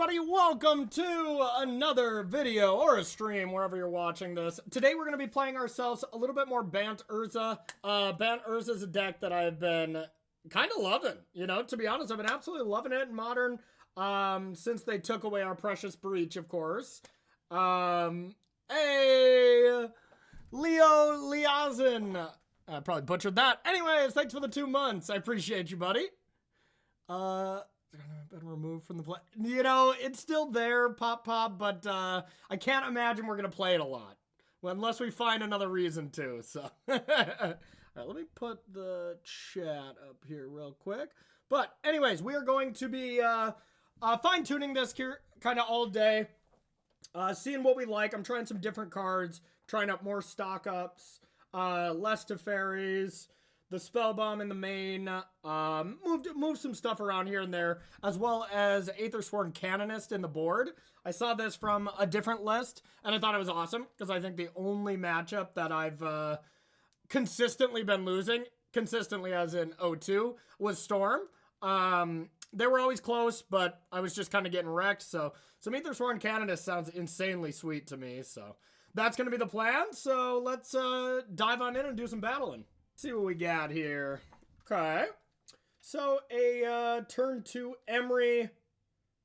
everybody, welcome to another video or a stream, wherever you're watching this. Today we're going to be playing ourselves a little bit more Bant Urza. Bant Urza is a deck that I've been kind of loving, you know, to be honest. I've been absolutely loving it in Modern, since they took away our precious Breach, of course. Hey, Leo Liazin. I probably butchered that. Anyways, thanks for the 2 months. I appreciate you, buddy. Been removed from the play. You know, it's still there, Pop, but I can't imagine we're gonna play it a lot. Well, unless we find another reason to, so. Alright, let me put the chat up here real quick. But, anyways, we are going to be fine-tuning this here kind of all day. Seeing what we like. I'm trying some different cards. Trying up more stock-ups. Less Teferis. The Spellbomb in the main, moved some stuff around here and there, as well as Aethersworn Canonist in the board. I saw this from a different list, and I thought it was awesome, because I think the only matchup that I've consistently been losing, consistently as in 0-2, was Storm. They were always close, but I was just kind of getting wrecked, so some Aethersworn Canonist sounds insanely sweet to me, so that's going to be the plan, so let's dive on in and do some battling. See what we got here. Okay. So a turn 2 Emery.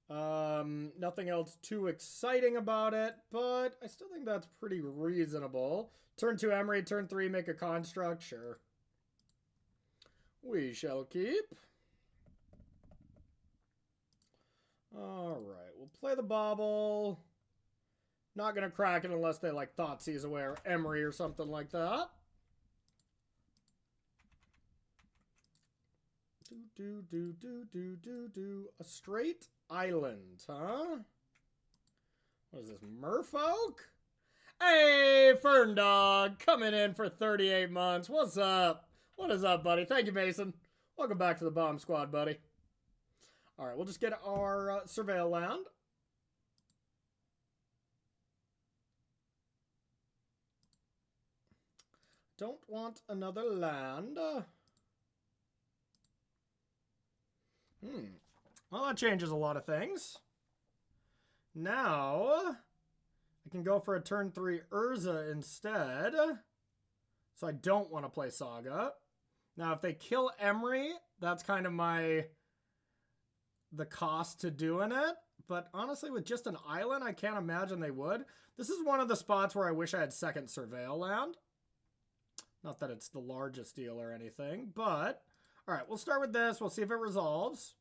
Nothing else too exciting about it, but I still think that's pretty reasonable. Turn 2 Emery, turn 3 make a construct, sure. We shall keep. Alright, we'll play the bobble. Not gonna crack it unless they like Thoughtseize away or Emery or something like that. A straight island, huh? What is this, Merfolk? Hey, Fern Dog, coming in for 38 months. What's up? What is up, buddy? Thank you, Mason. Welcome back to the Bomb Squad, buddy. All right, we'll just get our Surveil land. Don't want another land. Well, that changes a lot of things. Now, I can go for a turn 3 Urza instead. So I don't want to play Saga. Now, if they kill Emery, that's kind of the cost to doing it. But honestly, with just an island, I can't imagine they would. This is one of the spots where I wish I had second Surveil land. Not that it's the largest deal or anything, but... Alright, we'll start with this. We'll see if it resolves.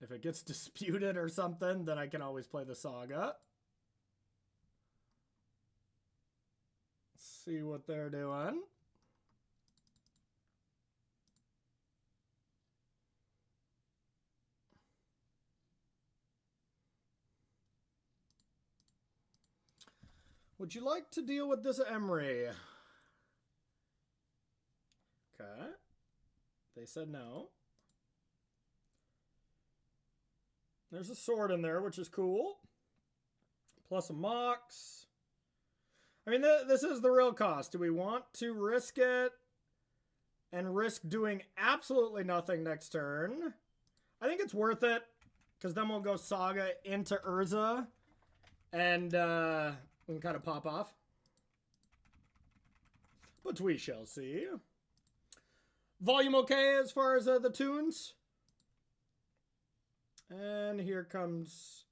If it gets disputed or something, then I can always play the Saga. See what they're doing. Would you like to deal with this Emery? Okay. They said no. There's a sword in there, which is cool. Plus a Mox. I mean, this is the real cost. Do we want to risk it and risk doing absolutely nothing next turn? I think it's worth it, because then we'll go Saga into Urza, and we can kind of pop off. But we shall see. Volume okay as far as the tunes? And here comes...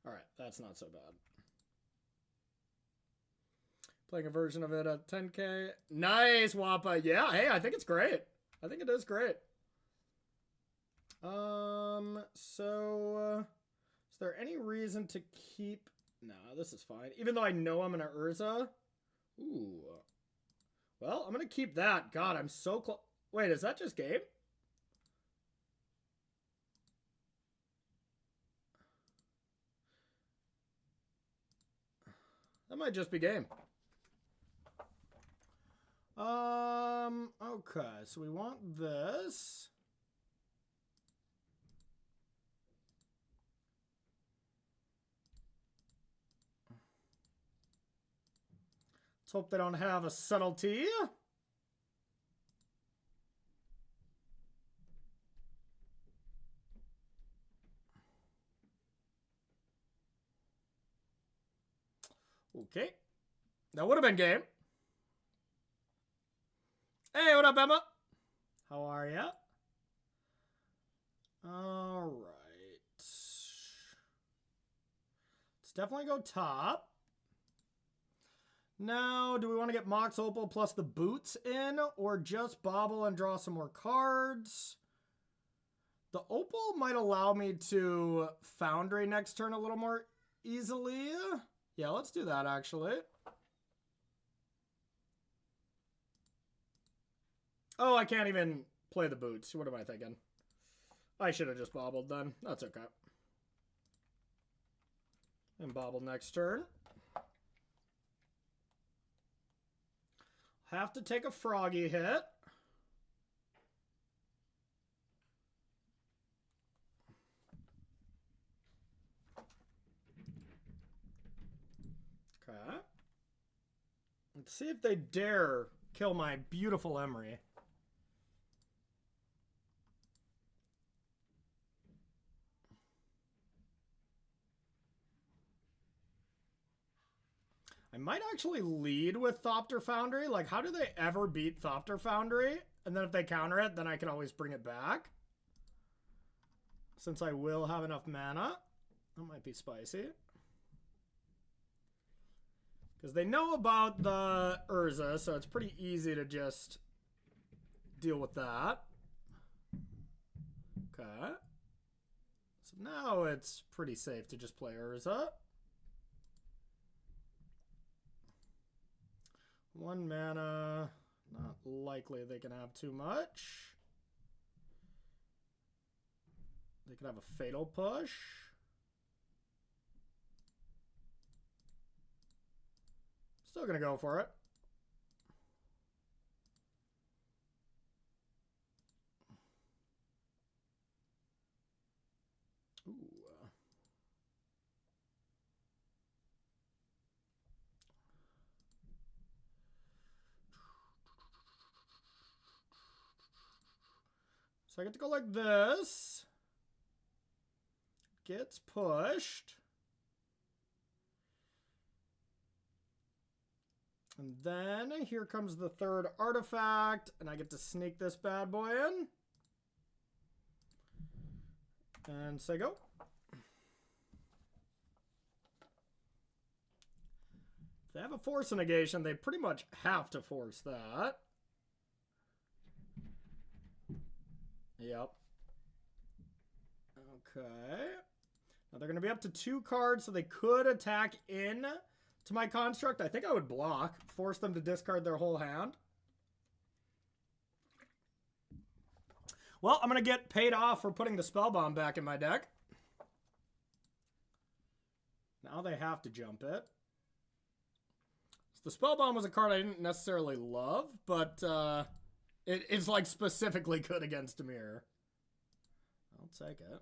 Alright, that's not so bad. Playing a version of it at 10k. Nice, Wappa. Yeah, hey, I think it's great. I think it is great. So... is there any reason to keep... No, this is fine. Even though I know I'm going to Urza. Ooh. Well, I'm going to keep that. God, I'm so close. Wait, is that just game? That might just be game. Okay, so we want this. Let's hope they don't have a subtlety. Okay. That would have been game. Hey, what up, Emma? How are ya? All right. Let's definitely go top. Now, do we want to get Mox Opal plus the boots in, or just bobble and draw some more cards? The Opal might allow me to Foundry next turn a little more easily. Yeah, let's do that, actually. Oh, I can't even play the boots. What am I thinking? I should have just bobbled then. That's okay. And bobble next turn. Have to take a froggy hit. Okay. Let's see if they dare kill my beautiful Emery. I might actually lead with Thopter Foundry. Like, how do they ever beat Thopter Foundry? And then if they counter it, then I can always bring it back. Since I will have enough mana. That might be spicy. Because they know about the Urza, so it's pretty easy to just deal with that. Okay. So now it's pretty safe to just play Urza. 1 mana. Not likely they can have too much. They could have a Fatal Push. Still gonna go for it. Ooh. So I get to go like this. Gets pushed. And then here comes the 3rd artifact, and I get to sneak this bad boy in. And say go. If they have a force negation, they pretty much have to force that. Yep. Okay. Now they're going to be up to 2 cards, so they could attack in to my construct. I think I would block, force them to discard their whole hand. Well, I'm going to get paid off for putting the Spellbomb back in my deck. Now they have to jump it. So the Spellbomb was a card I didn't necessarily love, but it's like specifically good against Dimir. I'll take it.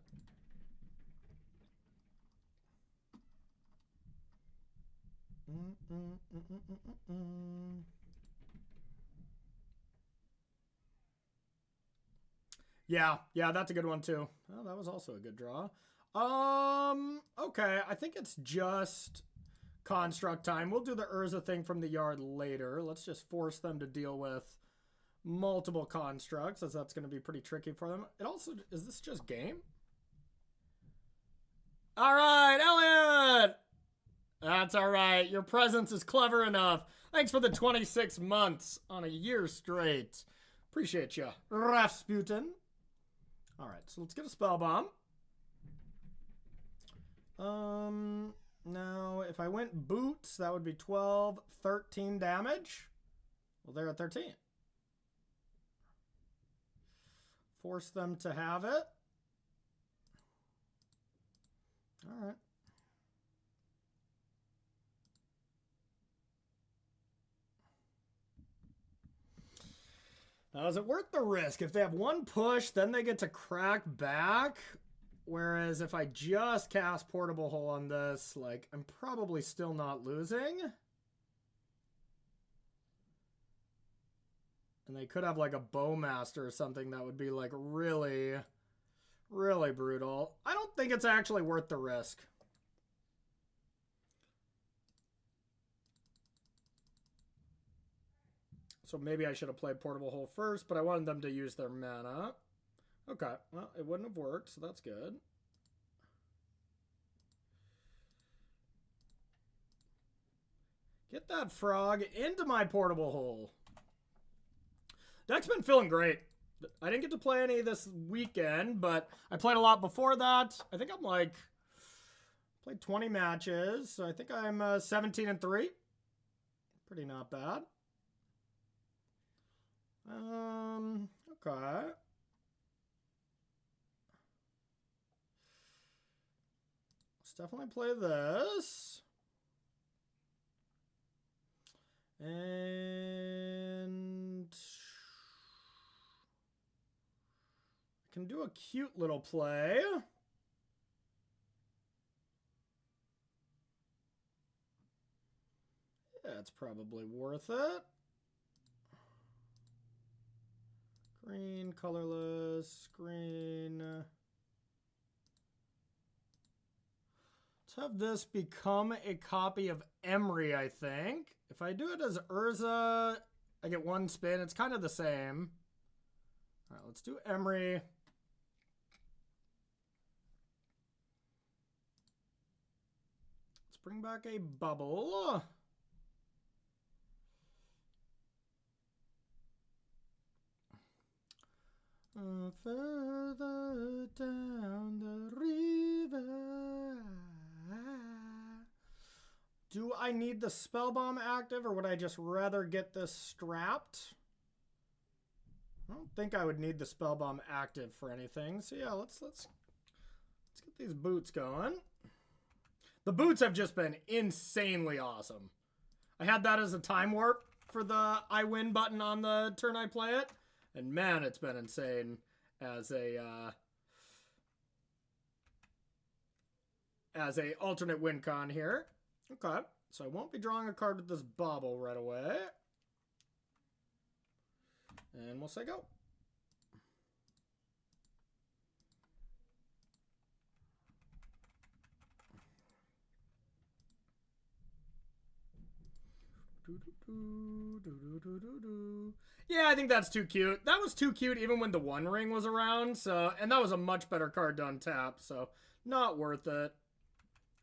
Yeah, that's a good one too. Oh, that was also a good draw. Okay, I think it's just construct time. We'll do the Urza thing from the yard later. Let's just force them to deal with multiple constructs, as that's going to be pretty tricky for them. It also, is this just game? All right, Elliot! That's all right. Your presence is clever enough. Thanks for the 26 months on a year straight. Appreciate you, Rasputin. All right, so let's get a spell bomb. Now, if I went boots, that would be 12, 13 damage. Well, they're at 13. Force them to have it. All right. Now, is it worth the risk? If they have one push, then they get to crack back. Whereas if I just cast Portable Hole on this, like, I'm probably still not losing. And they could have like a Bowmaster or something that would be like really, really brutal. I don't think it's actually worth the risk. So maybe I should have played Portable Hole first, but I wanted them to use their mana. Okay, well, it wouldn't have worked, so that's good. Get that frog into my Portable Hole. Deck's been feeling great. I didn't get to play any this weekend, but I played a lot before that. I think I'm like, played 20 matches. So I think I'm 17-3. Pretty not bad. Okay. Let's definitely play this. And I can do a cute little play. Yeah, it's probably worth it. Green, colorless, green. Let's have this become a copy of Emery, I think. If I do it as Urza, I get one spin. It's kind of the same. All right, let's do Emery. Let's bring back a bubble. Further down the river. Do I need the Spellbomb active, or would I just rather get this strapped? I don't think I would need the Spellbomb active for anything. So yeah, let's get these boots going. The boots have just been insanely awesome. I had that as a time warp for the I win button on the turn I play it. And man, it's been insane as a alternate win con here. Okay, so I won't be drawing a card with this bobble right away. And we'll say go. Yeah, I think that's too cute. That was too cute even when the One Ring was around. So, and that was a much better card to untap. So, not worth it.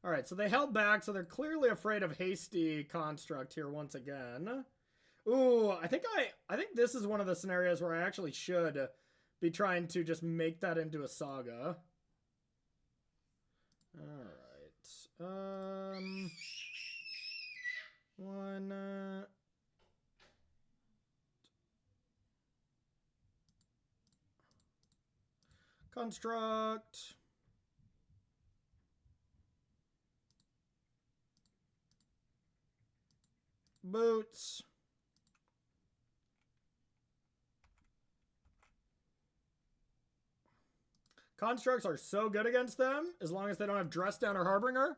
All right, so they held back. So they're clearly afraid of Hasty Construct here once again. Ooh, I think this is one of the scenarios where I actually should be trying to just make that into a saga. All right. One. Construct. Boots. Constructs are so good against them, as long as they don't have Dress Down or Harbinger.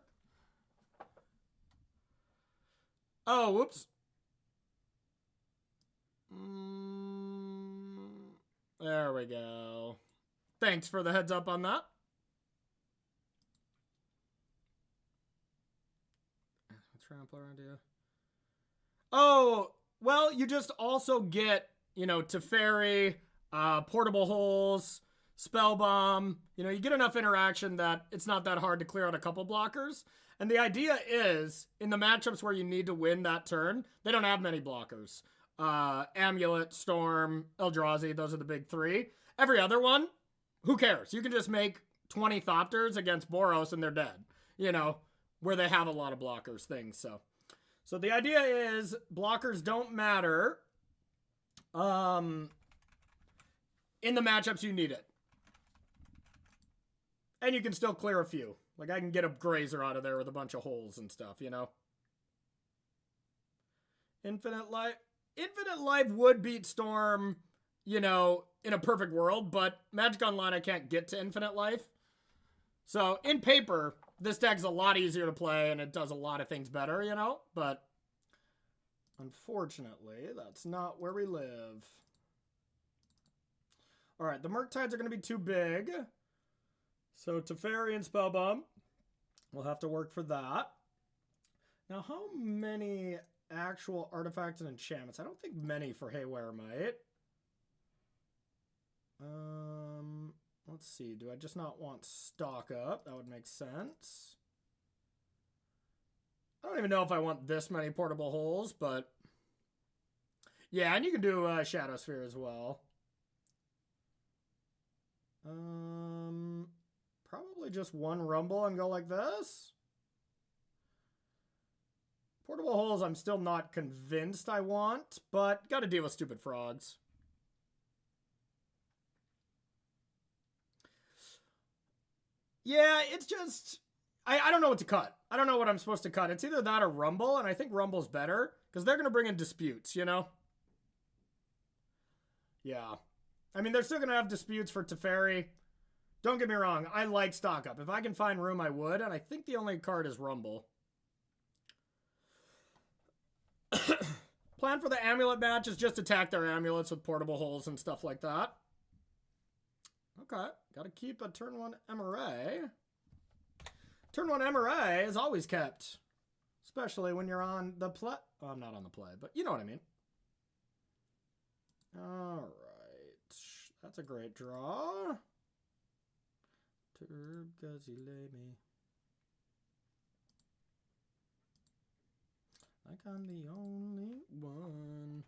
Oh, whoops. There we go. Thanks for the heads up on that. Trampler idea. Oh, well, you just also get, you know, Teferi, Portable Holes, Spellbomb. You know, you get enough interaction that it's not that hard to clear out a couple blockers. And the idea is, in the matchups where you need to win that turn, they don't have many blockers. Amulet, Storm, Eldrazi, those are the big three. Every other one, who cares? You can just make 20 Thopters against Boros and they're dead. You know, where they have a lot of blockers, things. So the idea is blockers don't matter in the matchups you need it. And you can still clear a few. Like, I can get a Grazer out of there with a bunch of holes and stuff, you know? Infinite Life would beat Storm, you know, in a perfect world, but Magic Online, I can't get to Infinite Life. So, in paper, this deck's a lot easier to play, and it does a lot of things better, you know? But, unfortunately, that's not where we live. Alright, the Murktides are going to be too big. So, Teferi and Spellbomb will have to work for that. Now, how many actual artifacts and enchantments. I don't think many for Haywire might. Let's see. Do I just not want stock up? That would make sense. I don't even know if I want this many portable holes, but yeah, and you can do Shadow Sphere as well. Probably just one Rumble and go like this. Portable holes I'm still not convinced I want, but gotta deal with stupid frogs. Yeah, it's just... I don't know what to cut. I don't know what I'm supposed to cut. It's either that or Rumble, and I think Rumble's better, because they're going to bring in disputes, you know? Yeah. I mean, they're still going to have disputes for Teferi. Don't get me wrong, I like stock up. If I can find room, I would, and I think the only card is Rumble. Plan for the amulet match is just attack their amulets with portable holes and stuff like that. Okay, gotta keep a turn 1 MRA. Turn 1 MRA is always kept. Especially when you're on the play. Oh, I'm not on the play, but you know what I mean. Alright. That's a great draw. Turb, cause he lay me. Like I'm the only one.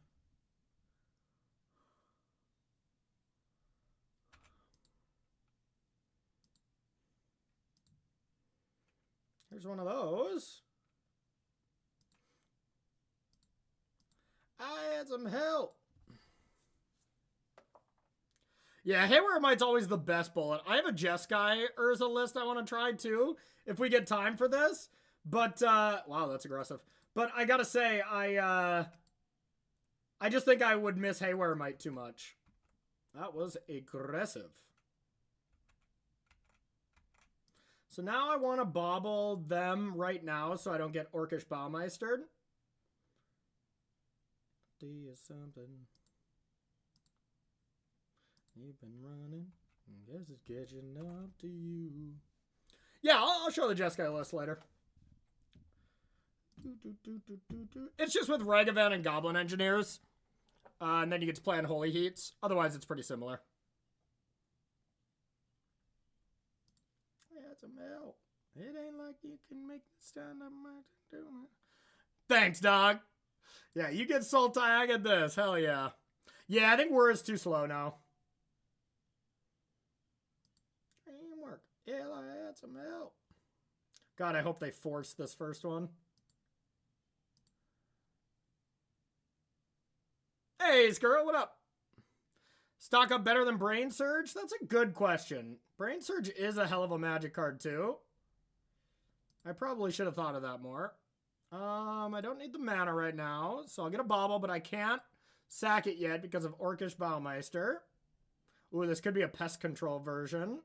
Here's one of those. I had some help. Yeah, Haywire Might's always the best bullet. I have a Jeskai Urza list I want to try too, if we get time for this. But, wow, that's aggressive. But I gotta say, I just think I would miss Haywire Might too much. That was aggressive. So now I want to bobble them right now so I don't get Orcish Baumeistered. Do you something? You've been running. Guess it's catching up to you. Yeah, I'll show the Jeskai list later. It's just with Ragavan and Goblin Engineers. And then you get to play on Holy Heats. Otherwise, it's pretty similar. Yeah, some help. It ain't like you can make me stand up my doing it. Thanks, dog. Yeah, you get Sultai, I get this. Hell yeah. Yeah, I think Word's too slow now. Teamwork. Yeah, I had some help. God, I hope they force this first one. Hey, Skirl, what up? Stock up better than Brain Surge? That's a good question. Brain Surge is a hell of a Magic card, too. I probably should have thought of that more. I don't need the mana right now, so I'll get a Bobble, but I can't sack it yet because of Orcish Baumeister. Ooh, this could be a pest control version.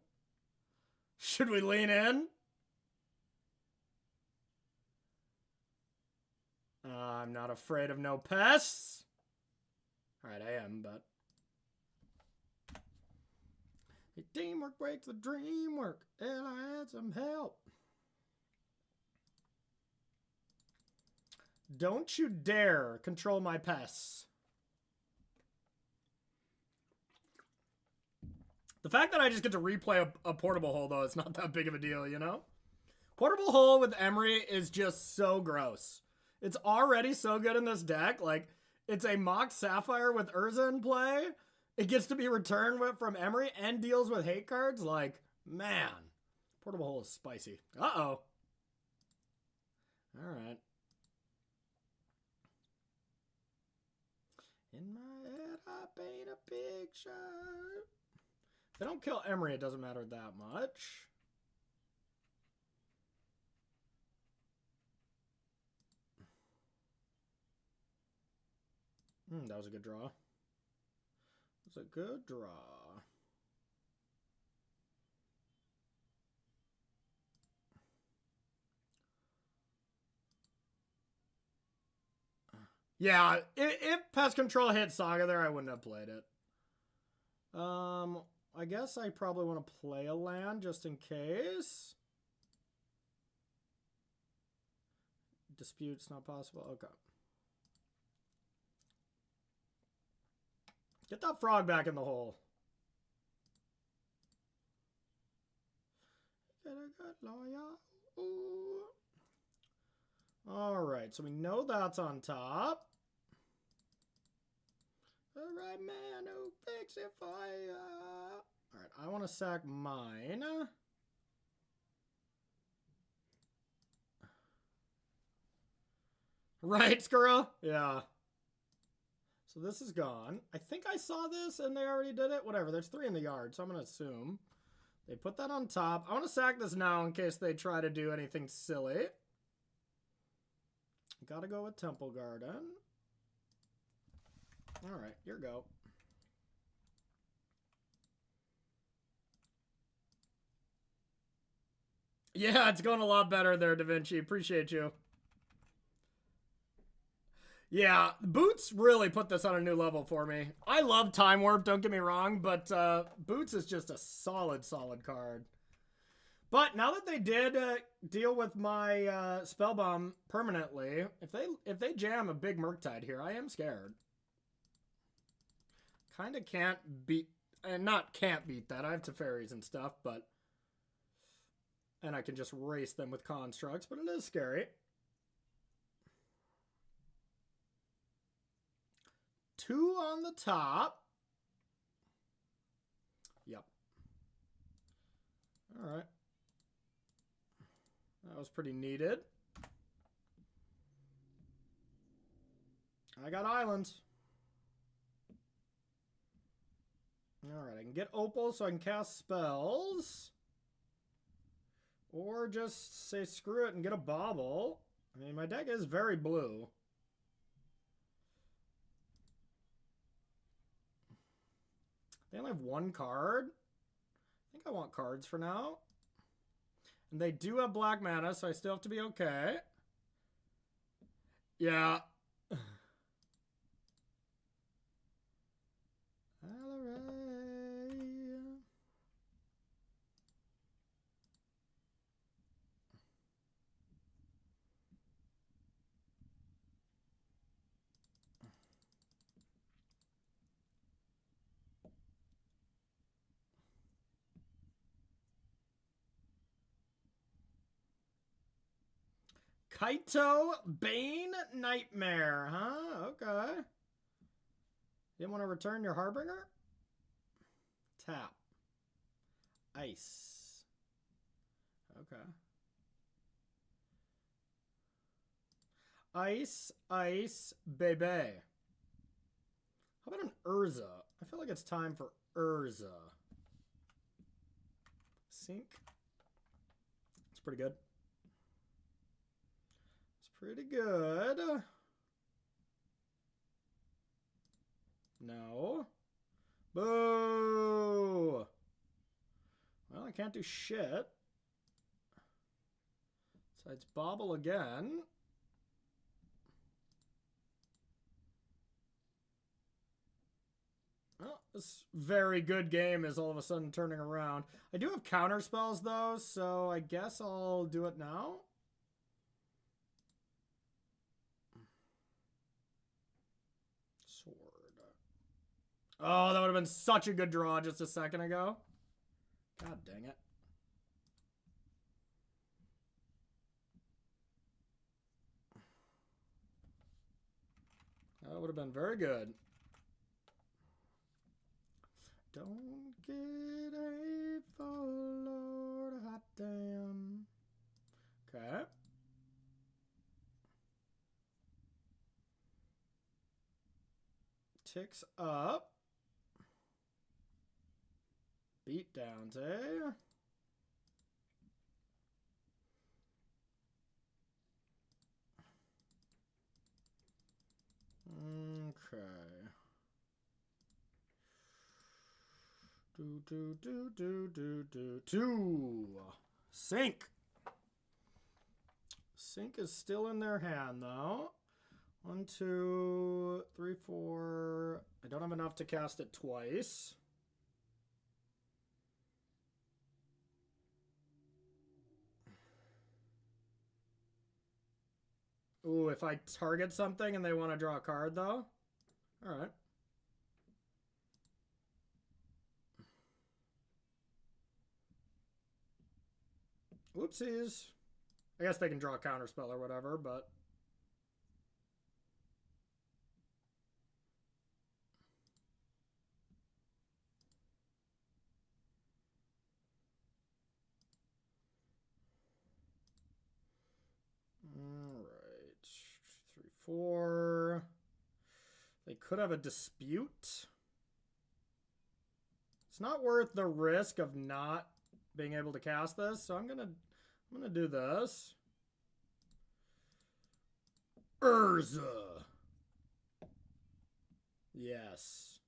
Should we lean in? I'm not afraid of no pests. Alright, I am, but... Teamwork breaks the dream work, and I had some help. Don't you dare control my pests. The fact that I just get to replay a portable hole, though, is not that big of a deal, you know? Portable hole with Emery is just so gross. It's already so good in this deck. Like, it's a Mox Sapphire with Urza in play. It gets to be returned from Emery and deals with hate cards. Like, man. Portable hole is spicy. Uh-oh. Alright. In my head, I paint a picture. If they don't kill Emery, it doesn't matter that much. That was a good draw. That was a good draw. Yeah, if Pest Control hit Saga there, I wouldn't have played it. I guess I probably want to play a land just in case. Dispute's not possible. Okay. Get that frog back in the hole. Alright, so we know that's on top. The right man who fixes it for you. Alright, I want to sack mine. Right, squirrel? Yeah. So this is gone. I think I saw this and they already did it. Whatever, there's 3 in the yard, so I'm going to assume. They put that on top. I want to sack this now in case they try to do anything silly. Gotta go with Temple Garden. Alright, here we go. Yeah, it's going a lot better there, Da Vinci. Appreciate you. Yeah, Boots really put this on a new level for me. I love Time Warp, don't get me wrong, but Boots is just a solid card. But now that they did deal with my spell bomb permanently, if they jam a big Murktide here, I am scared. Kind of can't beat, and not can't beat that. I have Teferis and stuff, but and I can just race them with constructs, but it is scary. 2 on the top. Yep. All right. That was pretty needed. I got islands. Alright, I can get Opal so I can cast spells. Or just say screw it and get a bauble. I mean, my deck is very blue. They only have 1 card. I think I want cards for now. And they do have black mana, so I still have to be okay. Yeah. Kaito Bane Nightmare, huh? Okay. You want to return your Harbinger? Tap. Ice. Okay. Ice, baby. How about an Urza? I feel like it's time for Urza. Sink. It's pretty good. Pretty good. No. Boo! Well, I can't do shit. Besides bobble again. Well, this very good game is all of a sudden turning around. I do have counter spells though, so I guess I'll do it now. Oh, that would have been such a good draw just a second ago. God dang it. That would have been very good. Don't get hateful, Lord, hot damn. Okay. Ticks up. Beat downs, eh? Okay. Do. Sink. Sink is still in their hand, though. 1, 2, 3, 4. I don't have enough to cast it twice. Ooh, if I target something and they want to draw a card, though? Alright. Whoopsies. I guess they can draw a counterspell or whatever, but... Alright. 3, 4. They could have a dispute. It's not worth the risk of not being able to cast this, so I'm gonna do this. Urza. Yes.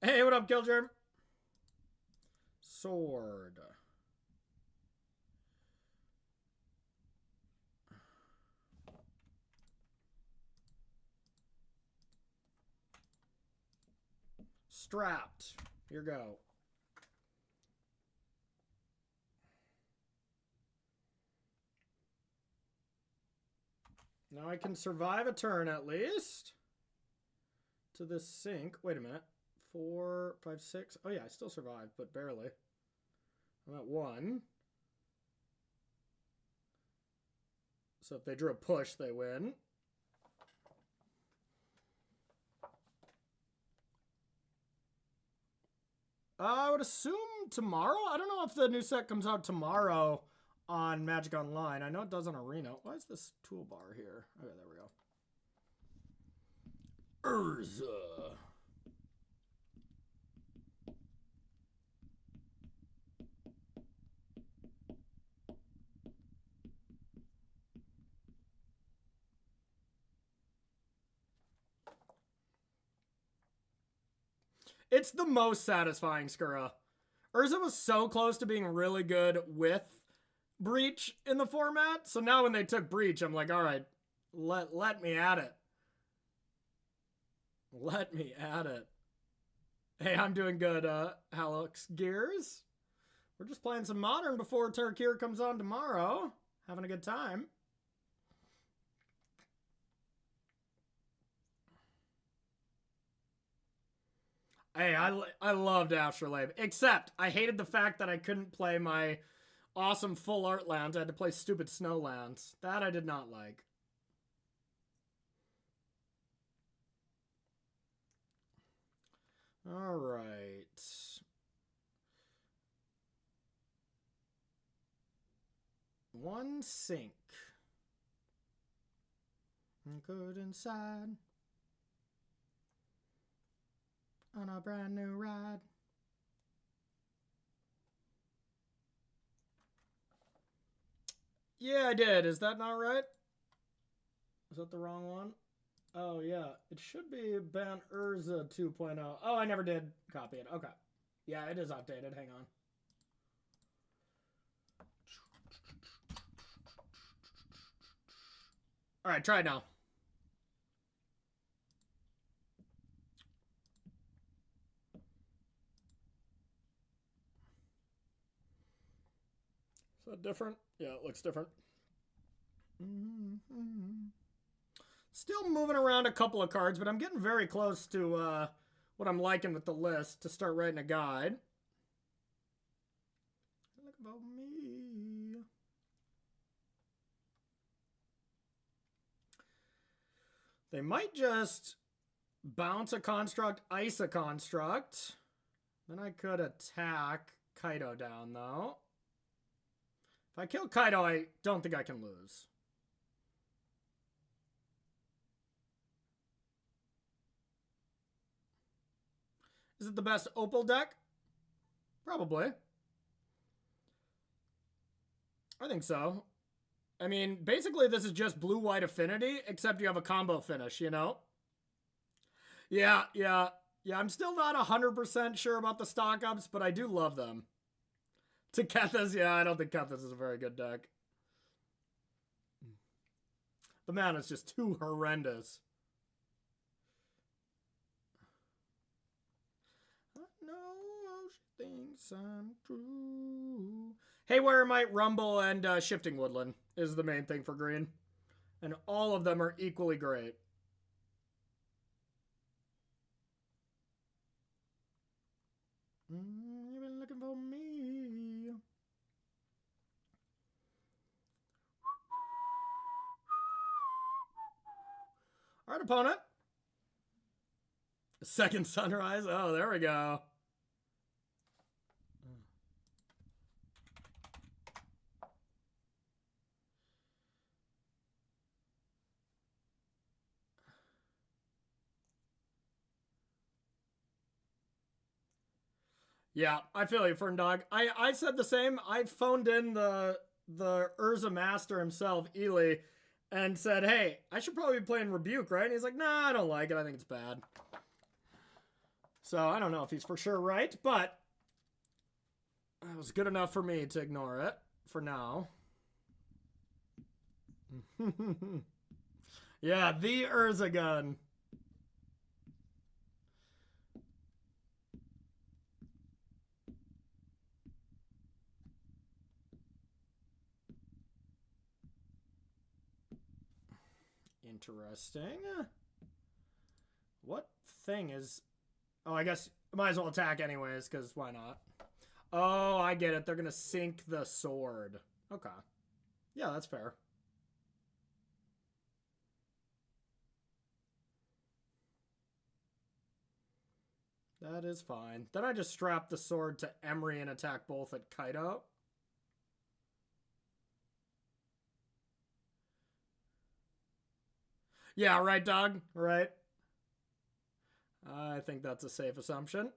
Hey, what up, Killgerm? Sword. Strapped. Here go. Now I can survive a turn at least. To this sink. Wait a minute. 4, 5, 6. Oh yeah, I still survived, but barely. I'm at 1. So if they drew a push, they win. I would assume tomorrow? I don't know if the new set comes out tomorrow on Magic Online. I know it does on Arena. Why is this toolbar here? Okay, there we go. Urza. It's the most satisfying Skura. Urza was so close to being really good with Breach in the format. So now when they took Breach, I'm like, all right, let me at it. Let me at it. Hey, I'm doing good, Halux Gears. We're just playing some Modern before Turkir comes on tomorrow. Having a good time. Hey, I loved Astrolabe. Except, I hated the fact that I couldn't play my awesome full art lands. I had to play stupid snow lands. That I did not like. Alright. One sink. Good inside. On a brand new ride. Yeah, I did. Is that not right? Is that the wrong one? Oh, yeah. It should be Bant Urza 2.0. Oh, I never did copy it. Okay. Yeah, it is updated. Hang on. All right, try it now. Is that different? Yeah, it looks different. Still moving around a couple of cards, but I'm getting very close to what I'm liking with the list to start writing a guide. Look about me. They might just bounce a construct, ice a construct. Then I could attack Kaido down, though. If I kill Kaido, I don't think I can lose. Is it the best Opal deck? Probably. I think so. I mean, basically this is just blue-white affinity, except you have a combo finish, you know? Yeah, I'm still not 100% sure about the stock-ups, but I do love them. To Kethis, yeah, I don't think Kethis is a very good deck. The mana is just too horrendous. I know she thinks I'm true. Haywire might Rumble and Shifting Woodland is the main thing for green. And all of them are equally great. All right, opponent. Second sunrise. Oh, there we go. Yeah, I feel you, Fern Dog. I said the same. I phoned in the Urza master himself, Ely, and said, hey, I should probably be playing Rebuke, right? And he's like, nah, I don't like it. I think it's bad. So I don't know if he's for sure right, but it was good enough for me to ignore it for now. Yeah, the Urza gun. Interesting. What thing is... Oh, I guess I might as well attack anyways, because why not? Oh, I get it. They're going to sink the sword. Okay. Yeah, that's fair. That is fine. Then I just strap the sword to Emery and attack both at Kaido. Yeah, right, dog? Right. I think that's a safe assumption.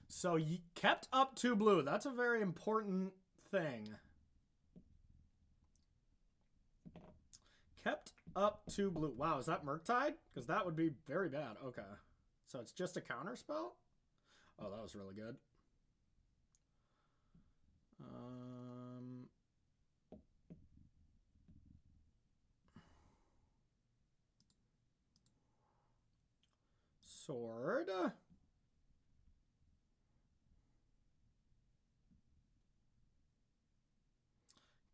So you kept up 2 blue. That's a very important thing. Kept up 2 blue. Wow, is that Murktide? Because that would be very bad. Okay. So it's just a counter spell? Oh, that was really good. Sword.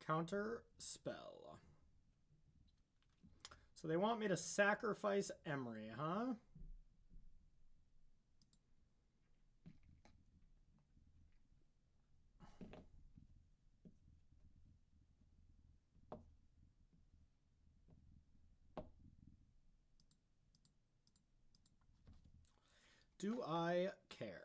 Counter spell. So they want me to sacrifice Emery, huh? Do I care?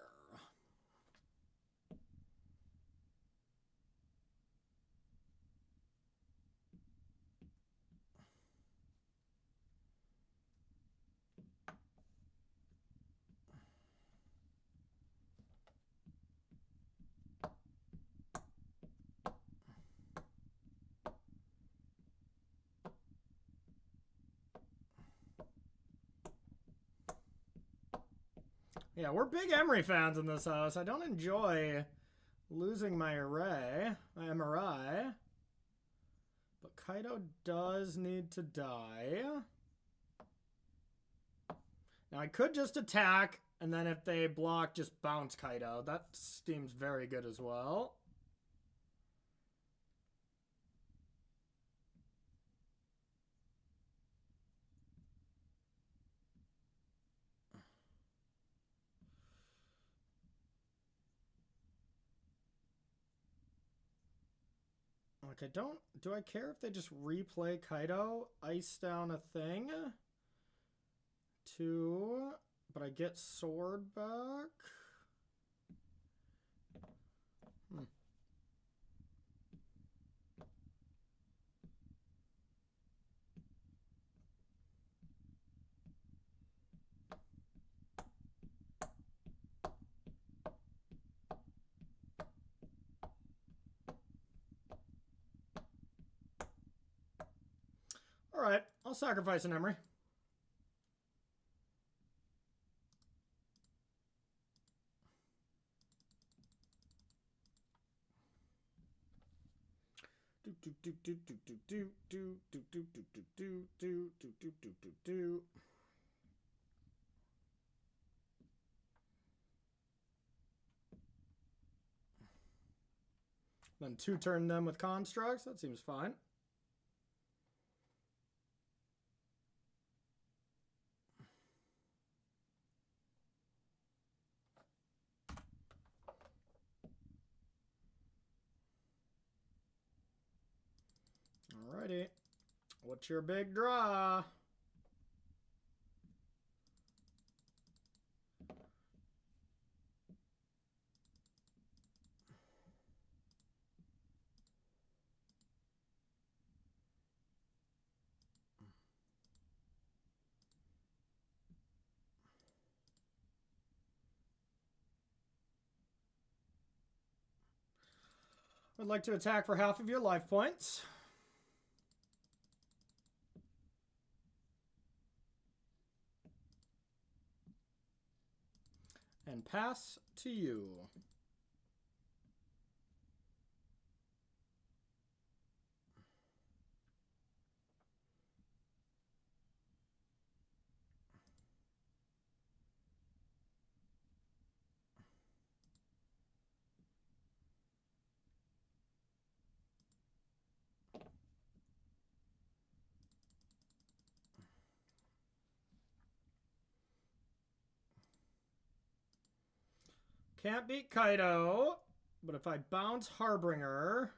Yeah, we're big Emery fans in this house. I don't enjoy losing my array, my MRI. But Kaido does need to die. Now I could just attack, and then if they block, just bounce Kaido. That seems very good as well. Like, do I care if they just replay Kaido, ice down a thing? 2, but I get sword back? Alright, I'll sacrifice an Emery. Then 2-turn them with constructs. That seems fine. What's your big draw? I'd like to attack for half of your life points. And pass to you. Can't beat Kaido, but if I bounce Harbinger,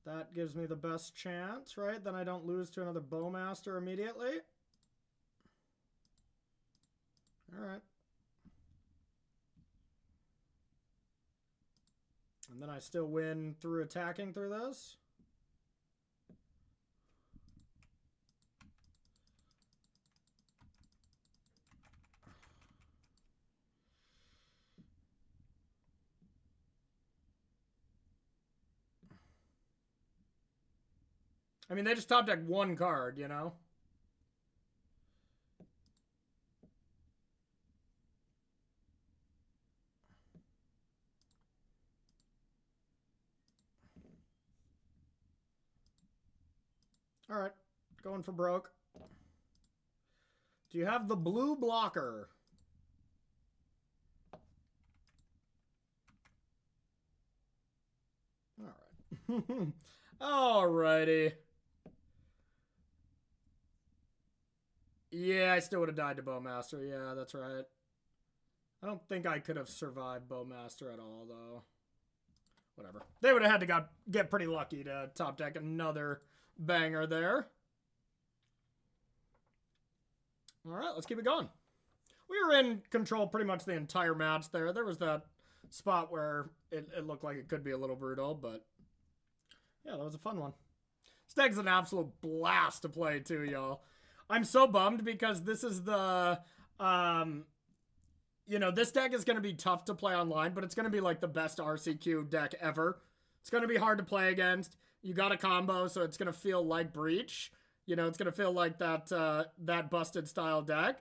that gives me the best chance, right? Then I don't lose to another Bowmaster immediately. All right. And then I still win through attacking through this. I mean, they just top deck one card, you know? All right, going for broke. Do you have the blue blocker? All right. Alrighty. Yeah, I still would have died to Bowmaster. Yeah, that's right. I don't think I could have survived Bowmaster at all, though. Whatever. They would have had to get pretty lucky to top deck another banger there. All right, let's keep it going. We were in control pretty much the entire match there. There was that spot where it looked like it could be a little brutal, but yeah, that was a fun one. This deck's an absolute blast to play too, y'all. I'm so bummed because this is the, you know, this deck is going to be tough to play online, but it's going to be like the best RCQ deck ever. It's going to be hard to play against. You got a combo, so it's going to feel like Breach. You know, it's going to feel like that busted style deck.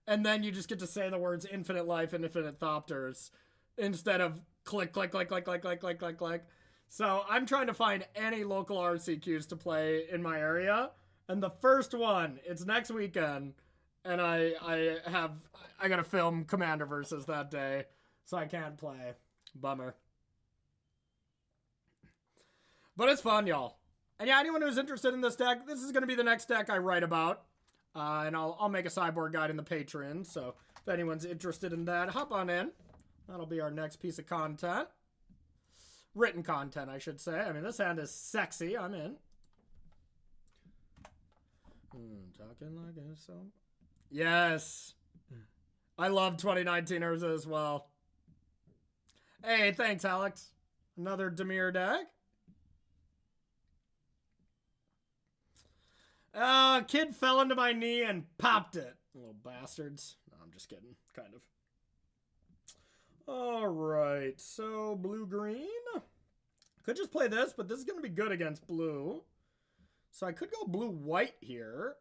And then you just get to say the words infinite life and infinite Thopters instead of click, click, click, click, click, click, click, click, click. So I'm trying to find any local RCQs to play in my area. And the first one, it's next weekend. And I got to film Commander versus that day. So I can't play. Bummer. But it's fun, y'all. And yeah, anyone who's interested in this deck, this is going to be the next deck I write about. And I'll make a sideboard guide in the Patreon. So if anyone's interested in that, hop on in. That'll be our next piece of content. Written content, I should say. I mean, this hand is sexy. I'm in. Talking like a song. Yes. I love 2019 Urza as well. Hey, thanks, Alex. Another Demir deck. Kid fell into my knee and popped it. Little bastards. No, I'm just kidding. Kind of. Alright, so blue-green. Could just play this, but this is going to be good against blue. So I could go blue-white here.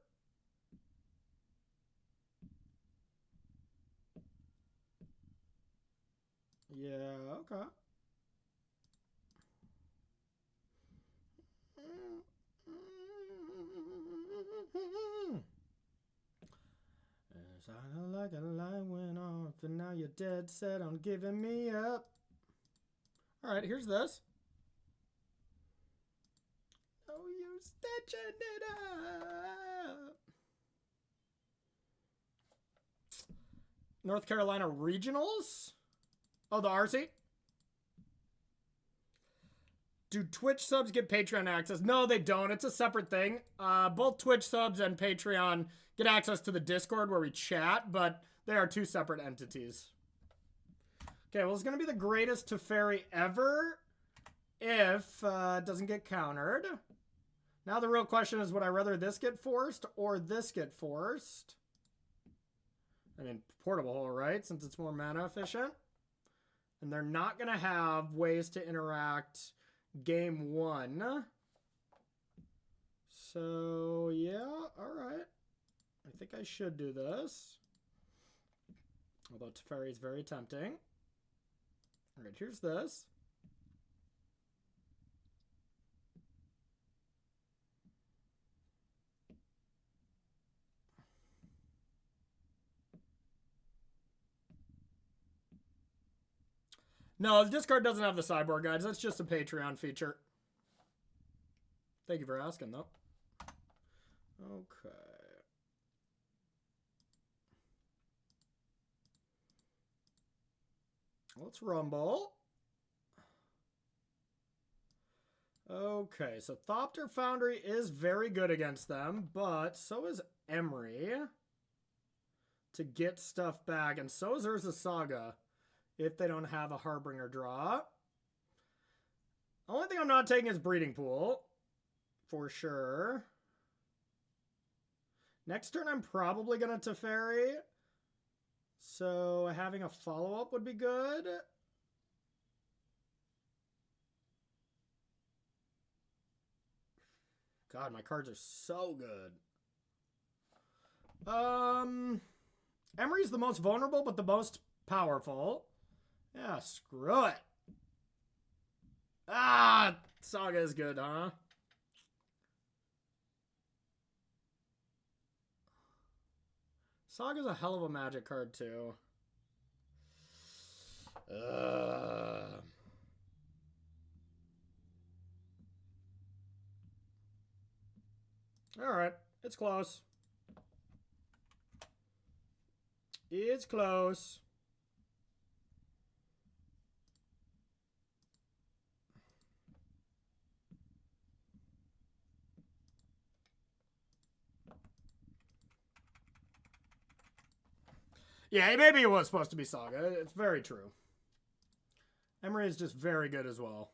Yeah, okay. It's like a light went off, and now you're dead set on giving me up. All right, here's this. No use stitching it up. North Carolina Regionals. Oh, the RC. Do Twitch subs get Patreon access? No, they don't. It's a separate thing. Both Twitch subs and Patreon get access to the Discord where we chat, but they are two separate entities. Okay, well, it's going to be the greatest Teferi ever if it doesn't get countered. Now the real question is, would I rather this get forced or this get forced? I mean, Portable Hole, right? Since it's more mana efficient. And they're not going to have ways to interact game one. So, yeah, all right. I think I should do this. Although Teferi is very tempting. All right, here's this. No, the discard doesn't have the sideboard guides. That's just a Patreon feature. Thank you for asking, though. Okay. Let's rumble. Okay, so Thopter Foundry is very good against them, but so is Emery to get stuff back, and so is Urza Saga if they don't have a Harbinger draw. The only thing I'm not taking is Breeding Pool, for sure. Next turn, I'm probably going to Teferi, so having a follow-up would be good. God, my cards are so good. Emery's the most vulnerable, but the most powerful. Yeah, screw it. Ah, Saga is good, huh? Saga's a hell of a Magic card, too. All right, it's close. It's close. Yeah, maybe it was supposed to be Saga. It's very true. Emery is just very good as well.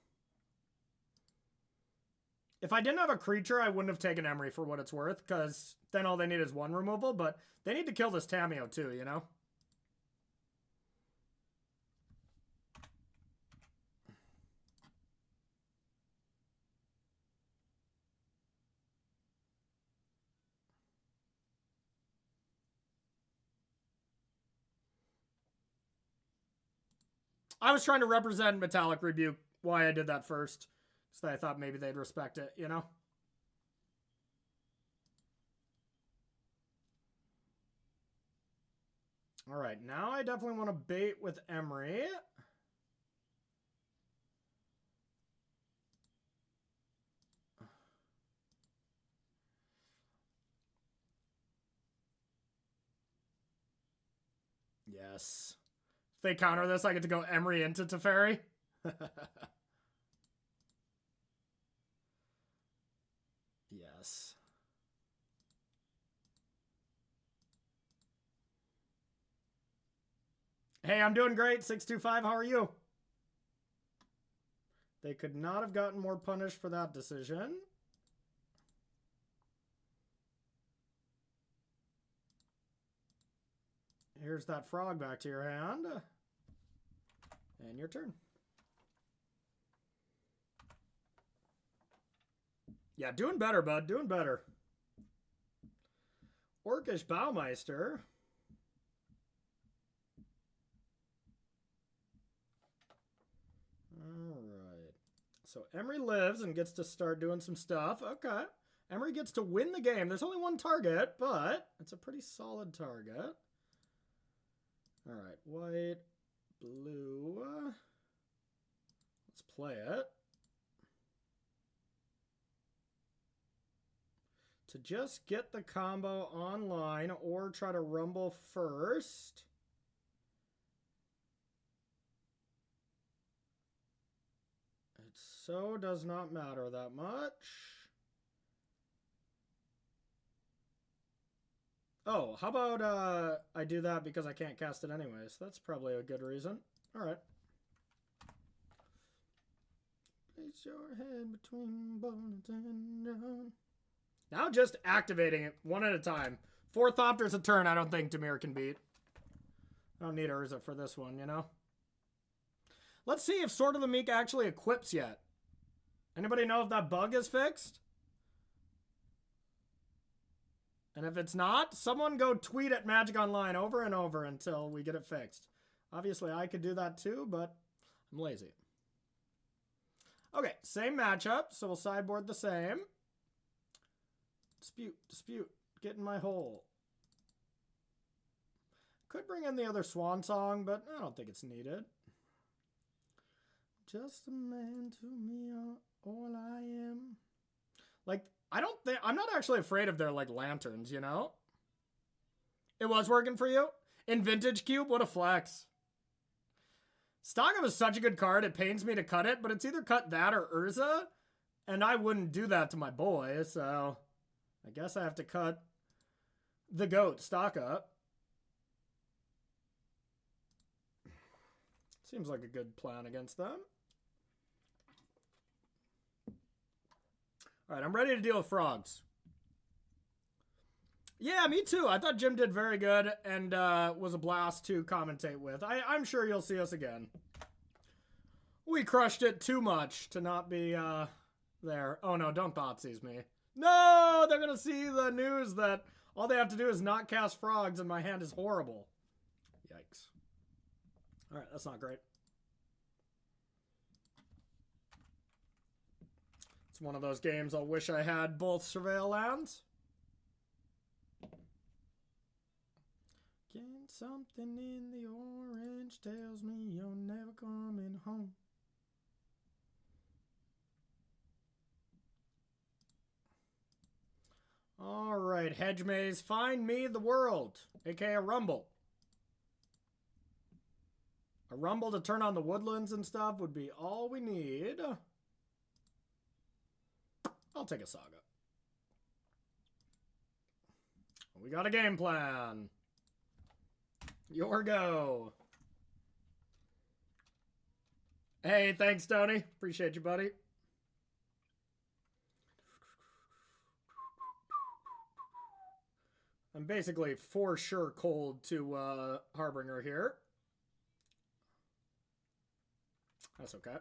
If I didn't have a creature, I wouldn't have taken Emery for what it's worth, because then all they need is one removal, but they need to kill this Tameo too, you know? I was trying to represent Metallic Rebuke, why I did that first. So I thought maybe they'd respect it, you know? All right, now I definitely want to bait with Emery. Yes. If they counter this, I get to go Emery into Teferi. Yes. Hey, I'm doing great. 625, how are you? They could not have gotten more punished for that decision. Here's that frog back to your hand. And your turn. Yeah, doing better, bud. Doing better. Orcish Baumeister. Alright. So Emery lives and gets to start doing some stuff. Okay. Emery gets to win the game. There's only one target, but it's a pretty solid target. Alright, white, blue. Let's play it. To just get the combo online or try to rumble first. so does not matter that much. Oh, how about I do that because I can't cast it anyways. That's probably a good reason. All right. Place your head between bones and down. Now just activating it one at a time. 4 Thopters a turn I don't think Dimir can beat. I don't need Urza for this one, you know? Let's see if Sword of the Meek actually equips yet. Anybody know if that bug is fixed? And if it's not, someone go tweet at Magic Online over and over until we get it fixed. Obviously, I could do that too, but I'm lazy. Okay, same matchup, so we'll sideboard the same. Dispute, get in my hole. Could bring in the other Swan Song, but I don't think it's needed. Just a man to me, all I am. Like, I'm not actually afraid of their, like, lanterns, you know? It was working for you? In Vintage Cube, what a flex. Stogum is such a good card, it pains me to cut it, but it's either cut that or Urza, and I wouldn't do that to my boy, so I guess I have to cut the GOAT, stock up. Seems like a good plan against them. All right, I'm ready to deal with frogs. Yeah, me too. I thought Jim did very good and was a blast to commentate with. I'm sure you'll see us again. We crushed it too much to not be there. Oh no, don't Thoughtseize me. No, they're going to see the news that all they have to do is not cast frogs and my hand is horrible. Yikes. All right, that's not great. It's one of those games I'll wish I had both Surveil lands. Getting something in the orange tells me you're never coming home. All right, Hedge Maze, find me the world, aka Rumble. A Rumble to turn on the woodlands and stuff would be all we need. I'll take a Saga. We got a game plan. Your go. Hey, thanks, Tony. Appreciate you, buddy. I'm basically for sure cold to Harbinger here. That's okay.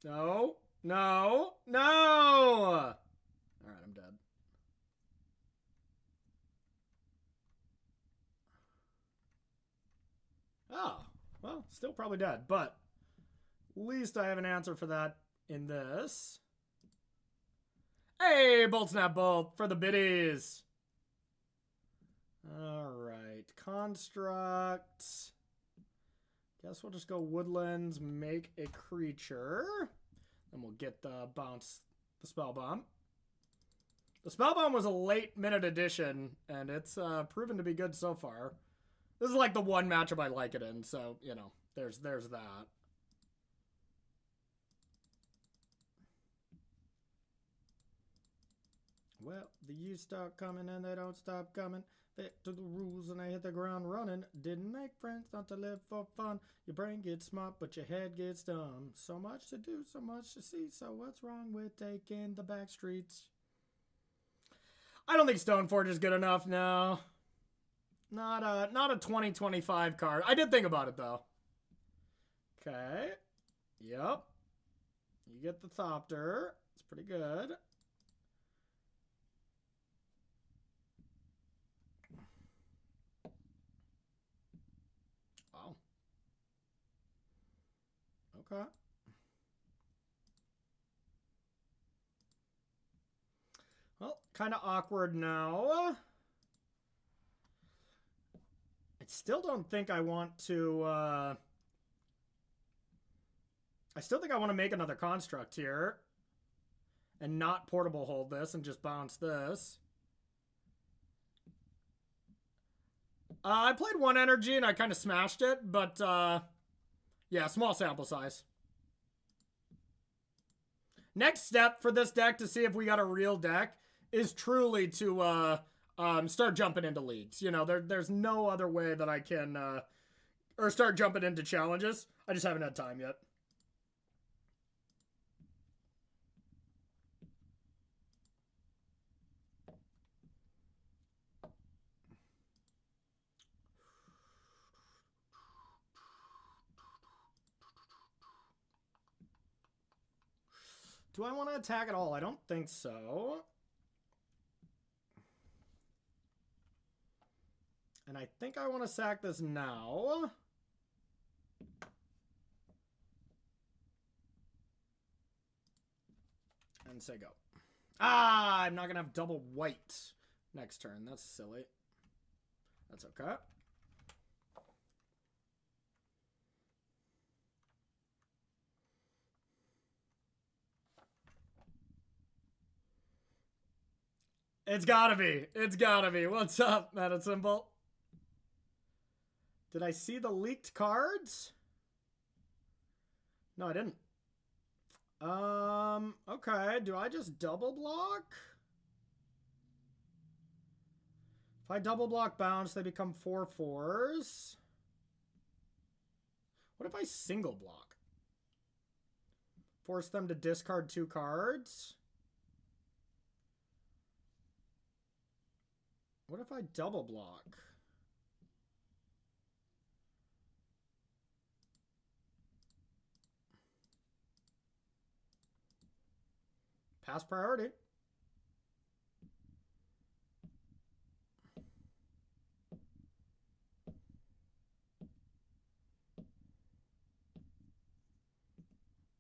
No, no, no! All right, I'm dead. Oh, well, still probably dead, but at least I have an answer for that in this. Hey, Bolt Snap Bolt for the biddies. All right, Construct. Guess we'll just go Woodlands, make a creature. Then we'll get the bounce, the Spell Bomb. The Spell Bomb was a late minute addition, and it's proven to be good so far. This is like the one matchup I like it in, so, you know, there's that. Well, the years start coming and they don't stop coming. Fit to the rules and I hit the ground running. Didn't make friends, not to live for fun. Your brain gets smart, but your head gets dumb. So much to do, so much to see. So what's wrong with taking the back streets? I don't think Stoneforge is good enough, no. Not a 2025 card. I did think about it, though. Okay. Yep. You get the Thopter. It's pretty good. Wow. Okay. Well, kind of awkward now. I still don't think I want to, I still think I want to make another construct here. And not portable hold this and just bounce this. I played one energy and I kind of smashed it, but yeah, small sample size. Next step for this deck to see if we got a real deck is truly to start jumping into leagues. You know, there's no other way that I can or start jumping into challenges. I just haven't had time yet. Do I want to attack at all? I don't think so. And I think I want to sack this now. And say go. Ah, I'm not going to have double white next turn. That's silly. That's okay. It's gotta be. It's gotta be. What's up, Meta Symbol? Did I see the leaked cards? No, I didn't. Okay. Do I just double block? If I double block bounce, they become 4/4s. What if I single block? Force them to discard 2 cards? What if I double block? Pass priority.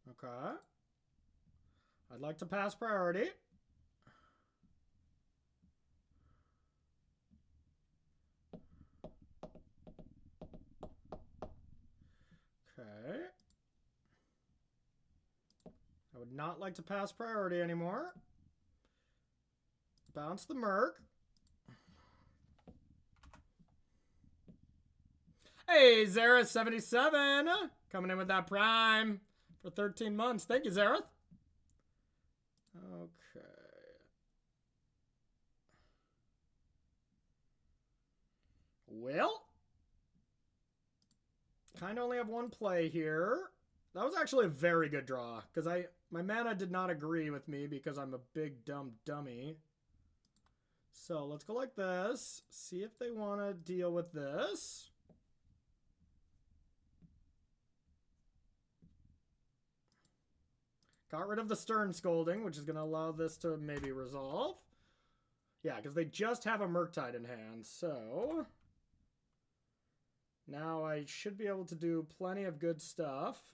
Okay. I'd like to pass priority. Okay. I would not like to pass priority anymore. Bounce the Merc. Hey, Zareth77 coming in with that Prime for 13 months. Thank you, Zareth. Okay. Well, kind of only have one play here. That was actually a very good draw because my mana did not agree with me because I'm a big dumb dummy. So let's go like this. See if they want to deal with this. Got rid of the Stern Scolding, which is going to allow this to maybe resolve. Yeah, because they just have a Murktide in hand, so now I should be able to do plenty of good stuff.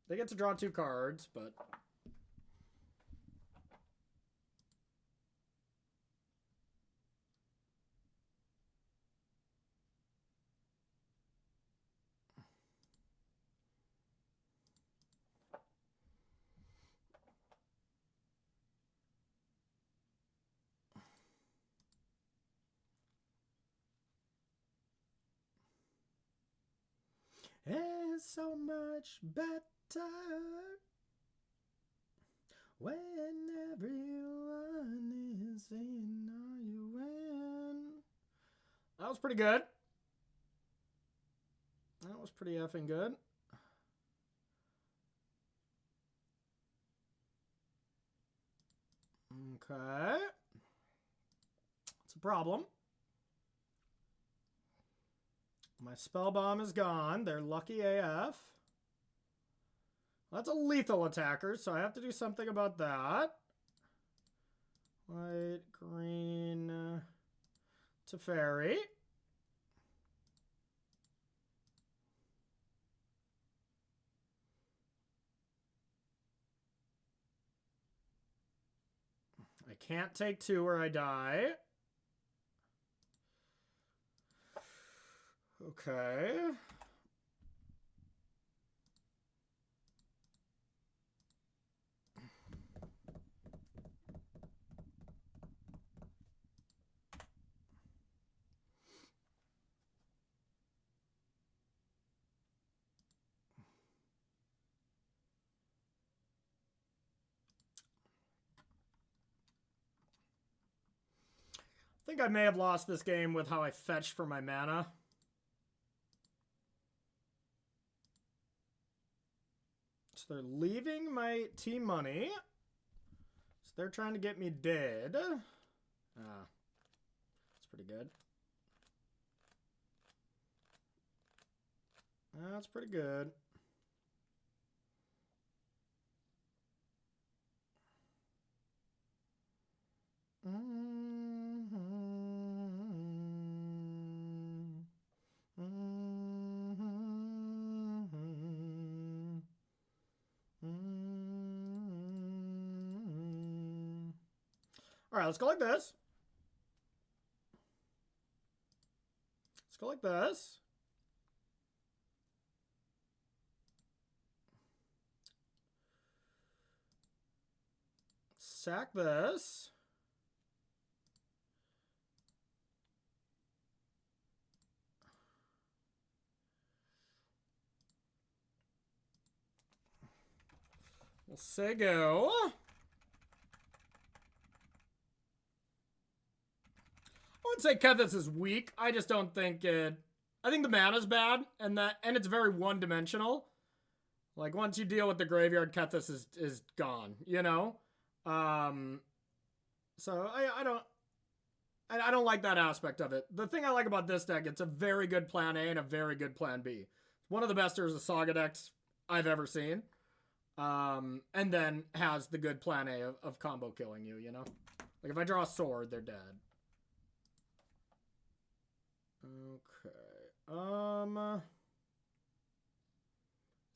They get to draw 2 cards, but it's so much better when everyone is in or you win. That was pretty good. That was pretty effing good. Okay. It's a problem. My spell bomb is gone. They're lucky AF. That's a lethal attacker, so I have to do something about that. White, green, Teferi. I can't take 2 or I die. Okay. think I may have lost this game with how I fetched for my mana. So they're leaving my team money. So they're trying to get me dead. Ah, that's pretty good. That's pretty good. All right, let's go like this. Let's go like this. Sack this. We'll say go. I wouldn't say Kethis is weak. I just don't think it... I think the mana's bad, and it's very one-dimensional. Like, once you deal with the graveyard, Kethis is gone, you know? So I don't like that aspect of it. The thing I like about this deck, it's a very good plan A and a very good plan B. One of the best Urza Saga decks I've ever seen. And then has the good plan A of combo killing you, you know? Like, if I draw a sword, they're dead. Okay.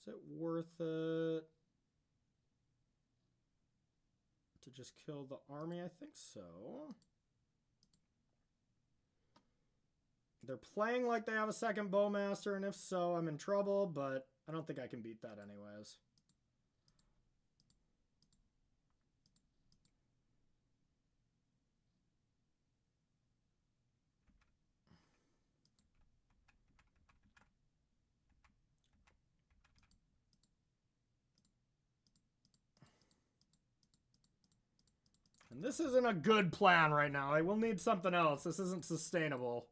Is it worth it to just kill the army? I think so. They're playing like they have a second Bowmaster, and if so, I'm in trouble, but I don't think I can beat that anyways. And this isn't a good plan right now. I will need something else. This isn't sustainable.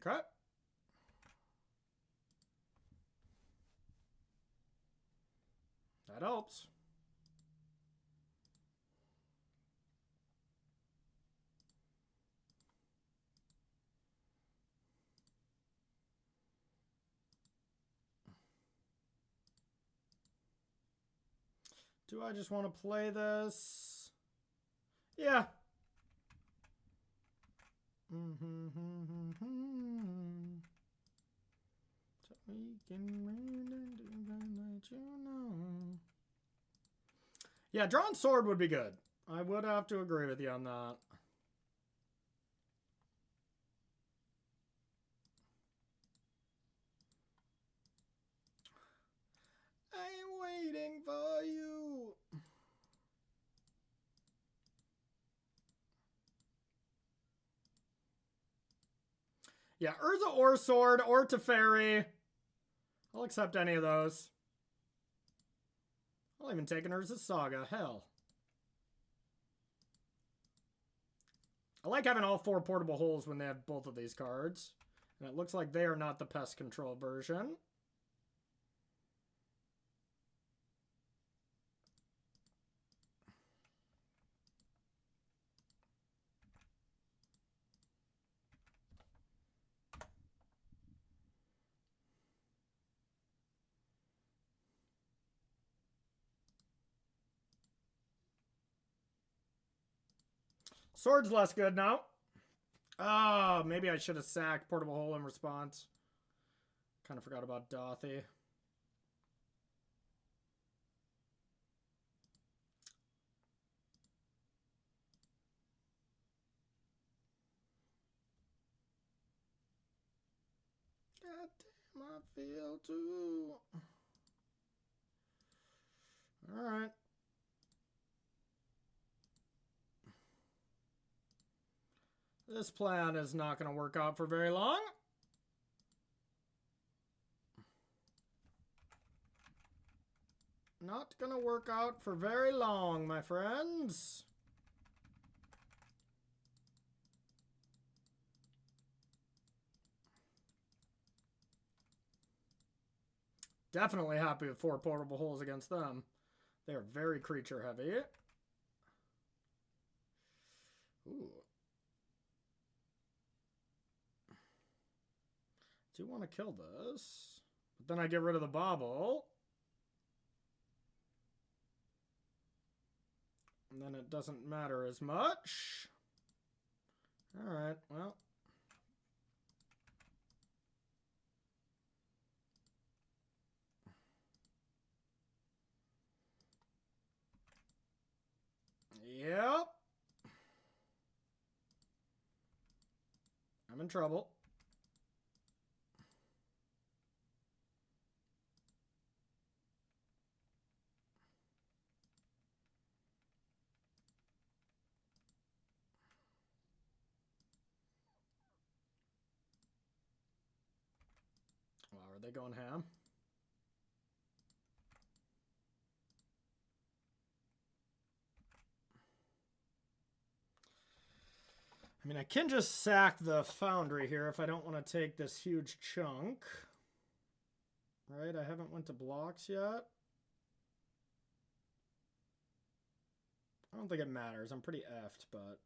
Okay. That helps. Do I just want to play this? Yeah. So we can let you know. Yeah, drawn sword would be good. I would have to agree with you on that. I'm waiting for you. Yeah, Urza or Sword or Teferi. I'll accept any of those. I'll even take an Urza Saga. Hell. I like having all 4 portable holes when they have both of these cards. And it looks like they are not the pest control version. Sword's less good now. Oh, maybe I should have sacked Portable Hole in response. Kind of forgot about Dothy. God damn, I feel too. Alright. This plan is not going to work out for very long. not gonna work out for very long, my friends. Definitely happy with 4 portable holes against them. They are very creature heavy. Ooh. Do want to kill this. But then I get rid of the bauble. And then it doesn't matter as much. Alright, well. Yep. I'm in trouble. Wow, are they going ham? I mean, I can just sack the foundry here if I don't want to take this huge chunk. Right, I haven't went to blocks yet. I don't think it matters. I'm pretty effed, but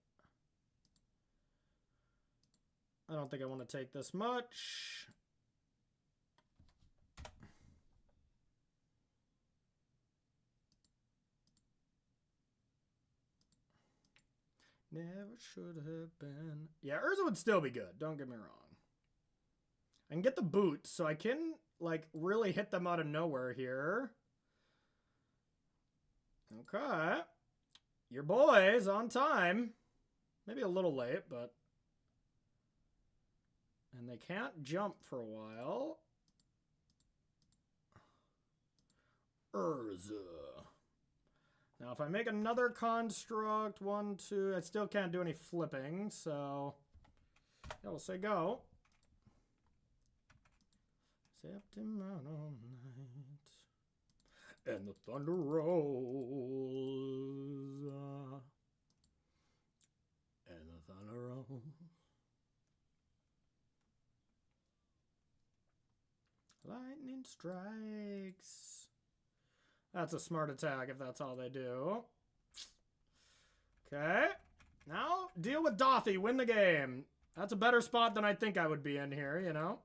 I don't think I want to take this much. Never should have been. Yeah, Urza would still be good. Don't get me wrong. I can get the boots, so I can, like, really hit them out of nowhere here. Okay. Your boy's on time. Maybe a little late, but... And they can't jump for a while. Urza. Now, if I make another construct, 1, 2, I still can't do any flipping, so... Yeah, we'll say go. Septimano night. And the thunder rolls. And the thunder rolls. Lightning strikes. That's a smart attack if that's all they do. Okay. Now, deal with Dothy. Win the game. That's a better spot than I think I would be in here, you know?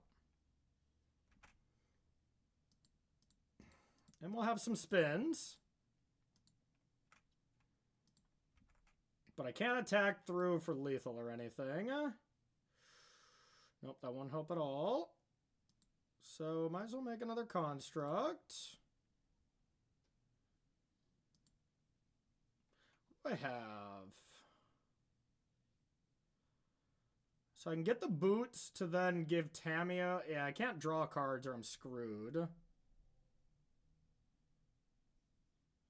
And we'll have some spins. But I can't attack through for lethal or anything. Nope, that won't help at all. So, might as well make another construct. What do I have? So I can get the boots to then give Tamia... Yeah, I can't draw cards or I'm screwed.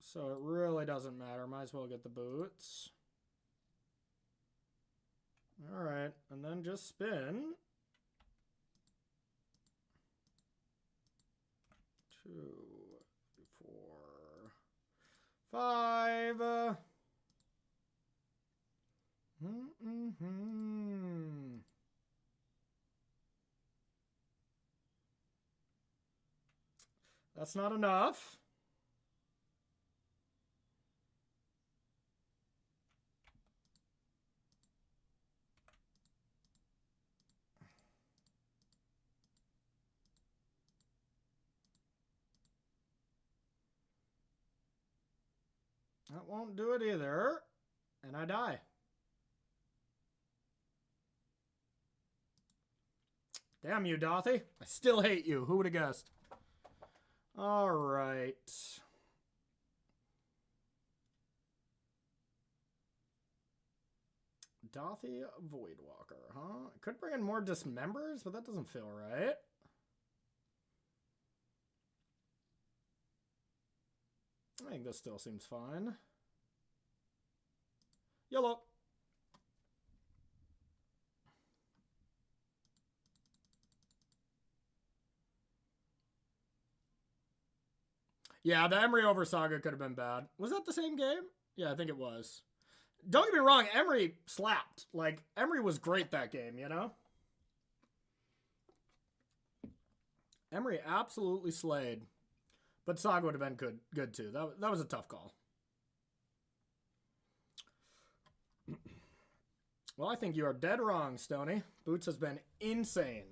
So it really doesn't matter. Might as well get the boots. Alright, and then just spin. 2, 4, 5. That's not enough. That won't do it either. And I die. Damn you, Dothy. I still hate you. Who would have guessed? All right. Dothy Voidwalker, huh? I could bring in more Dismembers, but that doesn't feel right. I think this still seems fine. Yellow. Yeah, the Emery over Saga could have been bad. Was that the same game? Yeah, I think it was. Don't get me wrong, Emery slapped. Like, Emery was great that game, you know? Emery absolutely slayed. But Saga would have been good too. That was a tough call. Well, I think you are dead wrong, Stoney. Boots has been insane.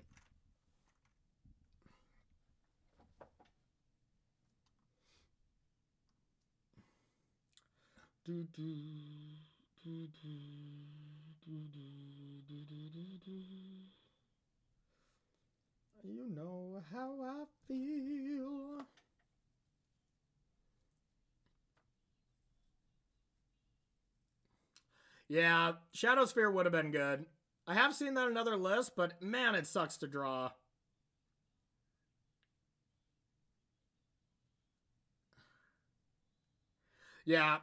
You know how I feel. Yeah, Shadow Sphere would have been good. I have seen that in another list, but man, it sucks to draw. Yeah,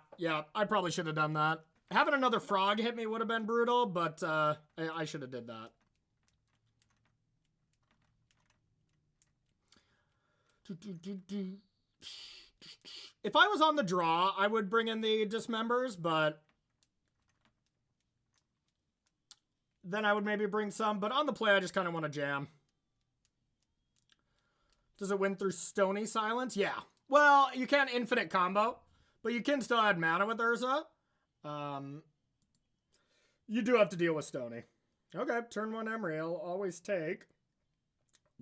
I probably should have done that. Having another frog hit me would have been brutal, but I should have did that. If I was on the draw, I would bring in the dismembers, but then I would maybe bring some. But on the play, I just kind of want to jam. Does it win through Stony Silence? Yeah. Well, you can't infinite combo, but you can still add mana with Urza. You do have to deal with Stony. Okay, turn 1 Emery, I'll always take.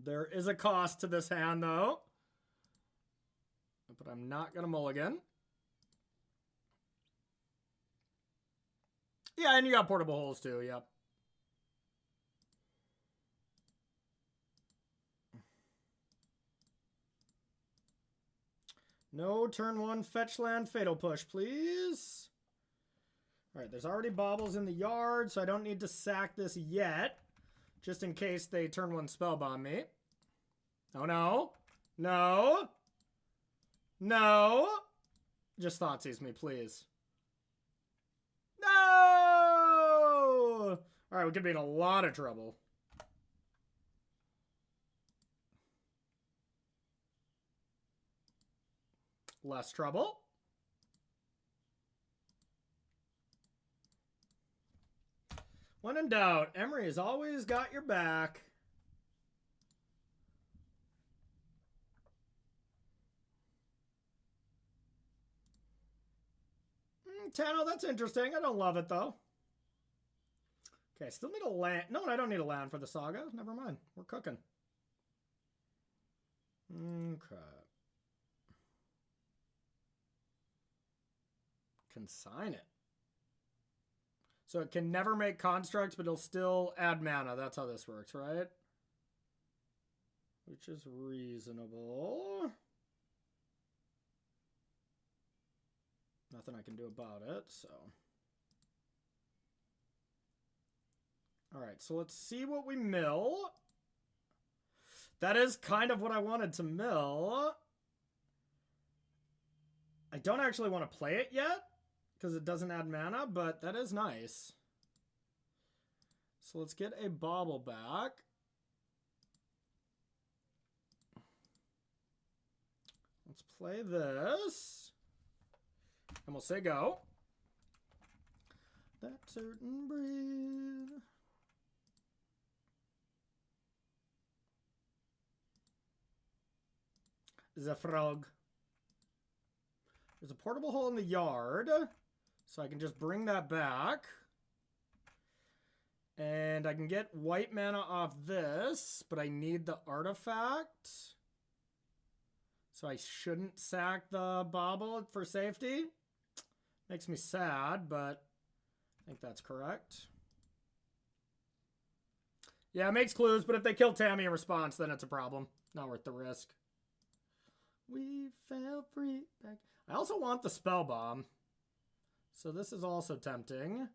There is a cost to this hand, though. But I'm not going to mulligan. Yeah, and you got portable holes, too, yep. No turn 1 fetch land fatal push, please. Alright, there's already baubles in the yard, so I don't need to sack this yet. Just in case they turn 1 spellbomb me. Oh no. No. No. Just Thoughtseize me, please. No! Alright, we could be in a lot of trouble. Less trouble. When in doubt, Emery has always got your back. Tano, that's interesting. I don't love it, though. Okay, still need a land. No, I don't need a land for the Saga. Never mind. We're cooking. Okay. Consign it. So it can never make constructs, but it'll still add mana. That's how this works, right? Which is reasonable. Nothing I can do about it, so. Alright, so let's see what we mill. That is kind of what I wanted to mill. I don't actually want to play it yet, because it doesn't add mana, but that is nice. So let's get a bauble back. Let's play this. And we'll say go. That certain breed. The frog. There's a portable hole in the yard. So I can just bring that back. And I can get white mana off this, but I need the artifact. So I shouldn't sack the bauble for safety. Makes me sad, but I think that's correct. Yeah, it makes clues, but if they kill Tammy in response, then it's a problem. Not worth the risk. We fell free back. I also want the spell bomb. So this is also tempting.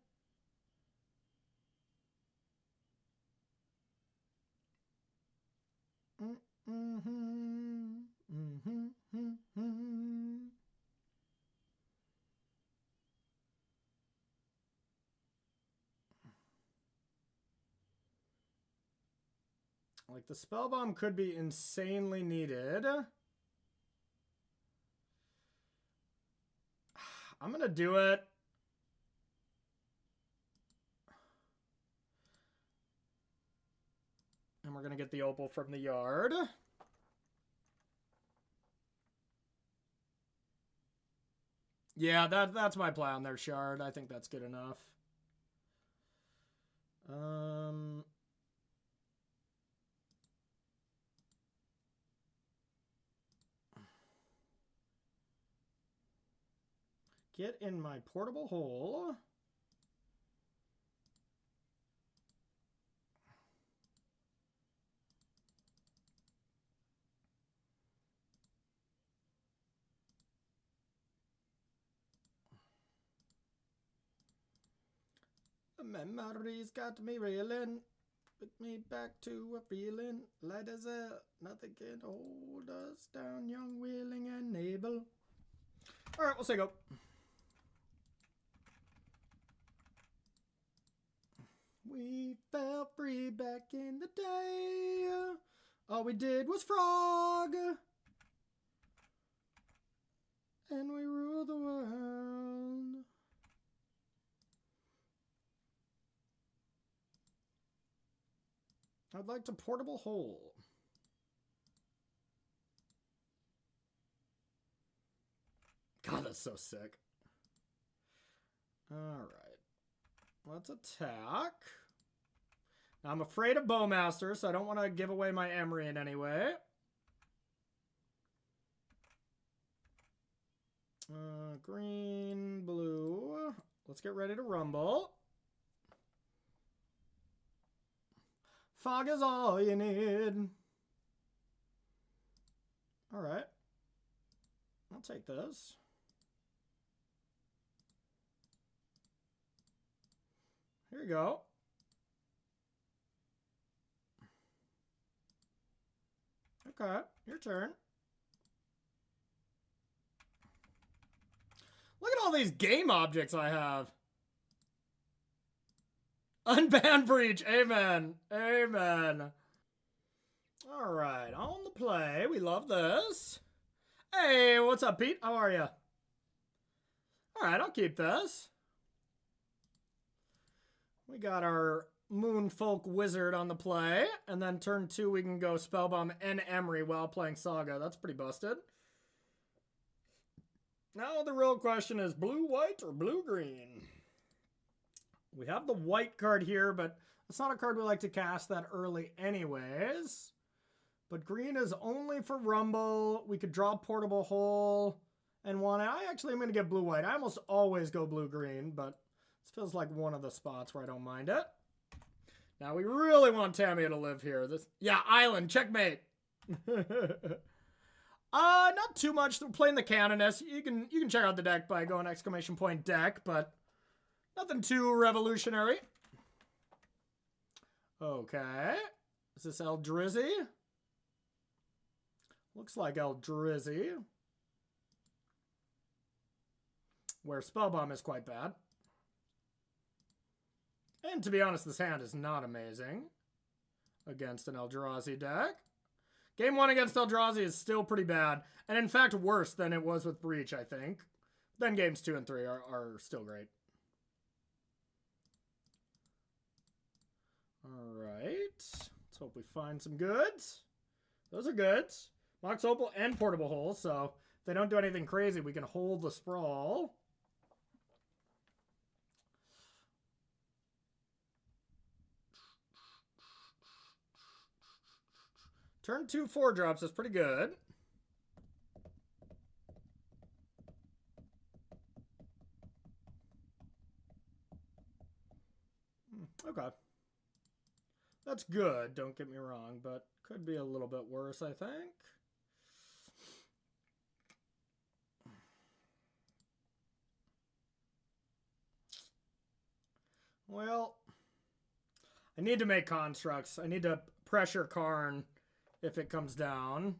Like, the spell bomb could be insanely needed. I'm going to do it. And we're going to get the opal from the yard. Yeah, that's my plan there, Shard. I think that's good enough. Get in my portable hole. The memories got me reeling. Took me back to a feeling light as air. Nothing can hold us down, young, willing, and able. All right, we'll say go. We felt free back in the day. All we did was frog. And we ruled the world. I'd like to portable hole. God, that's so sick. All right. Let's attack. Now, I'm afraid of Bowmaster, so I don't want to give away my Emery in any way. Green, blue. Let's get ready to rumble. Fog is all you need. All right. I'll take this. Here you go. Okay, your turn. Look at all these game objects I have. Unbanned Breach. Amen. Amen. All right, on the play. We love this. Hey, what's up, Pete? How are you? All right, I'll keep this. We got our Moonfolk Wizard on the play. And then turn 2, we can go Spellbomb and Emery while playing Saga. That's pretty busted. Now the real question is blue-white or blue-green? We have the white card here, but it's not a card we like to cast that early anyways. But green is only for Rumble. We could draw Portable Hole and want it. I actually am going to get blue-white. I almost always go blue-green, but this feels like one of the spots where I don't mind it. Now we really want Tamia to live here. Yeah, Island, checkmate. Not too much. We're playing the Canoness. You can check out the deck by going !deck, but nothing too revolutionary. Okay. Is this Eldrazi? Looks like Eldrazi. Where Spellbomb is quite bad. And to be honest, this hand is not amazing against an Eldrazi deck. Game 1 against Eldrazi is still pretty bad. And in fact, worse than it was with Breach, I think. Then games 2 and 3 are still great. Alright. Let's hope we find some goods. Those are goods. Mox Opal and Portable Hole. So if they don't do anything crazy, we can hold the Sprawl. Turn 2 4-drops is pretty good. Okay. That's good, don't get me wrong, but could be a little bit worse, I think. Well, I need to make constructs. I need to pressure Karn if it comes down.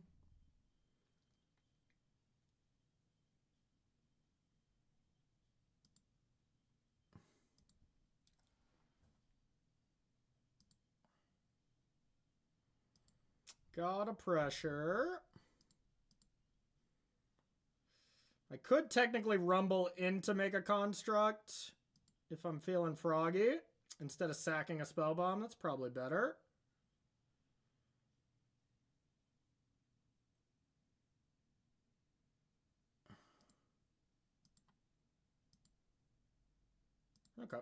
Gotta pressure. I could technically rumble in to make a construct if I'm feeling froggy. Instead of sacking a spell bomb, that's probably better. Okay.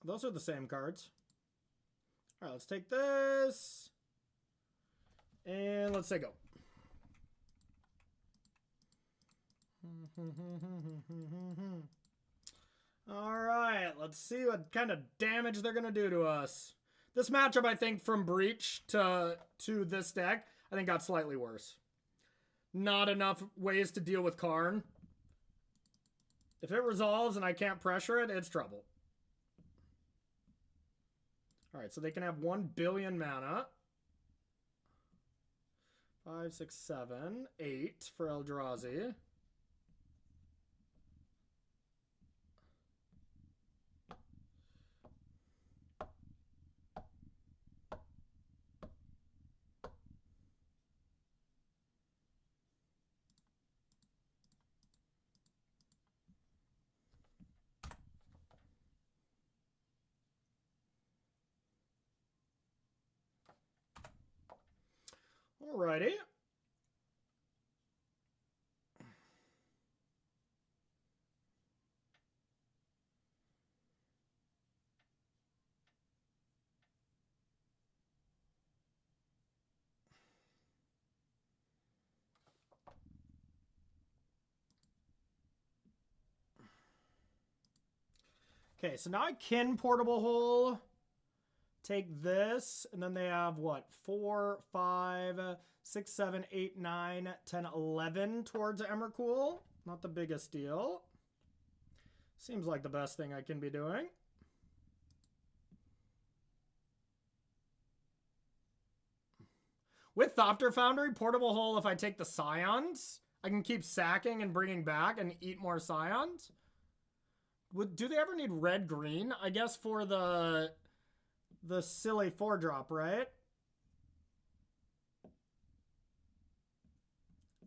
Those are the same cards. All right, let's take this. And let's say go. All right, let's see what kind of damage they're going to do to us. This matchup, I think, from Breach to this deck, I think got slightly worse. Not enough ways to deal with Karn. If it resolves and I can't pressure it, it's trouble. All right, so they can have 1 billion mana. 5, 6, 7, 8 for Eldrazi. Alrighty. Okay, so now I can Portable Hole. Take this, and then they have what? 4, 5, 6, 7, 8, 9, 10, 11 towards Emrakul. Not the biggest deal. Seems like the best thing I can be doing. With Thopter Foundry, Portable Hole, if I take the Scions, I can keep sacking and bringing back and eat more Scions. Do they ever need red-green? I guess for the silly 4-drop, right?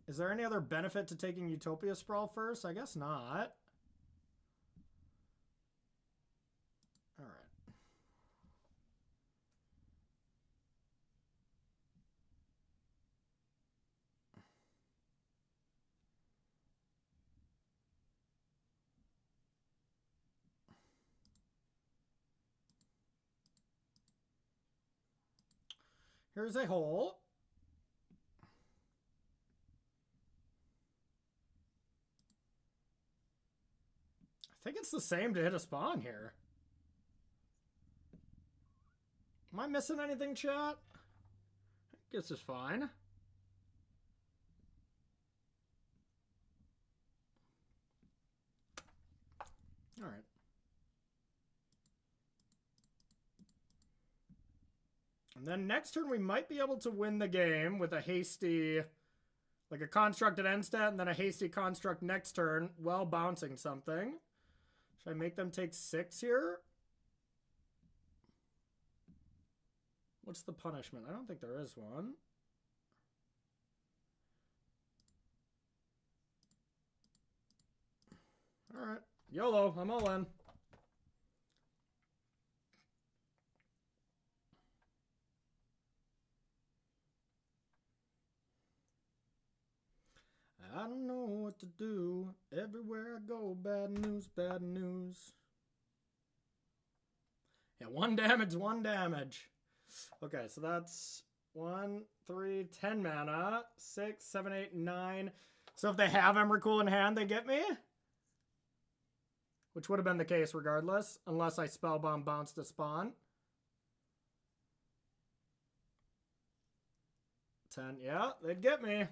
Is there any other benefit to taking Utopia Sprawl first? I guess not. All right. Here's a hole. I think it's the same to hit a spawn here. Am I missing anything, chat? I guess it's fine. All right. And then next turn we might be able to win the game with a hasty, like a construct at end stat and then a hasty construct next turn while bouncing something. Should I make them take 6 here? What's the punishment? I don't think there is one. All right. YOLO. I'm all in. I don't know what to do. Everywhere I go, bad news, bad news. Yeah, 1 damage, 1 damage. Okay, so that's 1, 3, 10 mana. 6, 7, 8, 9. So if they have Emrakul in hand, they get me? Which would have been the case regardless, unless I Spellbomb bounce to spawn. 10, yeah, they'd get me.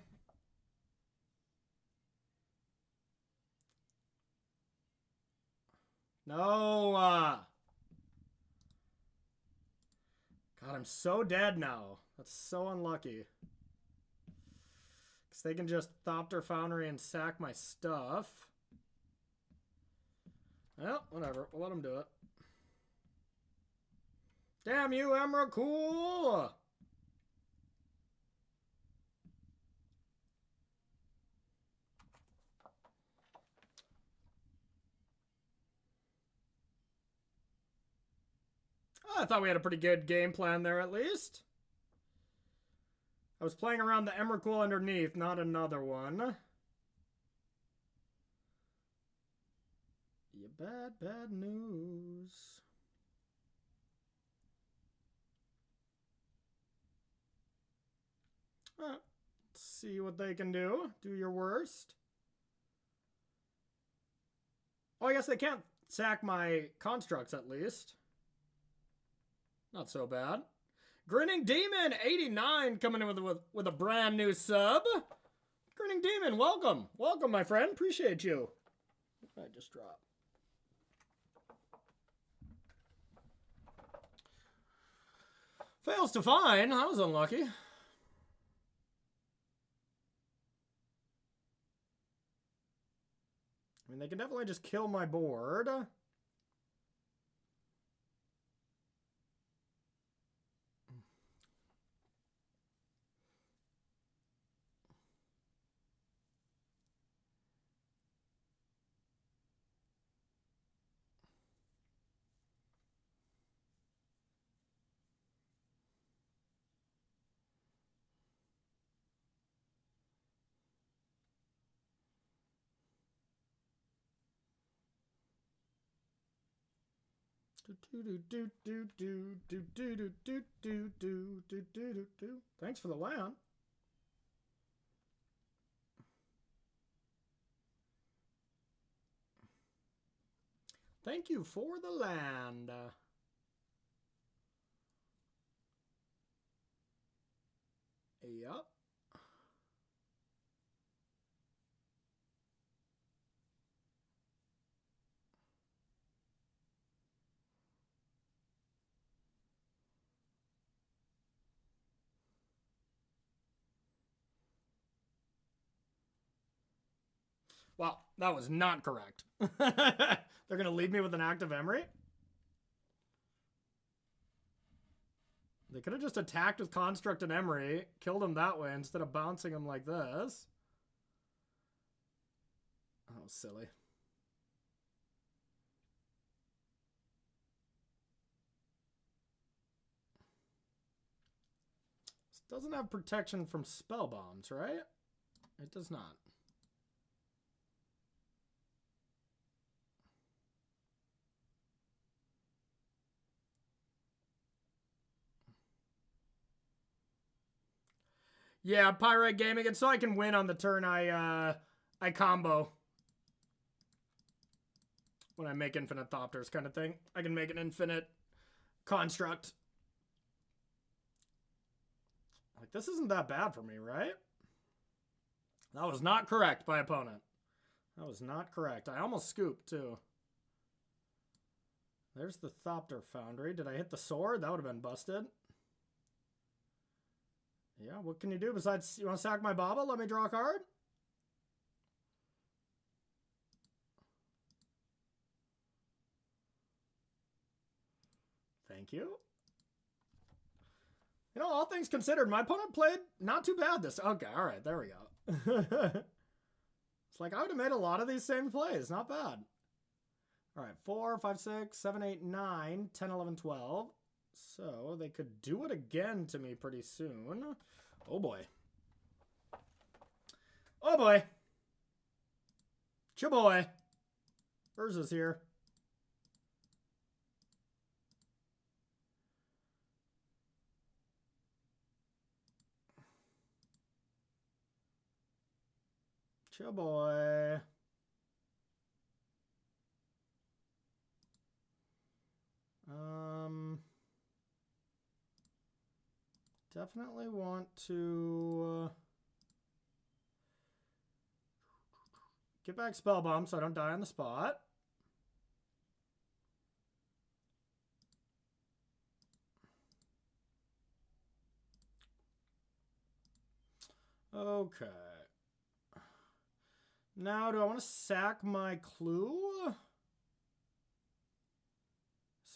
No. God, I'm so dead now. That's so unlucky. Because they can just Thopter Foundry and sack my stuff. Well, whatever. We'll let him do it. Damn you, Emrakul! I thought we had a pretty good game plan there, at least. I was playing around the Emrakul underneath, not another one. You bad news. Let's see what they can do. Do your worst. Oh, I guess they can't sack my constructs, at least. Not so bad. Grinning Demon 89 coming in with a brand new sub. Grinning Demon, welcome. Welcome, my friend. Appreciate you. I just dropped. Fails to find. I was unlucky. I mean, they can definitely just kill my board. Thanks for the land. Thank you for the land. Yup. Well, that was not correct. They're going to leave me with an active Emery? They could have just attacked with Construct and Emery, killed him that way instead of bouncing him like this. Oh, silly. This doesn't have protection from spell bombs, right? It does not. Yeah, Pyrite Gaming, it's so I can win on the turn I combo. When I make infinite Thopters kind of thing. I can make an infinite construct. Like, this isn't that bad for me, right? That was not correct by opponent. That was not correct. I almost scooped, too. There's the Thopter Foundry. Did I hit the sword? That would have been busted. Yeah, what can you do besides... You want to sack my Baba? Let me draw a card? Thank you. You know, all things considered, my opponent played not too bad this... Okay, all right, there we go. It's like, I would have made a lot of these same plays. Not bad. All right, 4, 5, 6, 7, 8, 9, 10, 11, 12. So they could do it again to me pretty soon. Oh, boy. Oh, boy. Chaboy. Urza's here. Chaboy. Definitely want to get back Spellbomb so I don't die on the spot. Okay. Now, do I want to sack my Clue?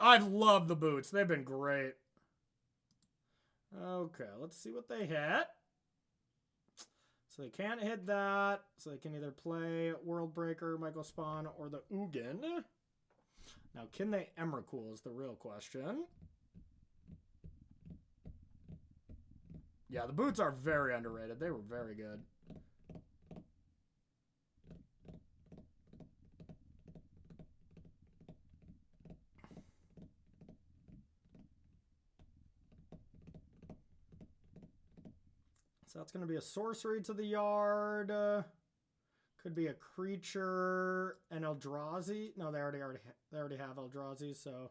I love the boots. They've been great. Okay, let's see what they hit. So they can't hit that. So they can either play World Breaker, Michael Spawn, or the Ugin. Now, can they Emrakul is the real question. Yeah, the boots are very underrated. They were very good. So that's going to be a sorcery to the yard. Could be a creature, an Eldrazi. No, they already have Eldrazi, so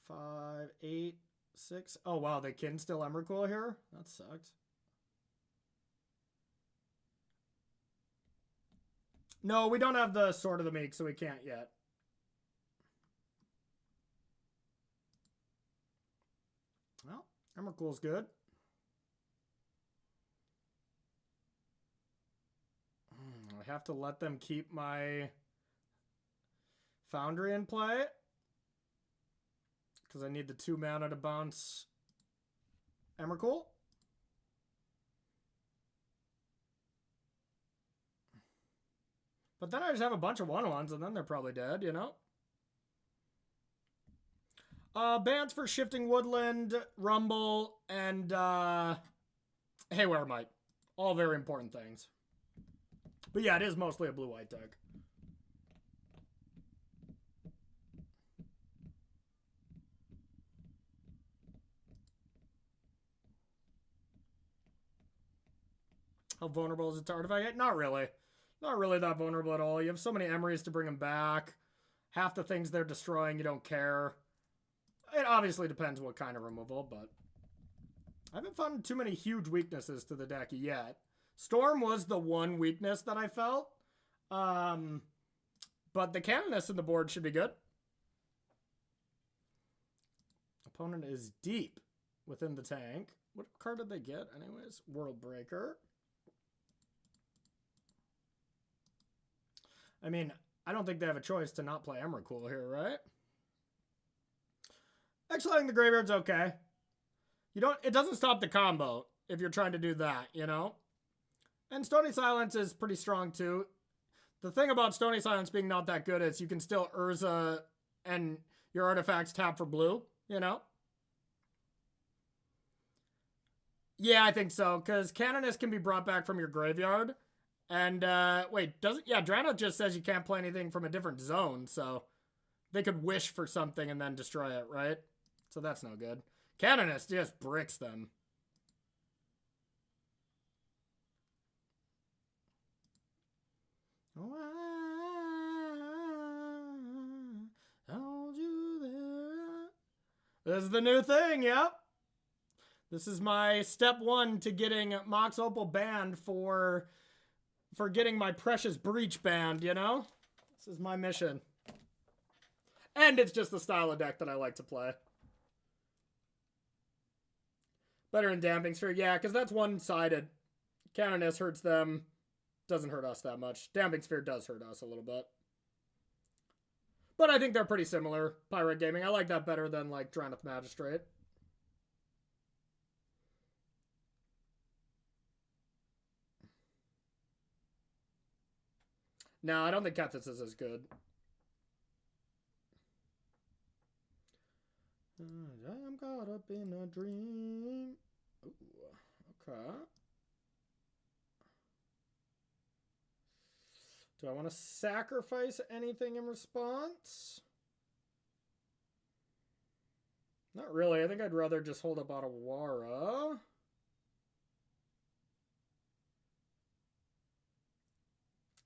5, 8, 6. Oh wow, they can still Emrakul here. That sucks. No, we don't have the Sword of the Meek, so we can't yet. Well, Emrakul's good. I have to let them keep my Foundry in play. Because I need the 2 mana to bounce Emrakul. But then I just have a bunch of 1/1s and then they're probably dead, you know? Bans for Shifting Woodland, Rumble, and Haywire Might. All very important things. But yeah, it is mostly a blue-white deck. How vulnerable is it to Artifact? Not really. Not really that vulnerable at all. You have so many Emeries to bring them back. Half the things they're destroying, you don't care. It obviously depends what kind of removal, but I haven't found too many huge weaknesses to the deck yet. Storm was the one weakness that I felt. But the Canoness in the board should be good. Opponent is deep within the tank. What card did they get anyways? World Breaker. I mean, I don't think they have a choice to not play Emrakul here, right? Exiling the graveyard's okay. It doesn't stop the combo if you're trying to do that, you know? And Stony Silence is pretty strong too. The thing about Stony Silence being not that good is you can still Urza and your artifacts tap for blue, you know? Yeah, I think so, because Canoness can be brought back from your graveyard. And, wait, doesn't... Yeah, Drano just says you can't play anything from a different zone, so... They could wish for something and then destroy it, right? So that's no good. Canoness just bricks them. Oh, I told you there. This is the new thing, yep. This is my step 1 to getting Mox Opal banned for getting my Precious Breach banned, you know? This is my mission. And it's just the style of deck that I like to play. Better in Damping Sphere, yeah, because that's one-sided. Canoness hurts them, doesn't hurt us that much. Damping Sphere does hurt us a little bit. But I think they're pretty similar. Pirate Gaming, I like that better than, like, Drannith Magistrate. No, I don't think Kethis is as good. I'm caught up in a dream. Ooh, okay. Do I want to sacrifice anything in response? Not really. I think I'd rather just hold up Otawara.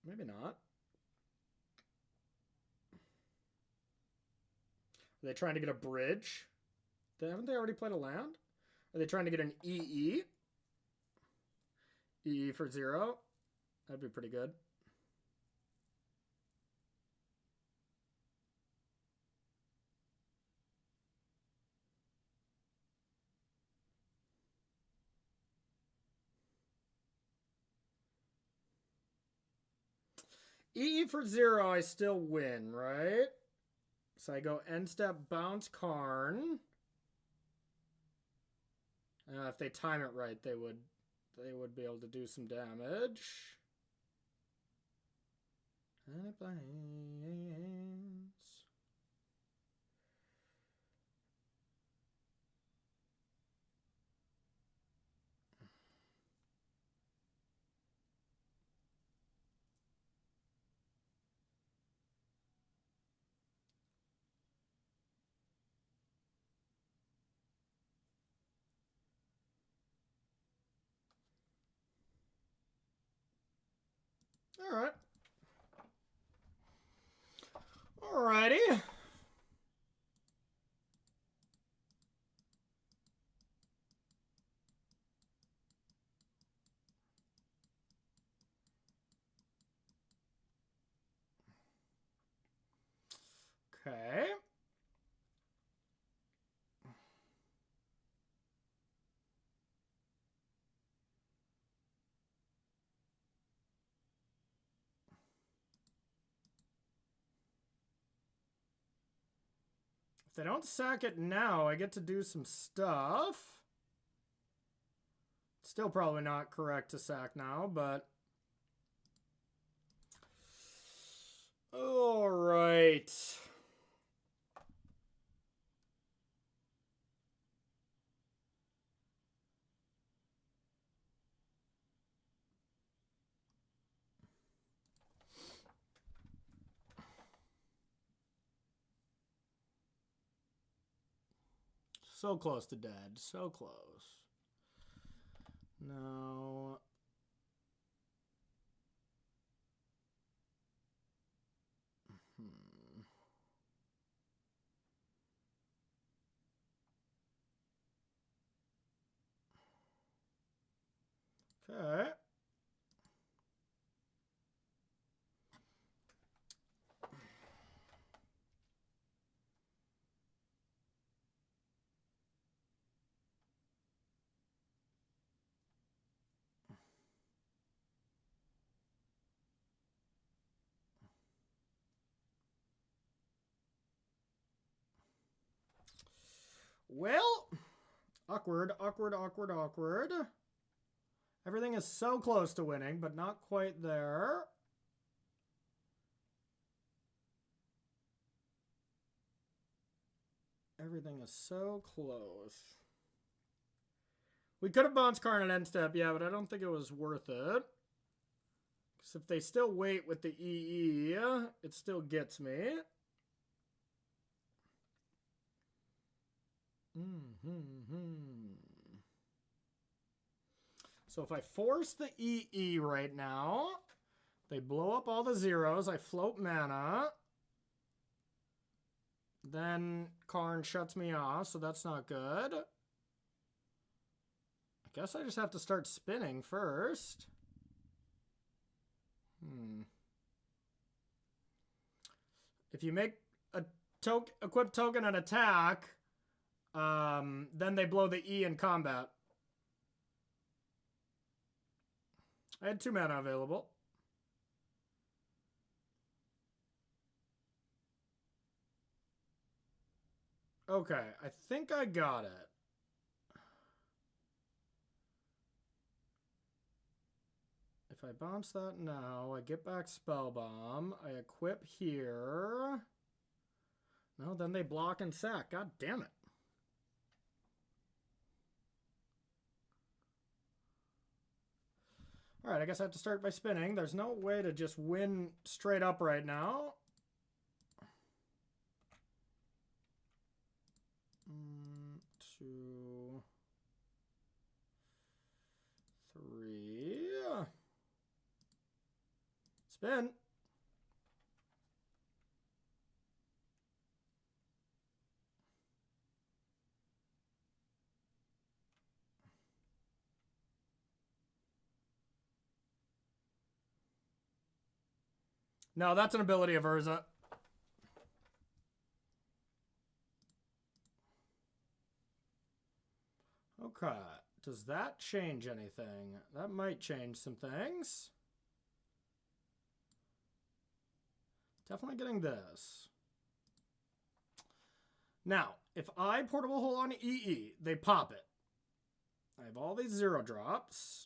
Maybe not. Are they trying to get a bridge? Haven't they already played a land? Are they trying to get an EE? EE for 0? That'd be pretty good. EE for 0, I still win, right? So I go end step, bounce Karn. If they time it right, they would be able to do some damage. And it blanks. All right. Alrighty. Okay. If they don't sack it now, I get to do some stuff. Still probably not correct to sack now, but... Alright. So close to dead. So close. No. Okay. Well, awkward, awkward, awkward, awkward. Everything is so close to winning, but not quite there. Everything is so close. We could have bounced Karn at end step, yeah, but I don't think it was worth it. Because if they still wait with the EE, it still gets me. So if I force the EE right now, they blow up all the zeros. I float mana. Then Karn shuts me off, so that's not good. I guess I just have to start spinning first. If you make a equip token and attack, then they blow the E in combat. I had 2 mana available. Okay, I think I got it. If I bounce that now, I get back Spellbomb. I equip here. No, then they block and sack. God damn it. Alright, I guess I have to start by spinning. There's no way to just win straight up right now. Two, three. Spin. No, that's an ability of Urza. Okay. Does that change anything? That might change some things. Definitely getting this. Now, if I Portable Hole on EE, they pop it. I have all these 0 drops.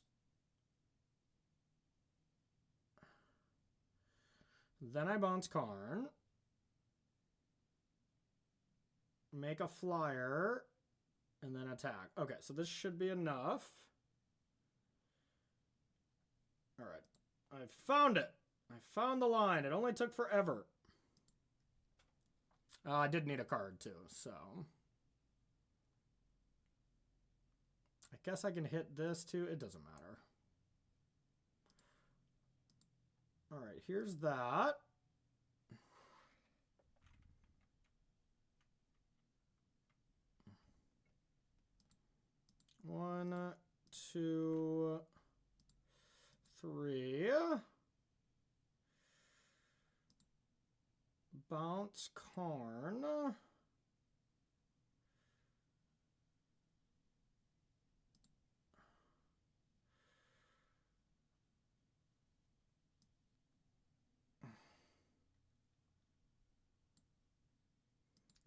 Then I bounce Karn. Make a flyer. And then attack. Okay, so this should be enough. Alright. I found it. I found the line. It only took forever. I did need a card too, so. I guess I can hit this too. It doesn't matter. Alright, here's that. One, two, three. Bounce Karn.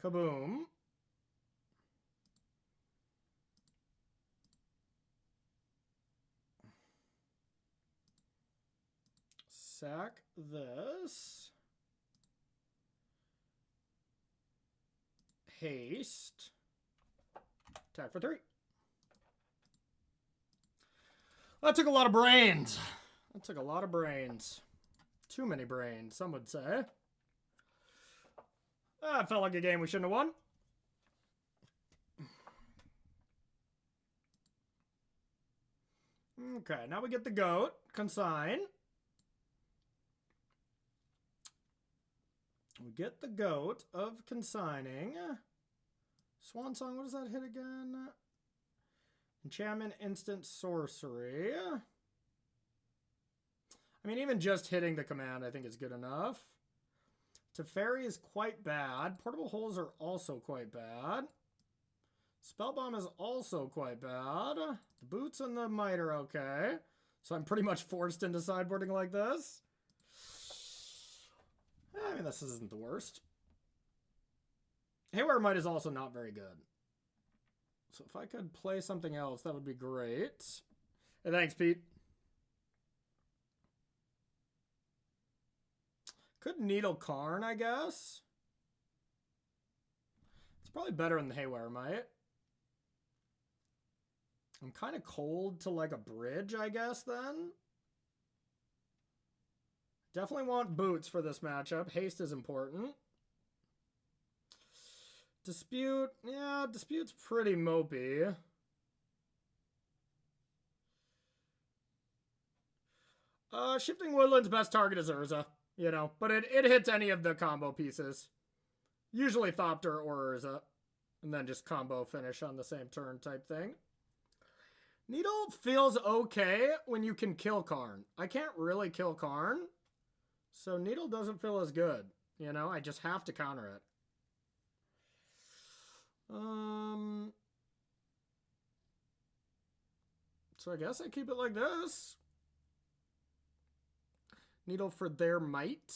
Kaboom. Sack this. Haste. Attack for 3. That took a lot of brains. That took a lot of brains. Too many brains, some would say. That felt like a game we shouldn't have won. Okay, now we get the goat. Consign. We get the goat of consigning. Swan Song, what does that hit again? Enchantment, instant sorcery. I mean, even just hitting the command I think is good enough. Teferi is quite bad. Portable Holes are also quite bad. Spellbomb is also quite bad. The boots and the might are okay. So I'm pretty much forced into sideboarding like this. I mean, this isn't the worst. Haywire Might is also not very good. So if I could play something else, that would be great. Hey, thanks, Pete. Could Needle Karn, I guess. It's probably better than the Haywire Might. I'm kind of cold to like a bridge, I guess, then. Definitely want boots for this matchup. Haste is important. Dispute. Yeah, Dispute's pretty mopey. Shifting Woodland's best target is Urza. You know, but it hits any of the combo pieces. Usually Thopter or Urza. And then just combo finish on the same turn type thing. Needle feels okay when you can kill Karn. I can't really kill Karn. So Needle doesn't feel as good. You know, I just have to counter it. So I guess I keep it like this. Needle for their might.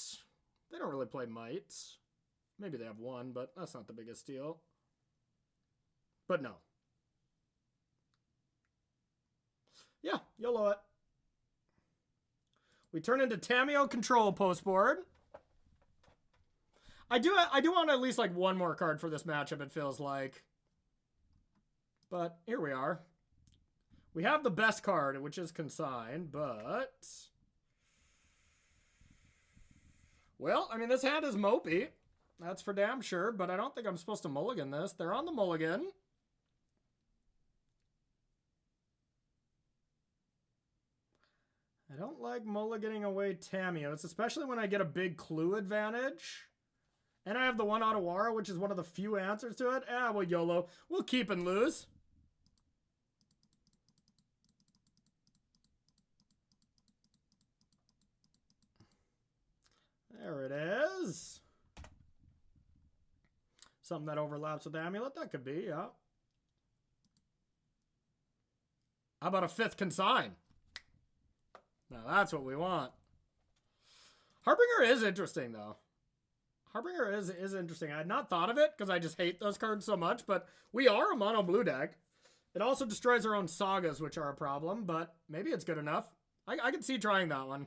They don't really play mights. Maybe they have one, but that's not the biggest deal. But no. Yeah, YOLO it. We turn into Tamiyo control post board. I do want at least like one more card for this matchup, it feels like. But here we are. We have the best card, which is Consign, but... Well, I mean, this hand is mopey. That's for damn sure, but I don't think I'm supposed to mulligan this. They're on the mulligan. I don't like mulliganing away Tamios, especially when I get a big clue advantage. And I have the one Otawara, which is one of the few answers to it. Well, YOLO. We'll keep and lose. There it is. Something that overlaps with the Amulet. That could be, yeah. How about a 5th Consign? Now that's what we want. Harbinger is interesting, though. Harbinger is interesting. I had not thought of it because I just hate those cards so much, but we are a mono blue deck. It also destroys our own sagas, which are a problem, but maybe it's good enough. I can see trying that one.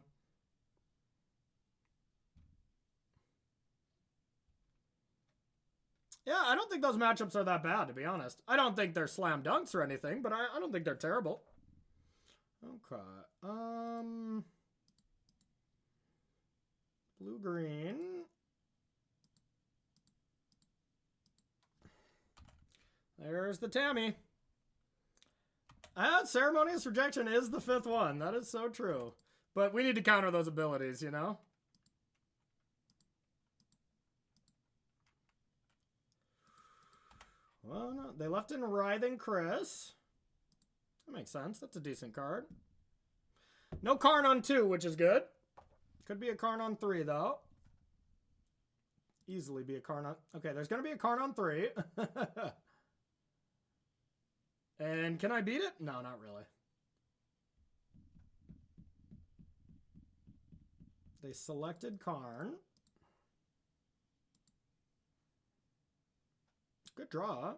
Yeah, I don't think those matchups are that bad, to be honest. I don't think they're slam dunks or anything, but I don't think they're terrible. Okay. Blue-green. There's the Tammy. Ceremonious Rejection is the 5th one. That is so true. But we need to counter those abilities, you know? Well, no, they left in Writhing Chris. That makes sense. That's a decent card. No Karn on 2, which is good. Could be a Karn on 3, though. Easily be a Karn on... Okay, there's going to be a Karn on 3. And can I beat it? No, not really. They selected Karn. Good draw.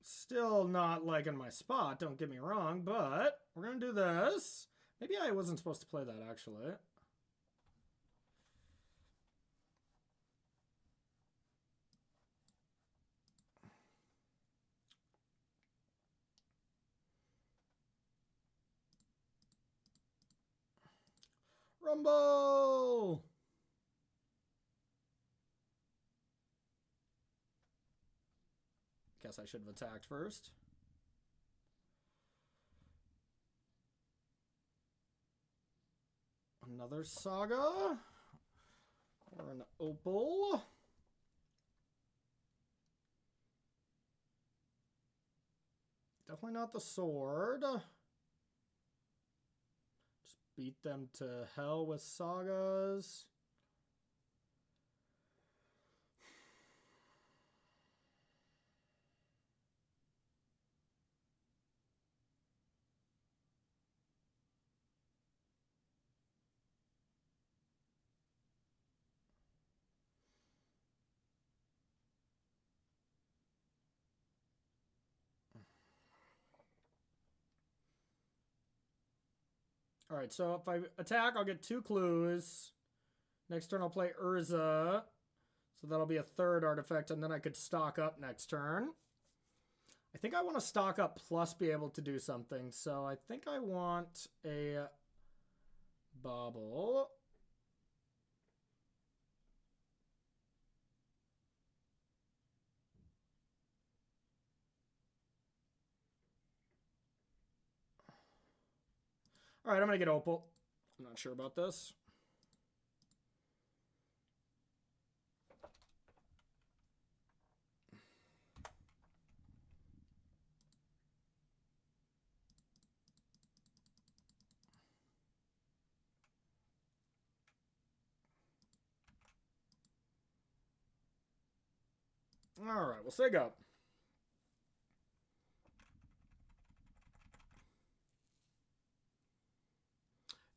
Still not liking my spot, don't get me wrong, but we're going to do this. Maybe I wasn't supposed to play that, actually. Rumble! Guess I should have attacked first. Another Saga. Or an Opal. Definitely not the sword. Just beat them to hell with Sagas. All right, so if I attack, I'll get 2 clues. Next turn, I'll play Urza. So that'll be a 3rd artifact, and then I could stock up next turn. I think I want to stock up plus be able to do something. So I think I want a Bauble. All right, I'm going to get Opal. I'm not sure about this. All right, we'll say go.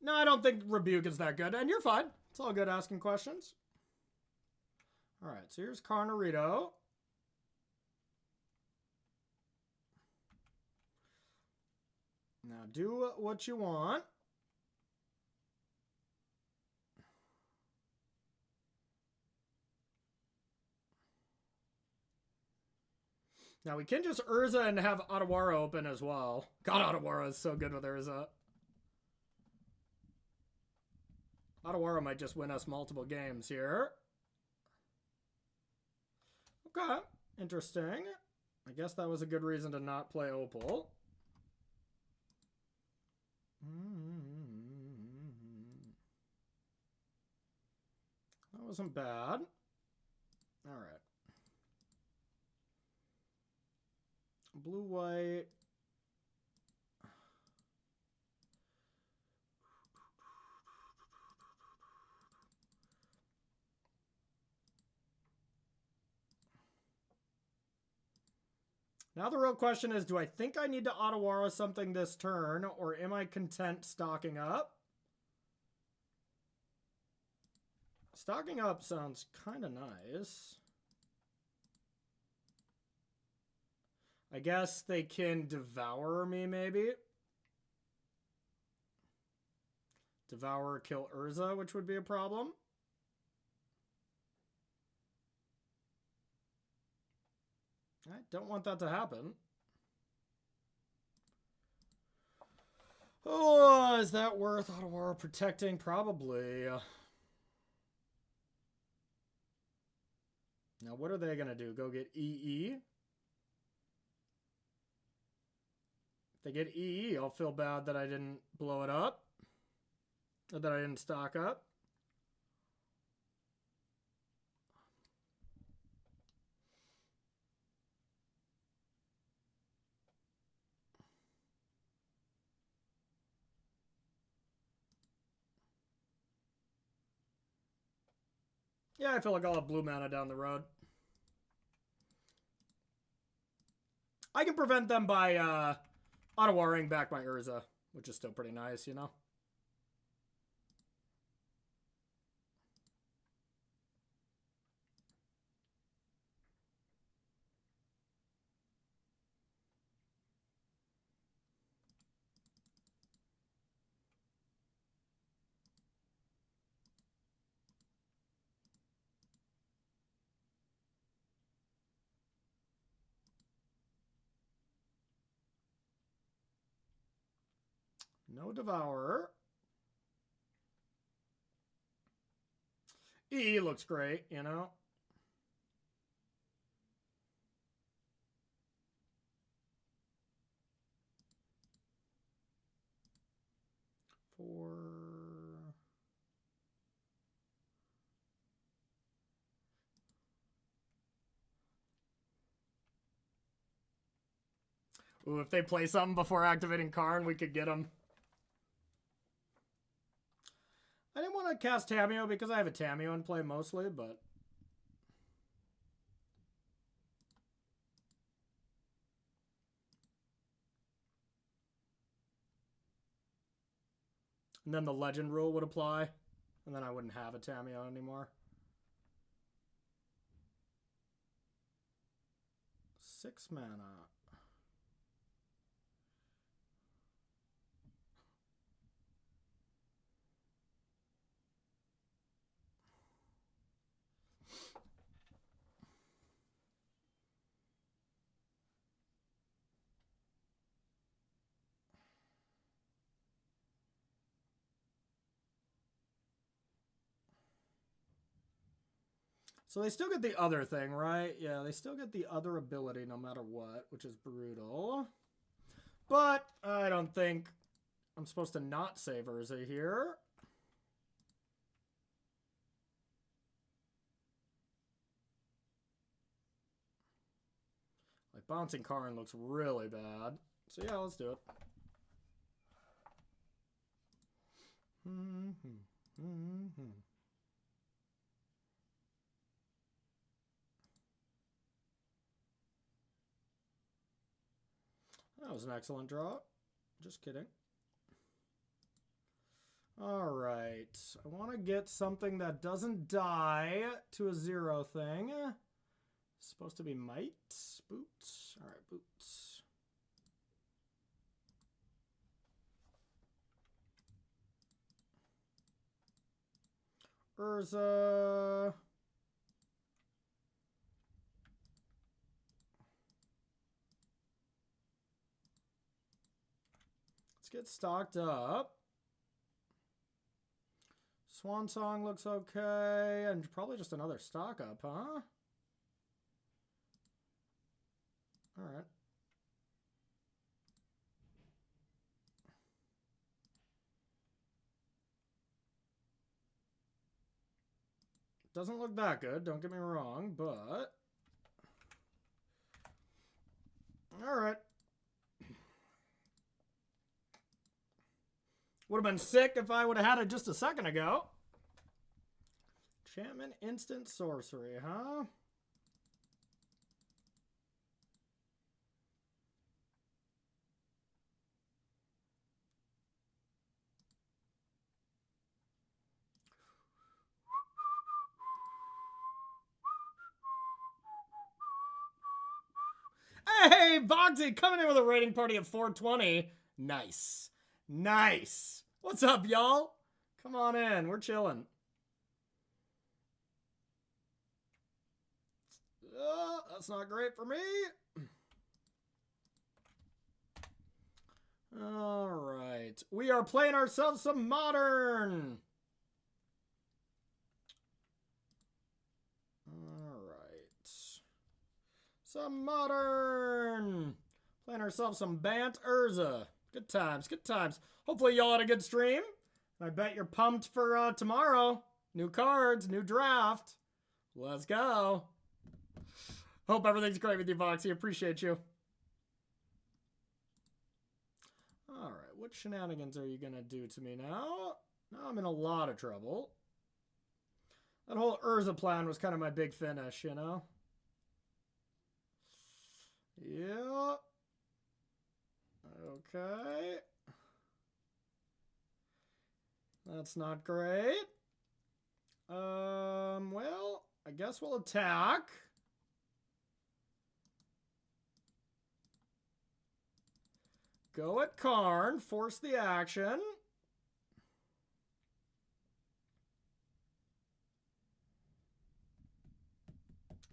No, I don't think Rebuke is that good, and you're fine. It's all good asking questions. All right, so here's Carnarito. Now do what you want. Now we can just Urza and have Otawara open as well. God, Otawara is so good with Urza. Otawara might just win us multiple games here. Okay, interesting. I guess that was a good reason to not play Opal. That wasn't bad. All right. Blue, white. Now the real question is, do I think I need to Otawara something this turn, or am I content stocking up? Stocking up sounds kind of nice. I guess they can devour me, maybe. Devour, kill Urza, which would be a problem. I don't want that to happen. Oh, is that worth Ottawa protecting? Probably. Now, what are they going to do? Go get EE? If they get EE, I'll feel bad that I didn't blow it up. Or that I didn't stock up. Yeah, I feel like I'll have blue mana down the road. I can prevent them by auto-warring back my Urza, which is still pretty nice, you know? No Devourer. E looks great, you know? Ooh, if they play something before activating Karn, we could get them. I didn't want to cast Tamiyo because I have a Tamiyo in play mostly, but... And then the legend rule would apply. And then I wouldn't have a Tamiyo anymore. 6 mana. So they still get the other thing, right? Yeah, they still get the other ability no matter what, which is brutal. But I don't think I'm supposed to not save Urza here. Like, bouncing Karn looks really bad. So yeah, let's do it. That was an excellent draw. Just kidding. All right. I want to get something that doesn't die to a 0 thing. It's supposed to be might. Boots. All right, boots. Urza. Let's get stocked up. Swan Song looks okay. And probably just another stock up, huh? Alright. Doesn't look that good, don't get me wrong, but... Alright. Would have been sick if I would have had it just a second ago. Enchantment instant sorcery, huh? Hey, Boxy, coming in with a rating party of 420. Nice. Nice. What's up, y'all? Come on in. We're chilling. That's not great for me. All right. We are playing ourselves some Modern. All right. Some Modern. Playing ourselves some Bant Urza. Good times, good times. Hopefully y'all had a good stream. I bet you're pumped for tomorrow. New cards, new draft. Let's go. Hope everything's great with you, Voxy. Appreciate you. All right, what shenanigans are you going to do to me now? Now I'm in a lot of trouble. That whole Urza plan was kind of my big finish, you know? Yeah. Okay. That's not great. Well, I guess we'll attack. Go at Karn, force the action.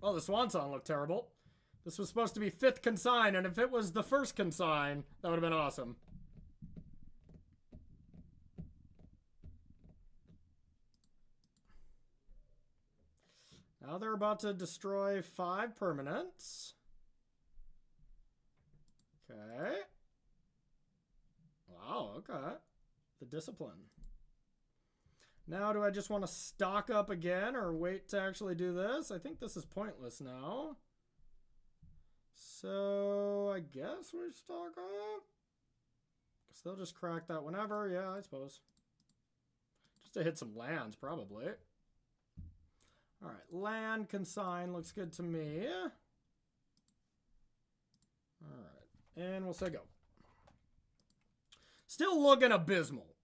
Oh, the Swan Song looked terrible. This was supposed to be 5th consign, and if it was the 1st consign, that would have been awesome. Now they're about to destroy 5 permanents. Okay. Wow, okay. The discipline. Now, do I just want to stock up again or wait to actually do this? I think this is pointless now. So, I guess we stock up. Guess they'll just crack that whenever. Yeah, I suppose. Just to hit some lands, probably. All right, land consign looks good to me. All right, and we'll say go. Still looking abysmal.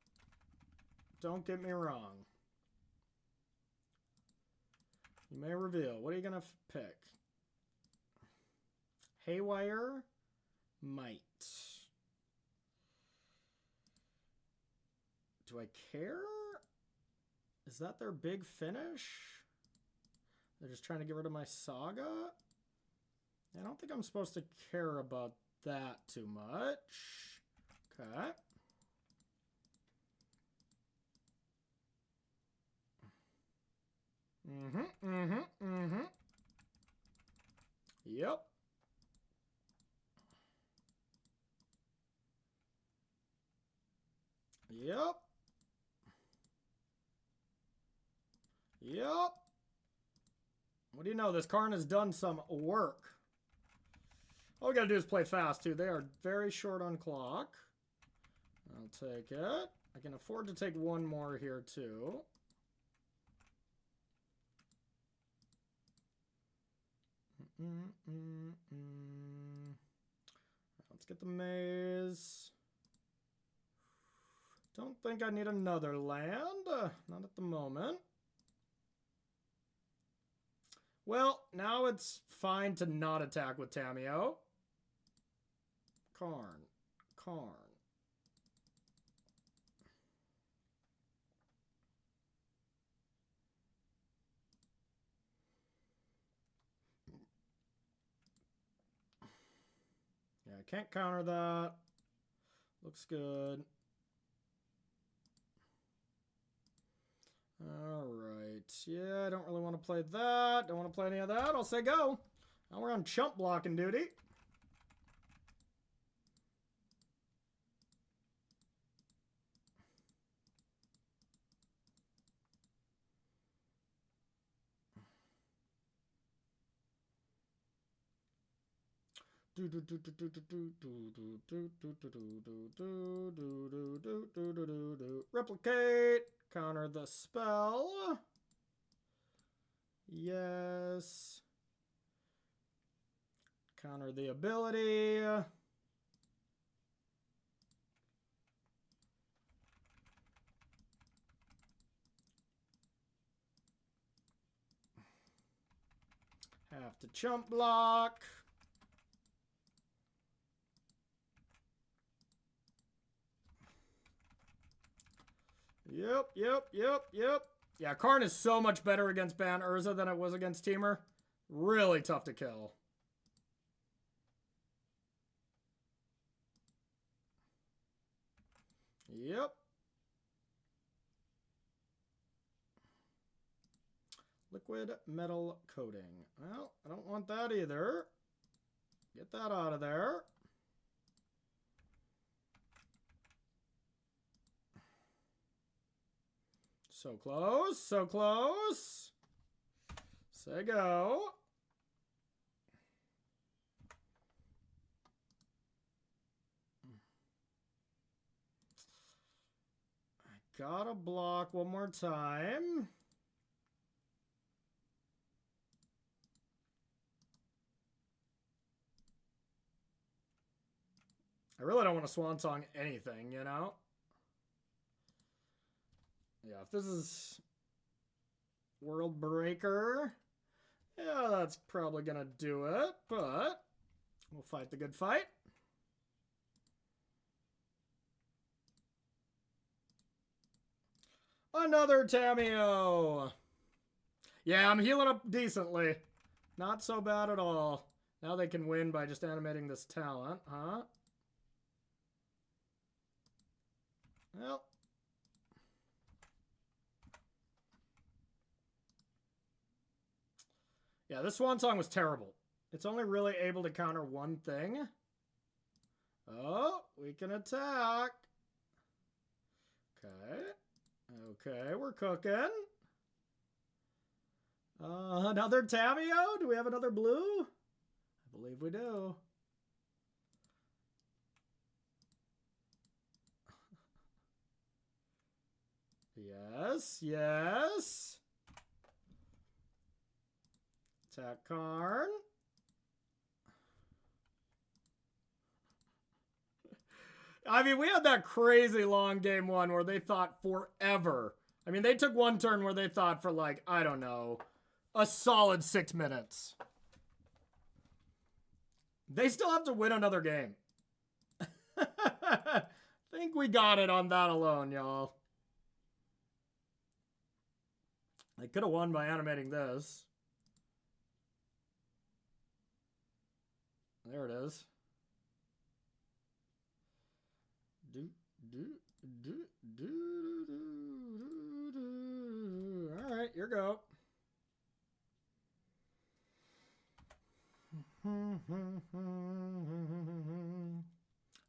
Don't get me wrong. You may reveal. What are you going to pick? Haywire? Might. Do I care? Is that their big finish? They're just trying to get rid of my Saga? I don't think I'm supposed to care about that too much. Okay. Yep. Yep. Yep. What do you know? This Karn has done some work. All we gotta do is play fast, too. They are very short on clock. I'll take it. I can afford to take one more here, too. Let's get the maze. Don't think I need another land. Not at the moment. Well, now it's fine to not attack with Tamiyo. Karn. Karn. Yeah, I can't counter that. Looks good. Alright. Yeah, I don't really want to play that. Don't want to play any of that. I'll say go. Now we're on chump blocking duty. Replicate. Counter the spell. Yes. Counter the ability. Have to chump block. Yep. Yeah, Karn is so much better against Bant Urza than it was against Teamer. Really tough to kill. Yep. Liquid metal coating. Well, I don't want that either. Get that out of there. So close, so close. Say go. I gotta block one more time. I really don't want to swan song anything, you know? Yeah, if this is World Breaker, yeah, that's probably gonna do it, but we'll fight the good fight. Another Tamiyo! Yeah, I'm healing up decently. Not so bad at all. Now they can win by just animating this talent, huh? Well. Yeah, this swan song was terrible. It's only really able to counter one thing. Oh, we can attack. Okay, we're cooking. Another Tamiyo? Do we have another blue? I believe we do. Yes. Attack Karn. I mean, we had that crazy long game one where they thought forever. I mean, they took one turn where they thought for like, I don't know, a solid 6 minutes. They still have to win another game. I think we got it on that alone, y'all. They could have won by animating this. There it is. All right, here go.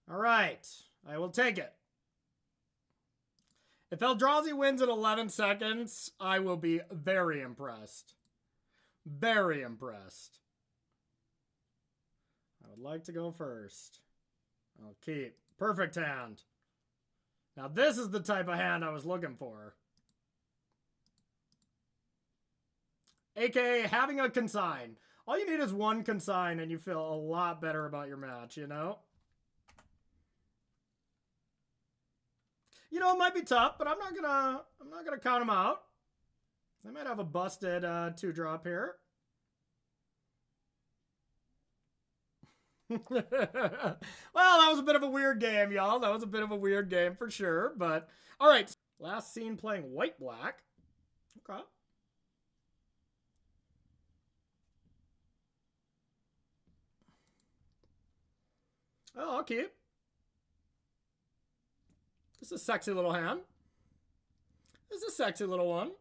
All right, I will take it. If Eldrazi wins in 11 seconds, I will be very impressed. Very impressed. I would like to go first. I'll keep. Perfect hand. Now this is the type of hand I was looking for. AKA having a consign. All you need is one consign and you feel a lot better about your match, you know? You know, it might be tough, but I'm not gonna count them out. They might have a busted 2-drop here. Well, that was a bit of a weird game, y'all. That was a bit of a weird game for sure. But all right, last scene playing white-black. Okay. Oh, I'll keep. This is a sexy little hand. This is a sexy little one.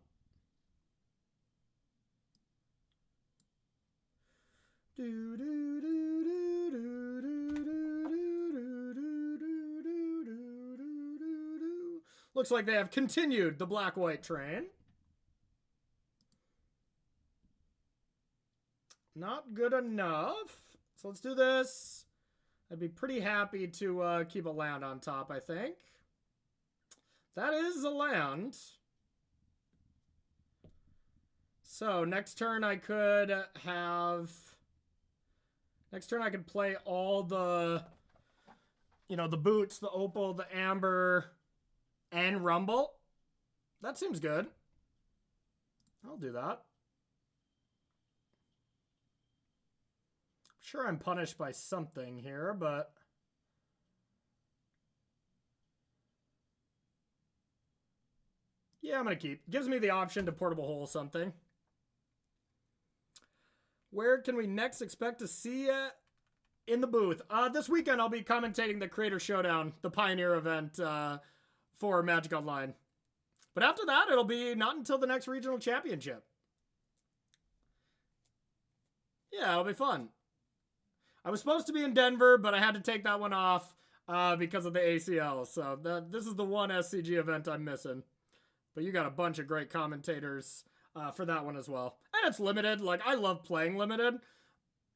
Looks like they have continued the black-white train. Not good enough. So let's do this. I'd be pretty happy to keep a land on top, I think. That is a land. So next turn I could have... Next turn I could play all the... You know, the boots, the opal, the amber, and rumble. That seems good. I'll do that. Sure, I'm punished by something here, but... Yeah, I'm going to keep. Gives me the option to portable hole something. Where can we next expect to see you in the booth? This weekend I'll be commentating the Creator Showdown, the Pioneer event for Magic Online. But after that, it'll be not until the next regional championship. Yeah, it'll be fun. I was supposed to be in Denver, but I had to take that one off because of the ACL. So this is the one SCG event I'm missing. But you got a bunch of great commentators for that one as well. And it's limited. Like, I love playing limited.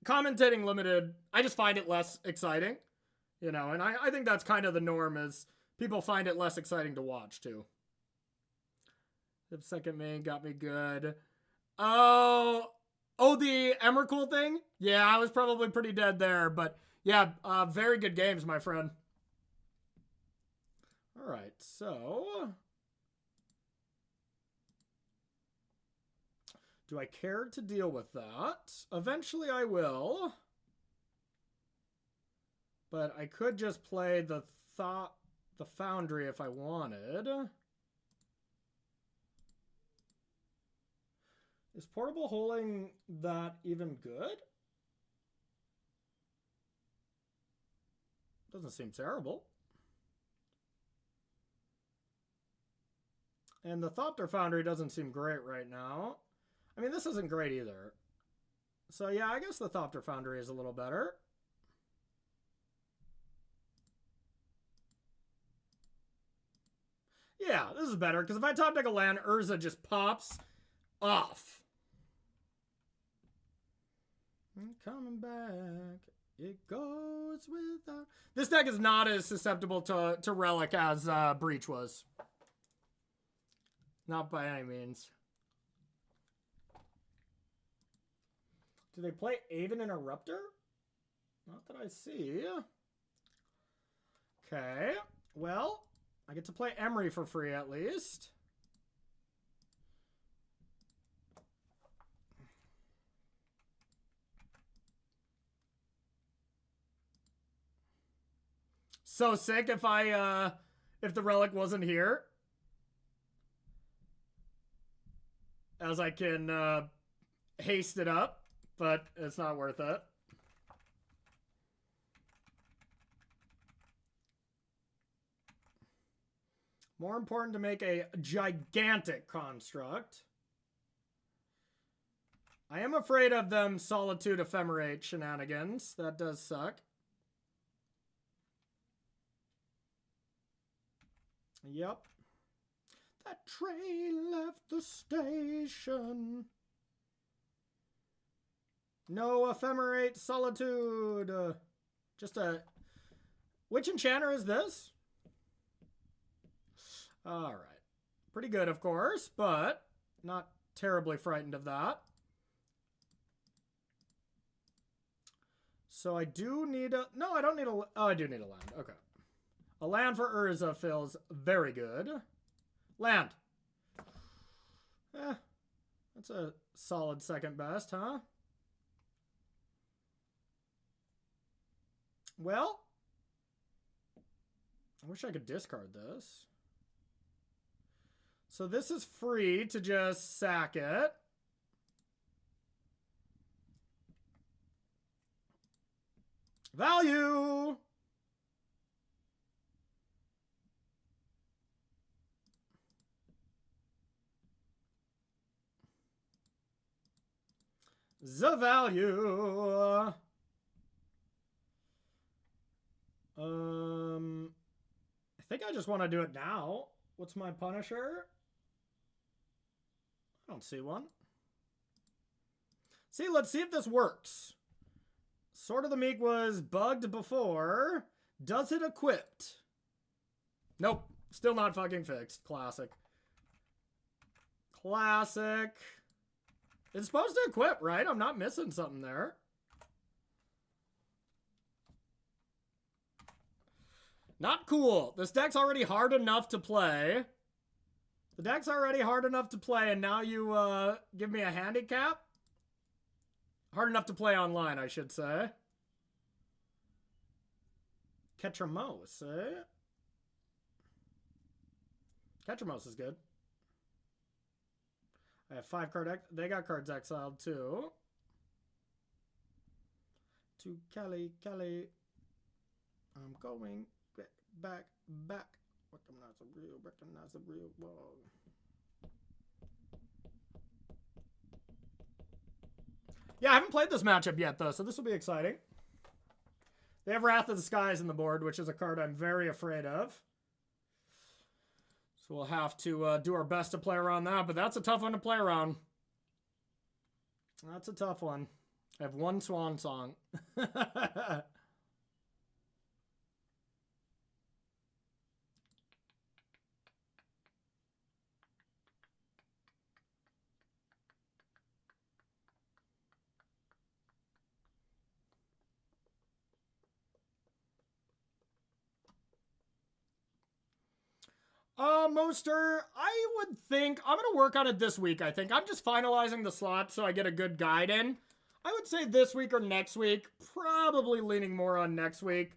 Commentating limited, I just find it less exciting. You know, and I think that's kind of the norm, is people find it less exciting to watch, too. The second main got me good. Oh, the Emrakul thing? Yeah, I was probably pretty dead there. But, yeah, very good games, my friend. All right, so... do I care to deal with that? Eventually I will. But I could just play the Foundry if I wanted. Is portable holding that even good? Doesn't seem terrible. And the Thopter Foundry doesn't seem great right now. I mean, this isn't great either. So yeah, I guess the Thopter Foundry is a little better. Yeah, this is better, because if I top deck a land, Urza just pops off. I'm coming back. It goes without... This deck is not as susceptible to Relic as Breach was. Not by any means. Do they play Aven Interrupter? Not that I see. Okay. Well, I get to play Emery for free at least. So sick if the Relic wasn't here. As I can haste it up. But it's not worth it. More important to make a gigantic construct. I am afraid of them Solitude Ephemerate shenanigans. That does suck. Yep. That train left the station. No Ephemerate Solitude. Just a... Which enchanter is this? Alright. Pretty good, of course, but not terribly frightened of that. So I do need a... No, I don't need a... Oh, I do need a land. Okay. A land for Urza feels very good. Land. That's a solid second best, huh? Well, I wish I could discard this. So this is free to just sack it. Value! The value. I think I just want to do it now. What's my Punisher? I don't see one. See, let's see if this works. Sword of the Meek was bugged before. Does it equipped? Nope. Still not fucking fixed. Classic. Classic. It's supposed to equip, right? I'm not missing something there. Not cool. This deck's already hard enough to play. The deck's already hard enough to play, and now you give me a handicap? Hard enough to play online, I should say. Ketramose, eh? Ketramose is good. I have 5 card. They got cards exiled too. To Kelly. I'm going back. Recognize the real. Whoa. Yeah, I haven't played this matchup yet though, so this will be exciting. They have Wrath of the Skies in the board, which is a card I'm very afraid of. So we'll have to do our best to play around that, but that's a tough one to play around. That's a tough one. I have 1 Swan Song. Moster, I would think I'm going to work on it this week, I think. I'm just finalizing the slot so I get a good guide in. I would say this week or next week. Probably leaning more on next week.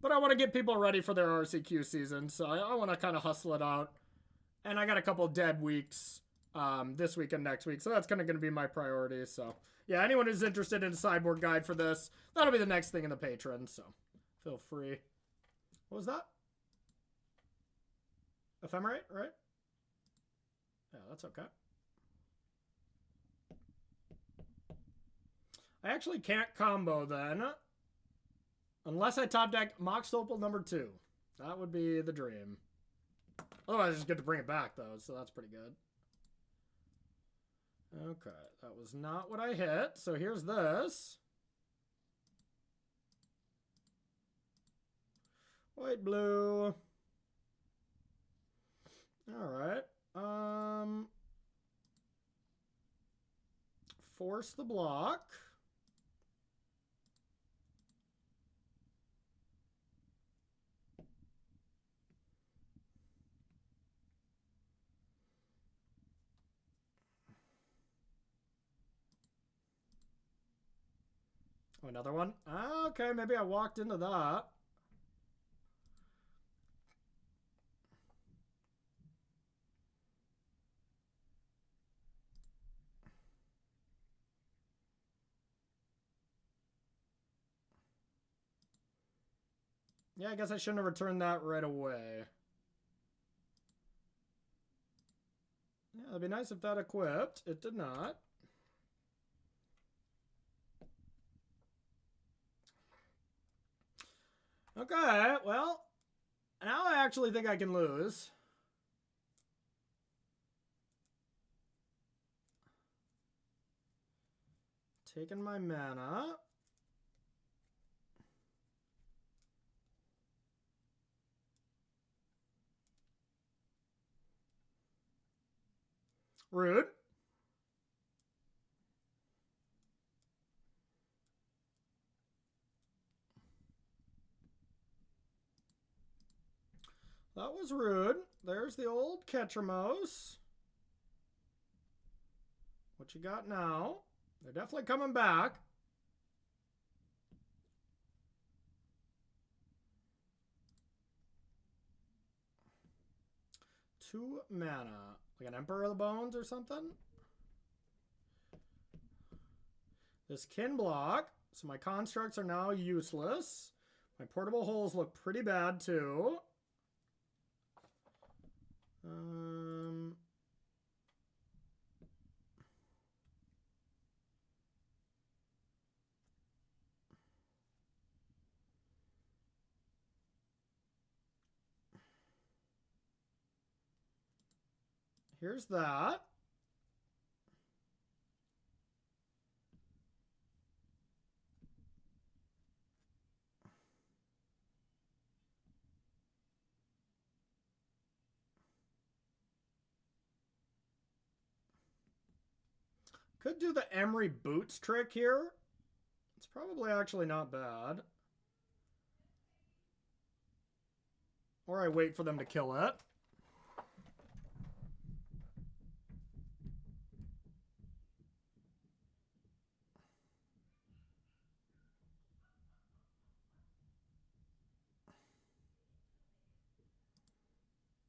But I want to get people ready for their RCQ season, so I want to kind of hustle it out. And I got a couple dead weeks this week and next week, so that's kind of going to be my priority. So, yeah, anyone who's interested in a sideboard guide for this, that'll be the next thing in the Patreon, so feel free. What was that? Ephemerate, right? Yeah, that's okay. I actually can't combo then. Unless I top deck Mox Opal number 2. That would be the dream. Otherwise, I just get to bring it back, though, so that's pretty good. Okay, that was not what I hit. So here's this. White, blue. All right. Force the block. Oh, another one? Okay, maybe I walked into that. Yeah, I guess I shouldn't have returned that right away. Yeah, it'd be nice if that equipped. It did not. Okay, well, now I actually think I can lose. Taking my mana. Rude. That was rude. There's the old Ketramos. What you got now? They're definitely coming back. Two mana. Like an Emperor of the Bones or something? This kin block. So my constructs are now useless. My portable holes look pretty bad too. Here's that. Could do the Emery Boots trick here. It's probably actually not bad. Or I wait for them to kill it.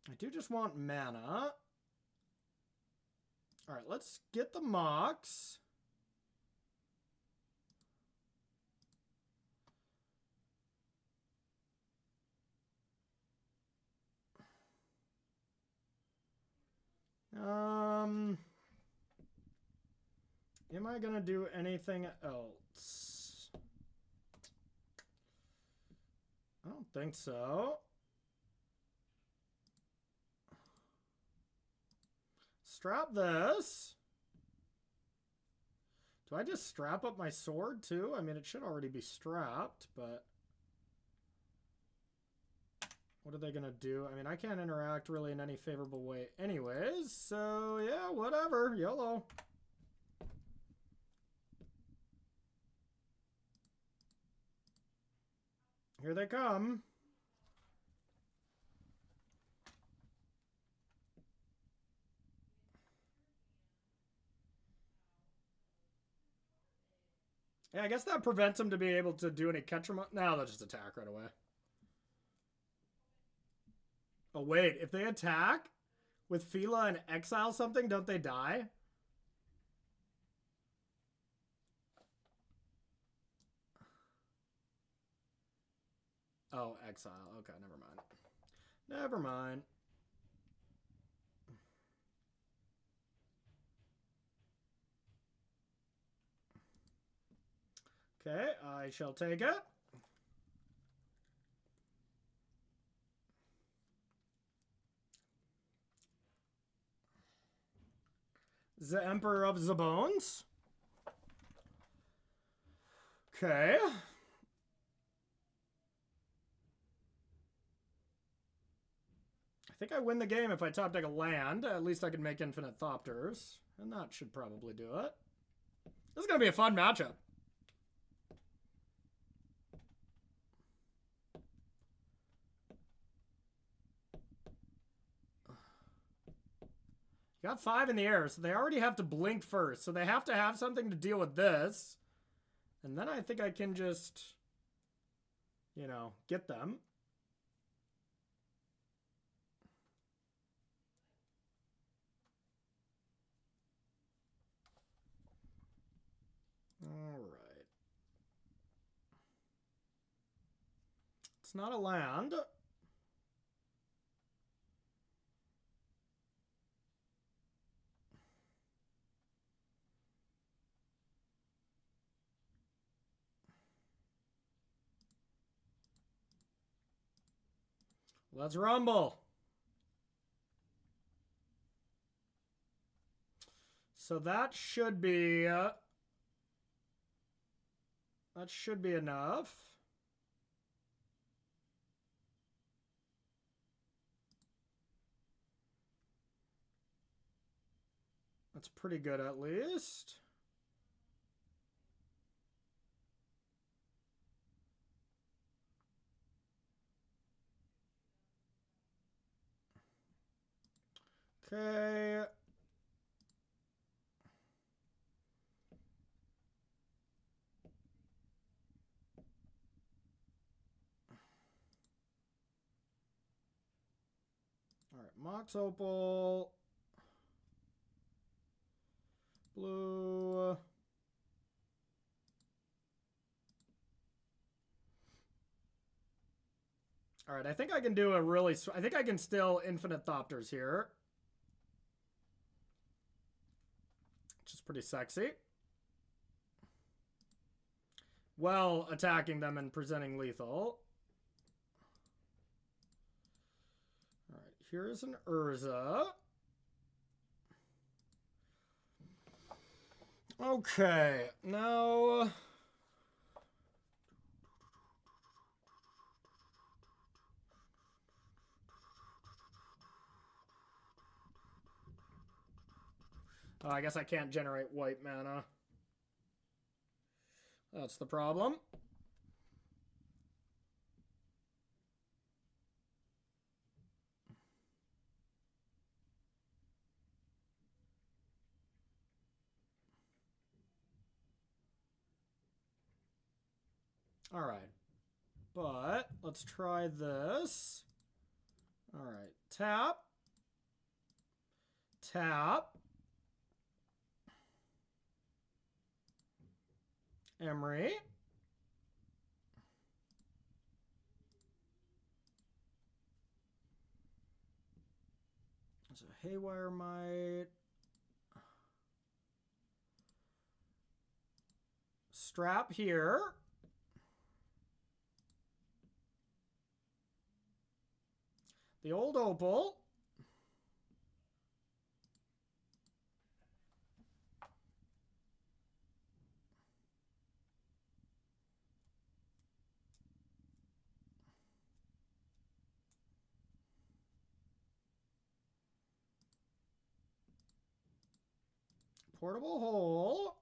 I do just want mana. All right, let's get the Mox. Am I gonna do anything else? I don't think so. Strap this. Do I just strap up my sword too? I mean, it should already be strapped, but what are they gonna do? I mean, I can't interact really in any favorable way anyways, so yeah, whatever. YOLO. Here they come. Yeah, I guess that prevents them to be able to do any catch them. No, they'll just attack right away. Oh, wait. If they attack with Fila and exile something, don't they die? Oh, exile. Okay, never mind. Never mind. Okay, I shall take it. The Emperor of the Bones. Okay. I think I win the game if I top deck a land. At least I can make infinite Thopters. And that should probably do it. This is going to be a fun matchup. Got 5 in the air, so they already have to blink first. So they have to have something to deal with this. And then I think I can just, you know, get them. All right. It's not a land. Let's rumble. So that should be enough. That's pretty good at least. Okay. All right, Mox Opal. Blue. All right, I think I can do a really... I think I can still infinite Thopters here. Which is pretty sexy. Well, attacking them and presenting lethal. All right, here's an Urza. Okay, now... Oh, I guess I can't generate white mana. That's the problem. All right. But let's try this. All right. Tap. Tap. Emery. So Haywire might. Strap here. The old Opal. Portable hole.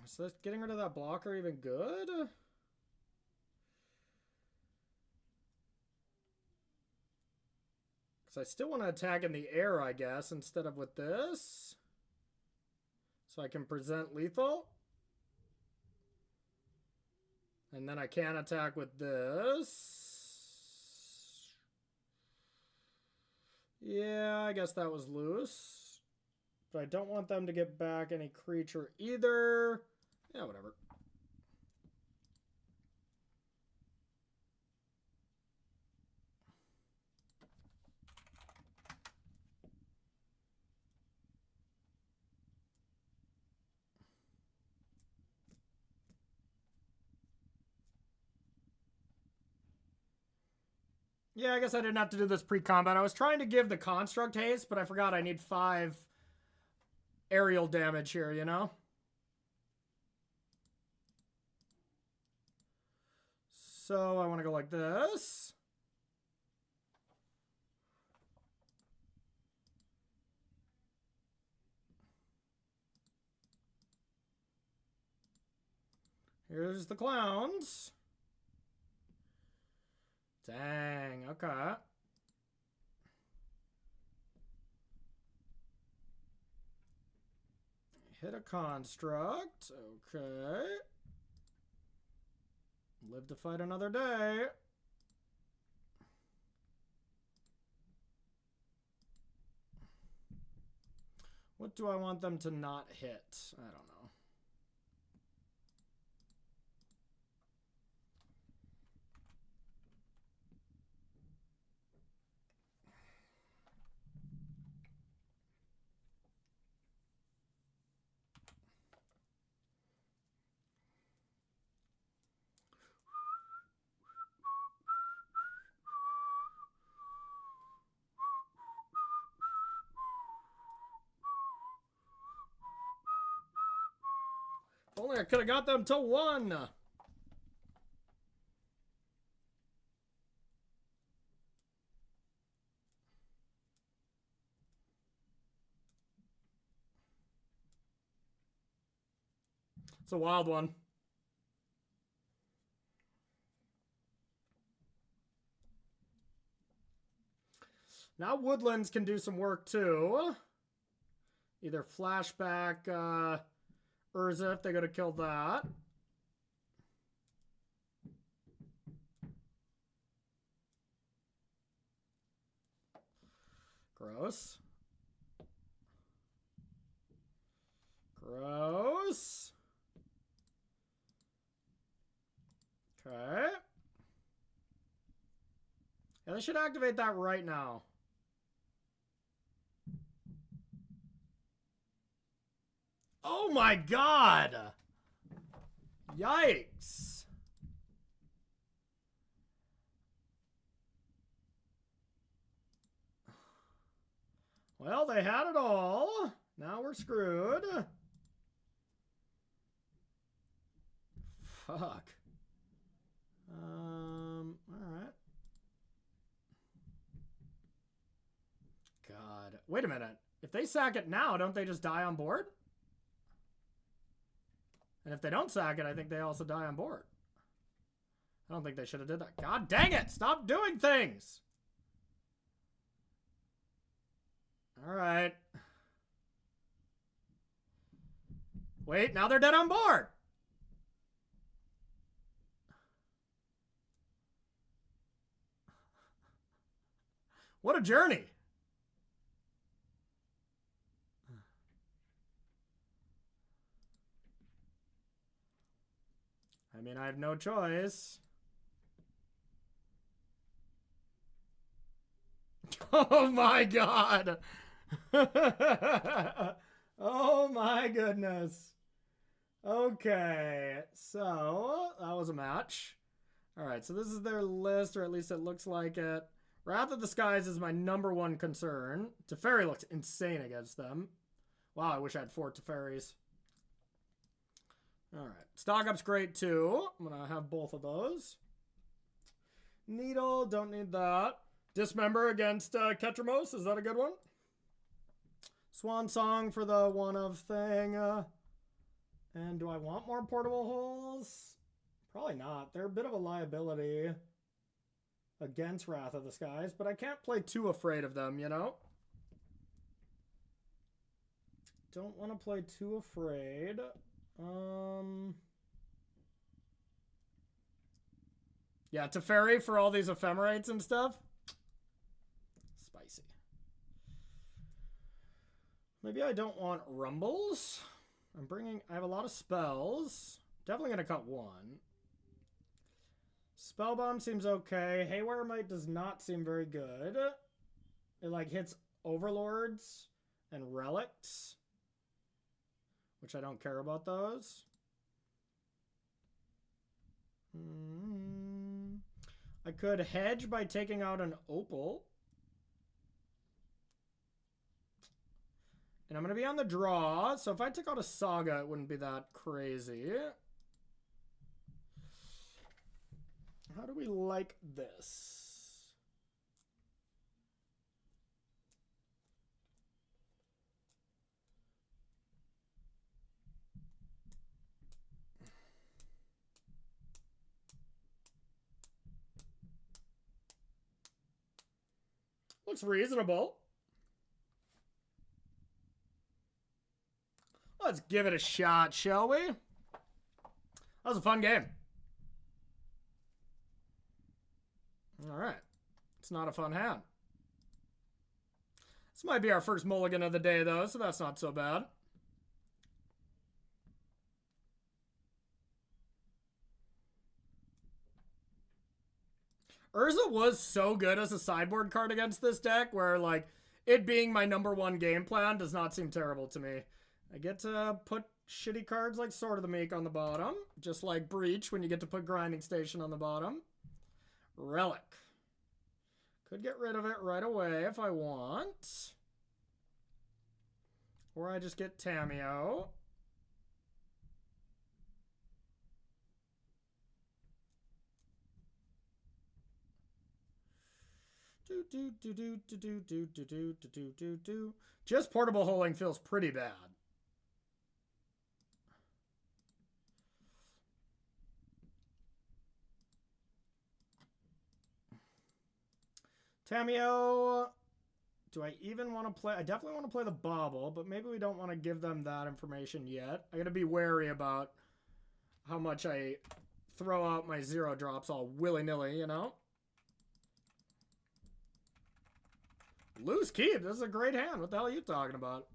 Is this getting rid of that blocker even good? Because I still want to attack in the air, I guess, instead of with this. So I can present lethal. And then I can attack with this. Yeah, I guess that was loose. But I don't want them to get back any creature either. Yeah, whatever. Yeah, I guess I didn't have to do this pre-combat. I was trying to give the construct haste, but I forgot I need 5 aerial damage here, you know? So I want to go like this. Here's the clowns. Dang, okay. Hit a construct. Okay. Live to fight another day. What do I want them to not hit? I don't know. If only I could have got them to 1. It's a wild one. Now Woodlands can do some work too. Either flashback Urza if they go to kill that. Gross. Gross. Okay. Yeah, they should activate that right now. Oh my god! Yikes. Well, they had it all. Now we're screwed. Fuck. Alright. God. Wait a minute. If they sack it now, don't they just die on board? And if they don't sack it, I think they also die on board. I don't think they should have did that. God dang it! Stop doing things! Alright. Wait, now they're dead on board! What a journey. I mean, I have no choice. Oh my god. Oh my goodness. Okay, so that was a match. All right, so this is their list, or at least it looks like it. Wrath of the Skies is my #1 concern. Teferi looks insane against them. Wow, I wish I had 4 Teferis. All right, Stock Up's great too. I'm gonna have both of those. Needle, don't need that. Dismember against Ketramos, is that a good one? Swan Song for the one of thing. And do I want more portable holes? Probably not. They're a bit of a liability against Wrath of the Skies, but I can't play too afraid of them, you know? Don't want to play too afraid. Yeah, Teferi for all these ephemerates and stuff. Spicy. Maybe I don't want Rumbles. I have a lot of spells. Definitely going to cut 1. Spellbomb seems okay. Haywire Might does not seem very good. It like hits Overlords and Relics, which I don't care about those. I could hedge by taking out an Opal. And I'm going to be on the draw, so if I took out a Saga, it wouldn't be that crazy. How do we like this? Looks reasonable. Let's give it a shot, shall we? That was a fun game. All right. It's not a fun hand. This might be our first mulligan of the day, though, so that's not so bad. Urza was so good as a sideboard card against this deck, where, like, it being my #1 game plan does not seem terrible to me. I get to put shitty cards like Sword of the Meek on the bottom, just like Breach when you get to put Grinding Station on the bottom. Relic. Could get rid of it right away if I want. Or I just get Tamiyo. Just portable holding feels pretty bad. Tamiyo. Do I even want to play? I definitely want to play the Bauble, but maybe we don't want to give them that information yet. I got to be wary about how much I throw out my 0 drops all willy-nilly, you know? Loose Keep. This is a great hand. What the hell are you talking about?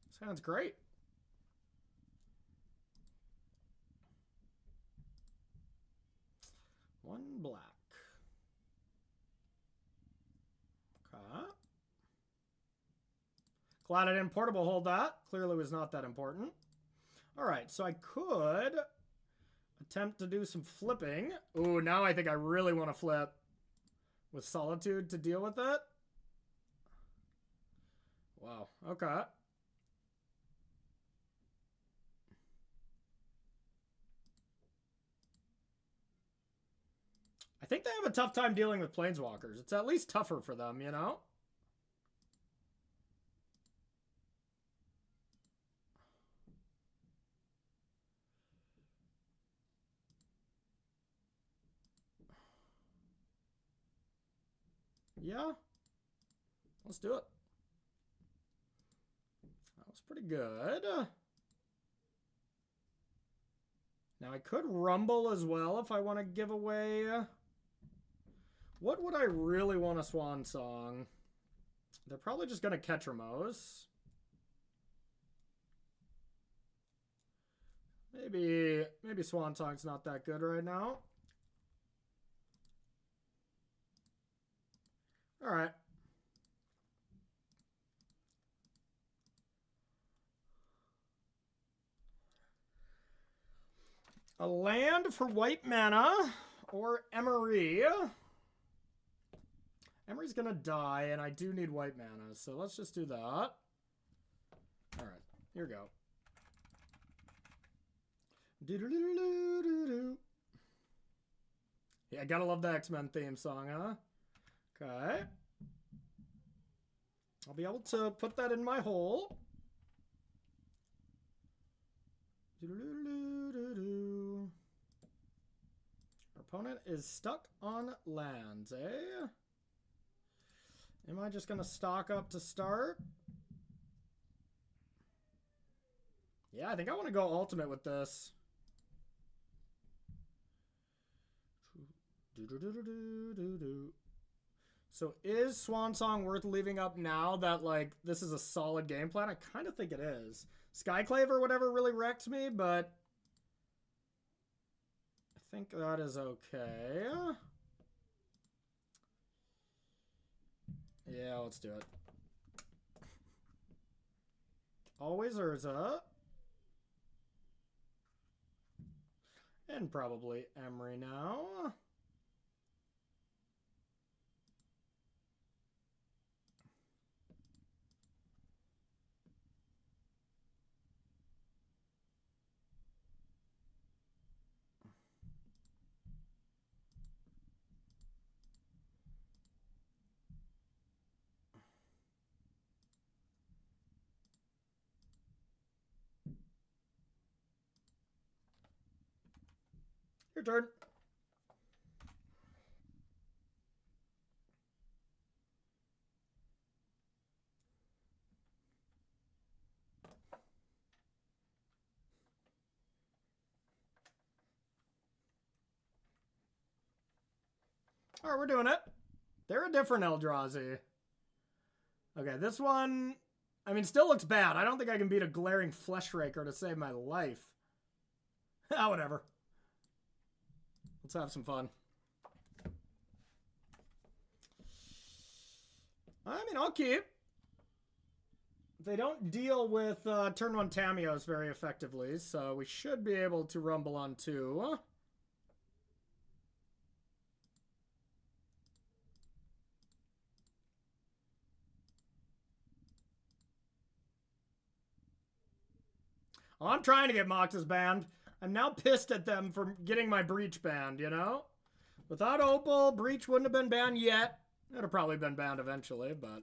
This hand's great. One black. Okay. Glad I didn't portable hold that. Clearly was not that important. All right, so I could attempt to do some flipping. Ooh, now I think I really want to flip with Solitude to deal with it. Wow, okay. I think they have a tough time dealing with Planeswalkers. It's at least tougher for them, you know? Yeah. Let's do it. That was pretty good. Now I could Rumble as well if I want to give away... What would I really want a Swan Song? They're probably just going to catch Ramos. Maybe Swan Song's not that good right now. All right. A land for white mana or Emery. Emery's gonna die, and I do need white mana, so let's just do that. All right, here we go. Yeah, gotta love the X-Men theme song, huh? Okay. I'll be able to put that in my hole. Our opponent is stuck on lands, eh? Am I just gonna stock up to start? Yeah, I think I want to go ultimate with this. So is Swansong worth leaving up now that, like, this is a solid game plan? I kind of think it is. Skyclave or whatever really wrecked me, but I think that is okay. Yeah, let's do it. Always Urza. And probably Emery now. Your turn. All right, we're doing it. They're a different Eldrazi. Okay, this one, I mean, still looks bad. I don't think I can beat a glaring Fleshraker to save my life. Ah, whatever. Let's have some fun. I mean, I'll keep. They don't deal with turn 1 Tamios very effectively, so we should be able to rumble on 2. Oh, I'm trying to get Mox's banned. I'm now pissed at them for getting my Breach banned, you know? Without Opal, Breach wouldn't have been banned yet. It would have probably been banned eventually, but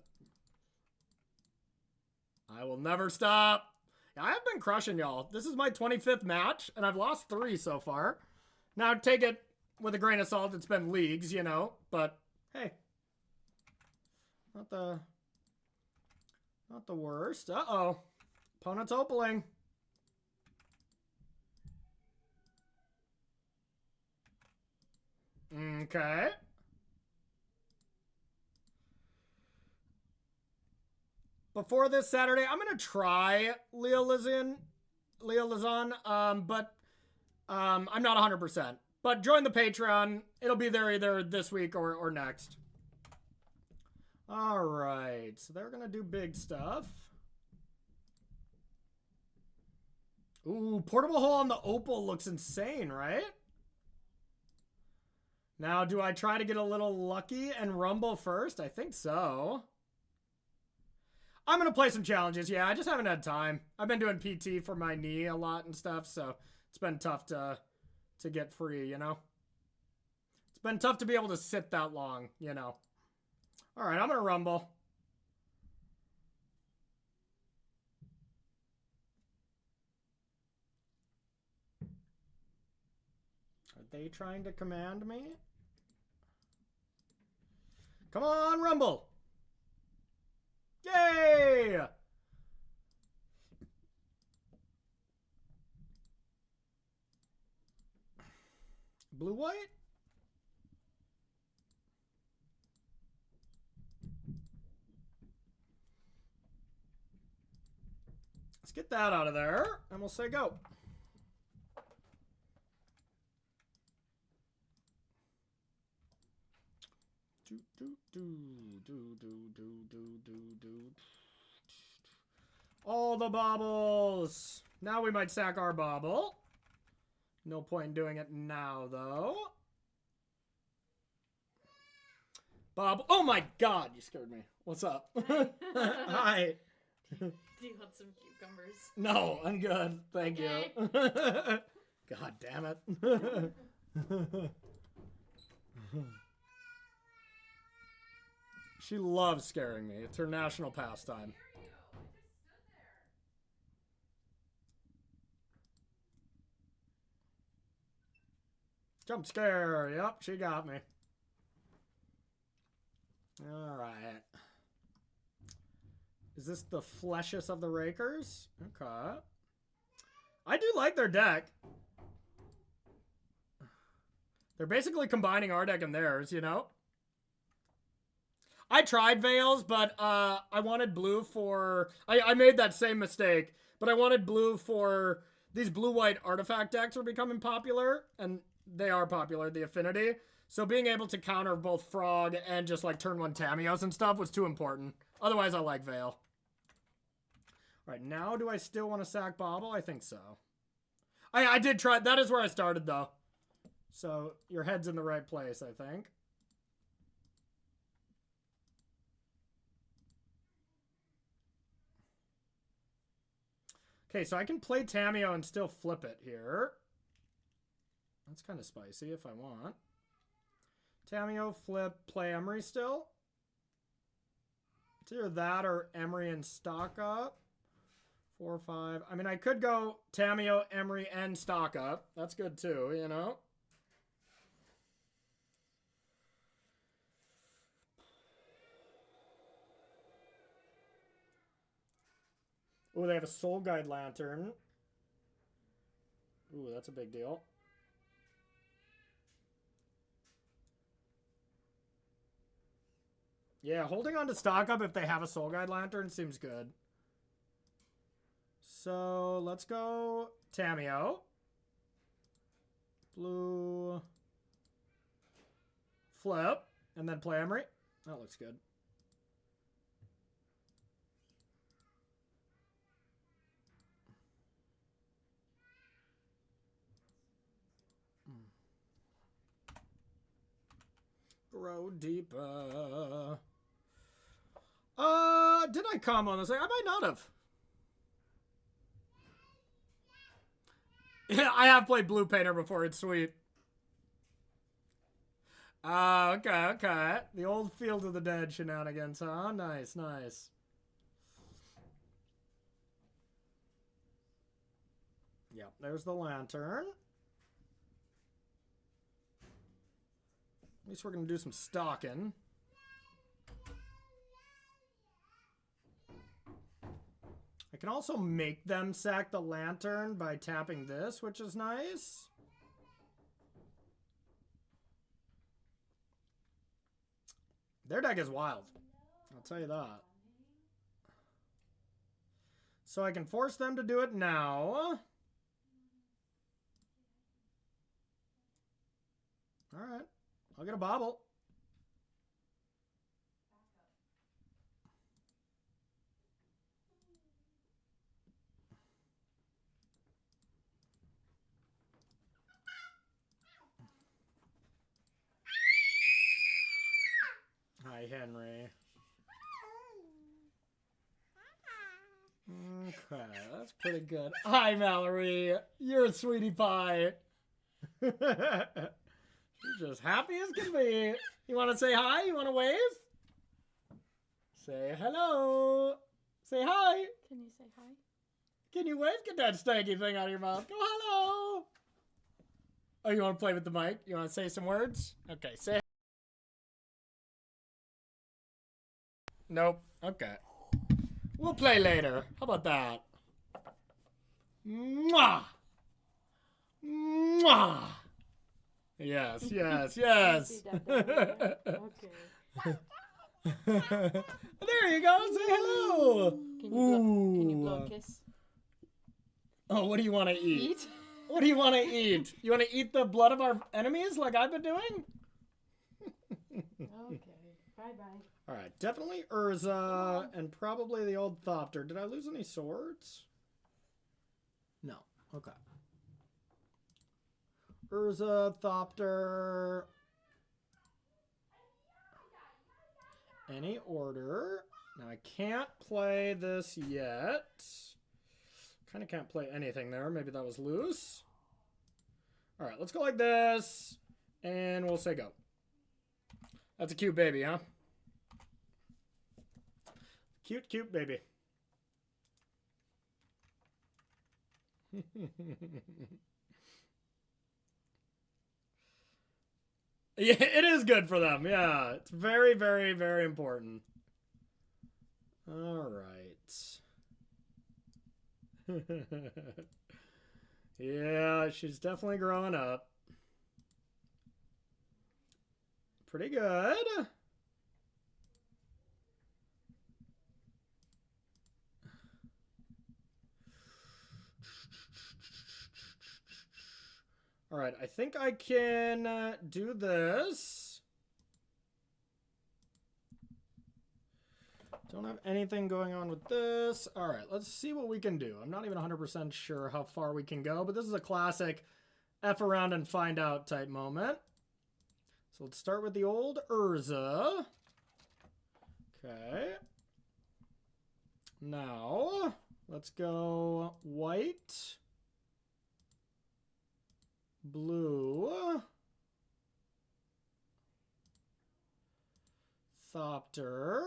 I will never stop. I've been crushing y'all. This is my 25th match, and I've lost 3 so far. Now, take it with a grain of salt. It's been leagues, you know, but hey. Not the worst. Uh-oh. Opponent's opaling. Okay. Before this Saturday, I'm going to try Leo Lizan, but I'm not 100%. But join the Patreon. It'll be there either this week or next. All right. So they're going to do big stuff. Ooh, Portable Hole on the Opal looks insane, right? Now, do I try to get a little lucky and rumble first? I think so. I'm going to play some challenges. Yeah, I just haven't had time. I've been doing PT for my knee a lot and stuff, so it's been tough to get free, you know? It's been tough to be able to sit that long, you know? All right, I'm going to rumble. Are they trying to command me? Come on, rumble! Yay! Blue-white? get that out of there, and we'll say go. All the baubles. Now we might sack our bauble. No point in doing it now, though. Bob. Oh my God, you scared me. What's up? Hi. Do you want some cucumbers? No, I'm good. Thank you. God damn it. She loves scaring me. It's her national pastime. Jump scare. Yep, she got me. All right. Is this the fleshiest of the rakers? Okay. I do like their deck. They're basically combining our deck and theirs, you know? I tried Veils, but I wanted blue for... I made that same mistake, but I wanted blue for... These blue-white artifact decks were becoming popular, and they are popular, the Affinity. So being able to counter both Frog and just like turn 1 Tamios and stuff was too important. Otherwise, I like Veil. All right, now do I still want to sack Bauble? I think so. I did try... That is where I started, though. So your head's in the right place, I think. Okay, so I can play Tamiyo and still flip it here. That's kind of spicy if I want. Tamiyo, flip, play Emery still. It's either that or Emery and stock up. 4, 5. I mean, I could go Tamiyo, Emery, and stock up. That's good too, you know? Oh, they have a Soul Guide Lantern. Ooh, that's a big deal. Yeah, holding on to stock up if they have a Soul Guide Lantern seems good. So, let's go Tamiyo. Blue. Flip. And then play Emery. That looks good. Grow deeper. Did I come on this? I might not have. Yeah, I have played Blue Painter before. It's sweet. Okay. The old Field of the Dead shenanigans, huh? Nice, nice. Yep, there's the lantern. At least we're going to do some stalking. I can also make them sack the lantern by tapping this, which is nice. Their deck is wild. I'll tell you that. So I can force them to do it now. All right. I'll get a bobble. Hi, Henry. Okay, that's pretty good. Hi, Mallory. You're a sweetie pie. She's just happy as can be. You want to say hi? You want to wave? Say hello. Say hi. Can you say hi? Can you wave? Get that stanky thing out of your mouth. Go hello. Oh, you want to play with the mic? You want to say some words? Okay, say. Nope. Okay. We'll play later. How about that? Mwah! Mwah! Yes. Okay. There you go. Say hello. Can you blow a kiss? Oh, what do you want to eat? Eat? What do you want to eat? You want to eat the blood of our enemies like I've been doing? Okay. Bye-bye. All right, definitely Urza and probably the old Thopter. Did I lose any swords? No. Okay. Urza, Thopter. Any order. Now I can't play this yet. Kind of can't play anything there. Maybe that was loose. All right, let's go like this. And we'll say go. That's a cute baby, huh? Cute, cute baby. Yeah, it is good for them. Yeah, it's very, very, very important. All right. Yeah, she's definitely growing up. Pretty good. All right, I think I can do this. Don't have anything going on with this. All right, let's see what we can do. I'm not even 100% sure how far we can go, but this is a classic F around and find out type moment. So let's start with the old Urza. Okay. Now, let's go white, blue, Thopter,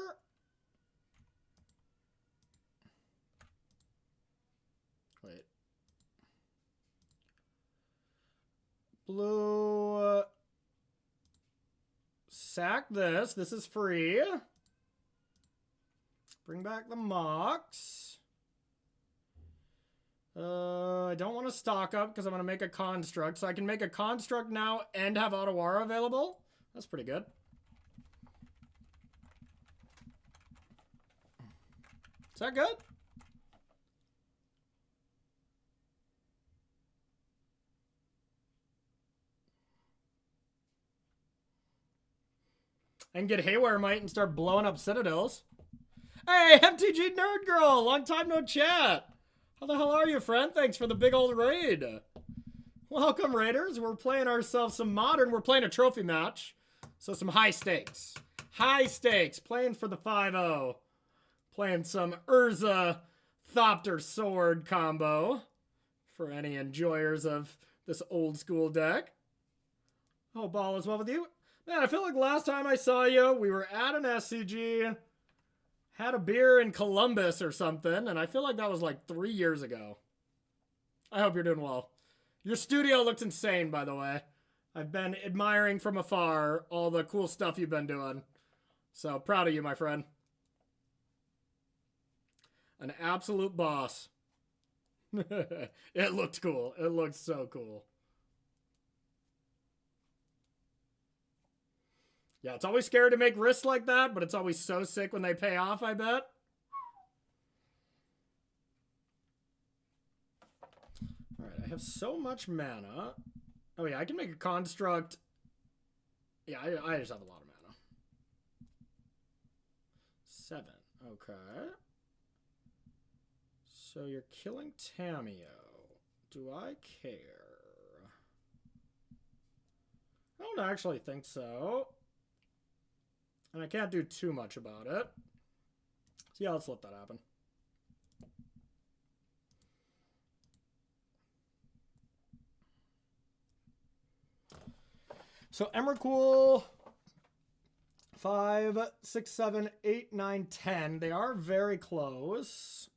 wait, blue, sack this. This is free. Bring back the Mox. I don't want to stock up because I'm going to make a construct. So I can make a construct now and have Otawara available. That's pretty good. Is that good? And get Haywire Might and start blowing up citadels. Hey, MTG Nerd Girl! Long time no chat! How the hell are you, friend? Thanks for the big old raid. Welcome, Raiders. We're playing ourselves some Modern. We're playing a trophy match. So some high stakes. High stakes. Playing for the 5-0. Playing some Urza Thopter Sword combo. For any enjoyers of this old school deck. Hope all is well with you. Man, I feel like last time I saw you, we were at an SCG, had a beer in Columbus or something, and I feel like that was like 3 years ago. I hope you're doing well. Your studio looks insane, by the way. I've been admiring from afar all the cool stuff you've been doing. So, proud of you, my friend. An absolute boss. It looked cool. It looked so cool. Yeah, it's always scary to make risks like that, but it's always so sick when they pay off, I bet. Alright, I have so much mana. Oh yeah, I can make a construct. Yeah, I just have a lot of mana. 7. Okay. So you're killing Tamiyo. Do I care? I don't actually think so. And I can't do too much about it. So yeah, let's let that happen. So Emrakul 5, 6, 7, 8, 9, 10. They are very close.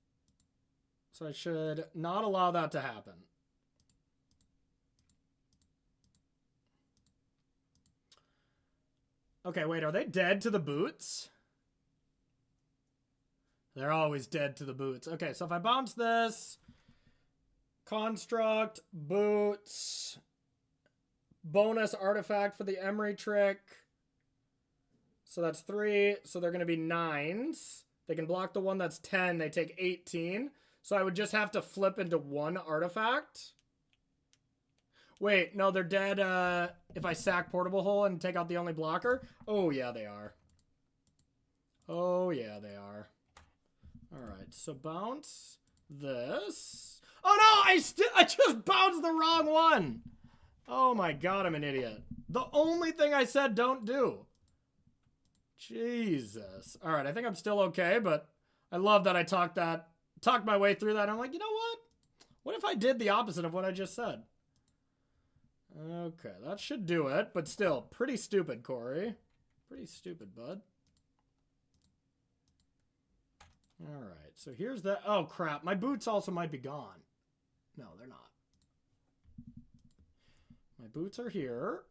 So I should not allow that to happen. Okay, wait, are they dead to the boots? They're always dead to the boots. Okay, so if I bounce this, construct, boots, bonus artifact for the Emery trick. So that's 3, so they're going to be 9s. They can block the one that's 10, they take 18. So I would just have to flip into one artifact. Wait, no, they're dead if I sack Portable Hole and take out the only blocker? Oh, yeah, they are. Oh, yeah, they are. All right, so bounce this. Oh, no, I just bounced the wrong one. Oh, my God, I'm an idiot. The only thing I said don't do. Jesus. All right, I think I'm still okay, but I love that I talked my way through that. I'm like, you know what? What if I did the opposite of what I just said? Okay, that should do it, but still, pretty stupid, Corey. Pretty stupid, bud. All right, so here's that. Oh, crap. My boots also might be gone. No, they're not. My boots are here.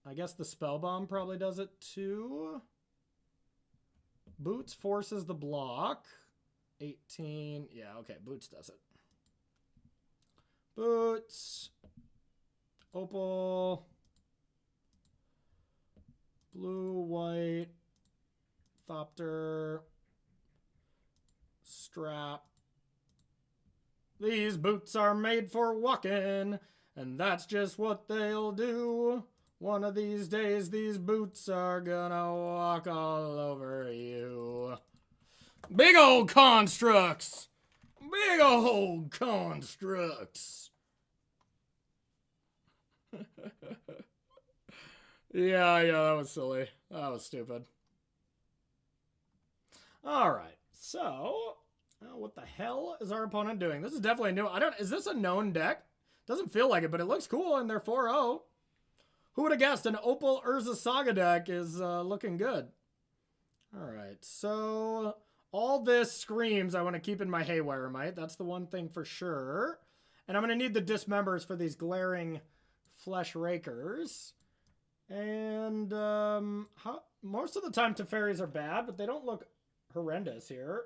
I guess the spell bomb probably does it too. Boots forces the block. 18. Yeah, okay, boots does it. Boots. Opal. Blue, white. Thopter. Strap. These boots are made for walking, and that's just what they'll do. One of these days, these boots are gonna walk all over you. Big old constructs! Big old constructs! Yeah, that was silly. That was stupid. Alright, so... what the hell is our opponent doing? This is definitely new. Is this a known deck? Doesn't feel like it, but it looks cool, and they're 4-0. Who would have guessed an Opal Urza Saga deck is looking good? Alright, so... all this screams I want to keep in my Haywire Mite. That's the one thing for sure. And I'm going to need the dismembers for these glaring flesh rakers. And most of the time Teferis are bad, but they don't look horrendous here.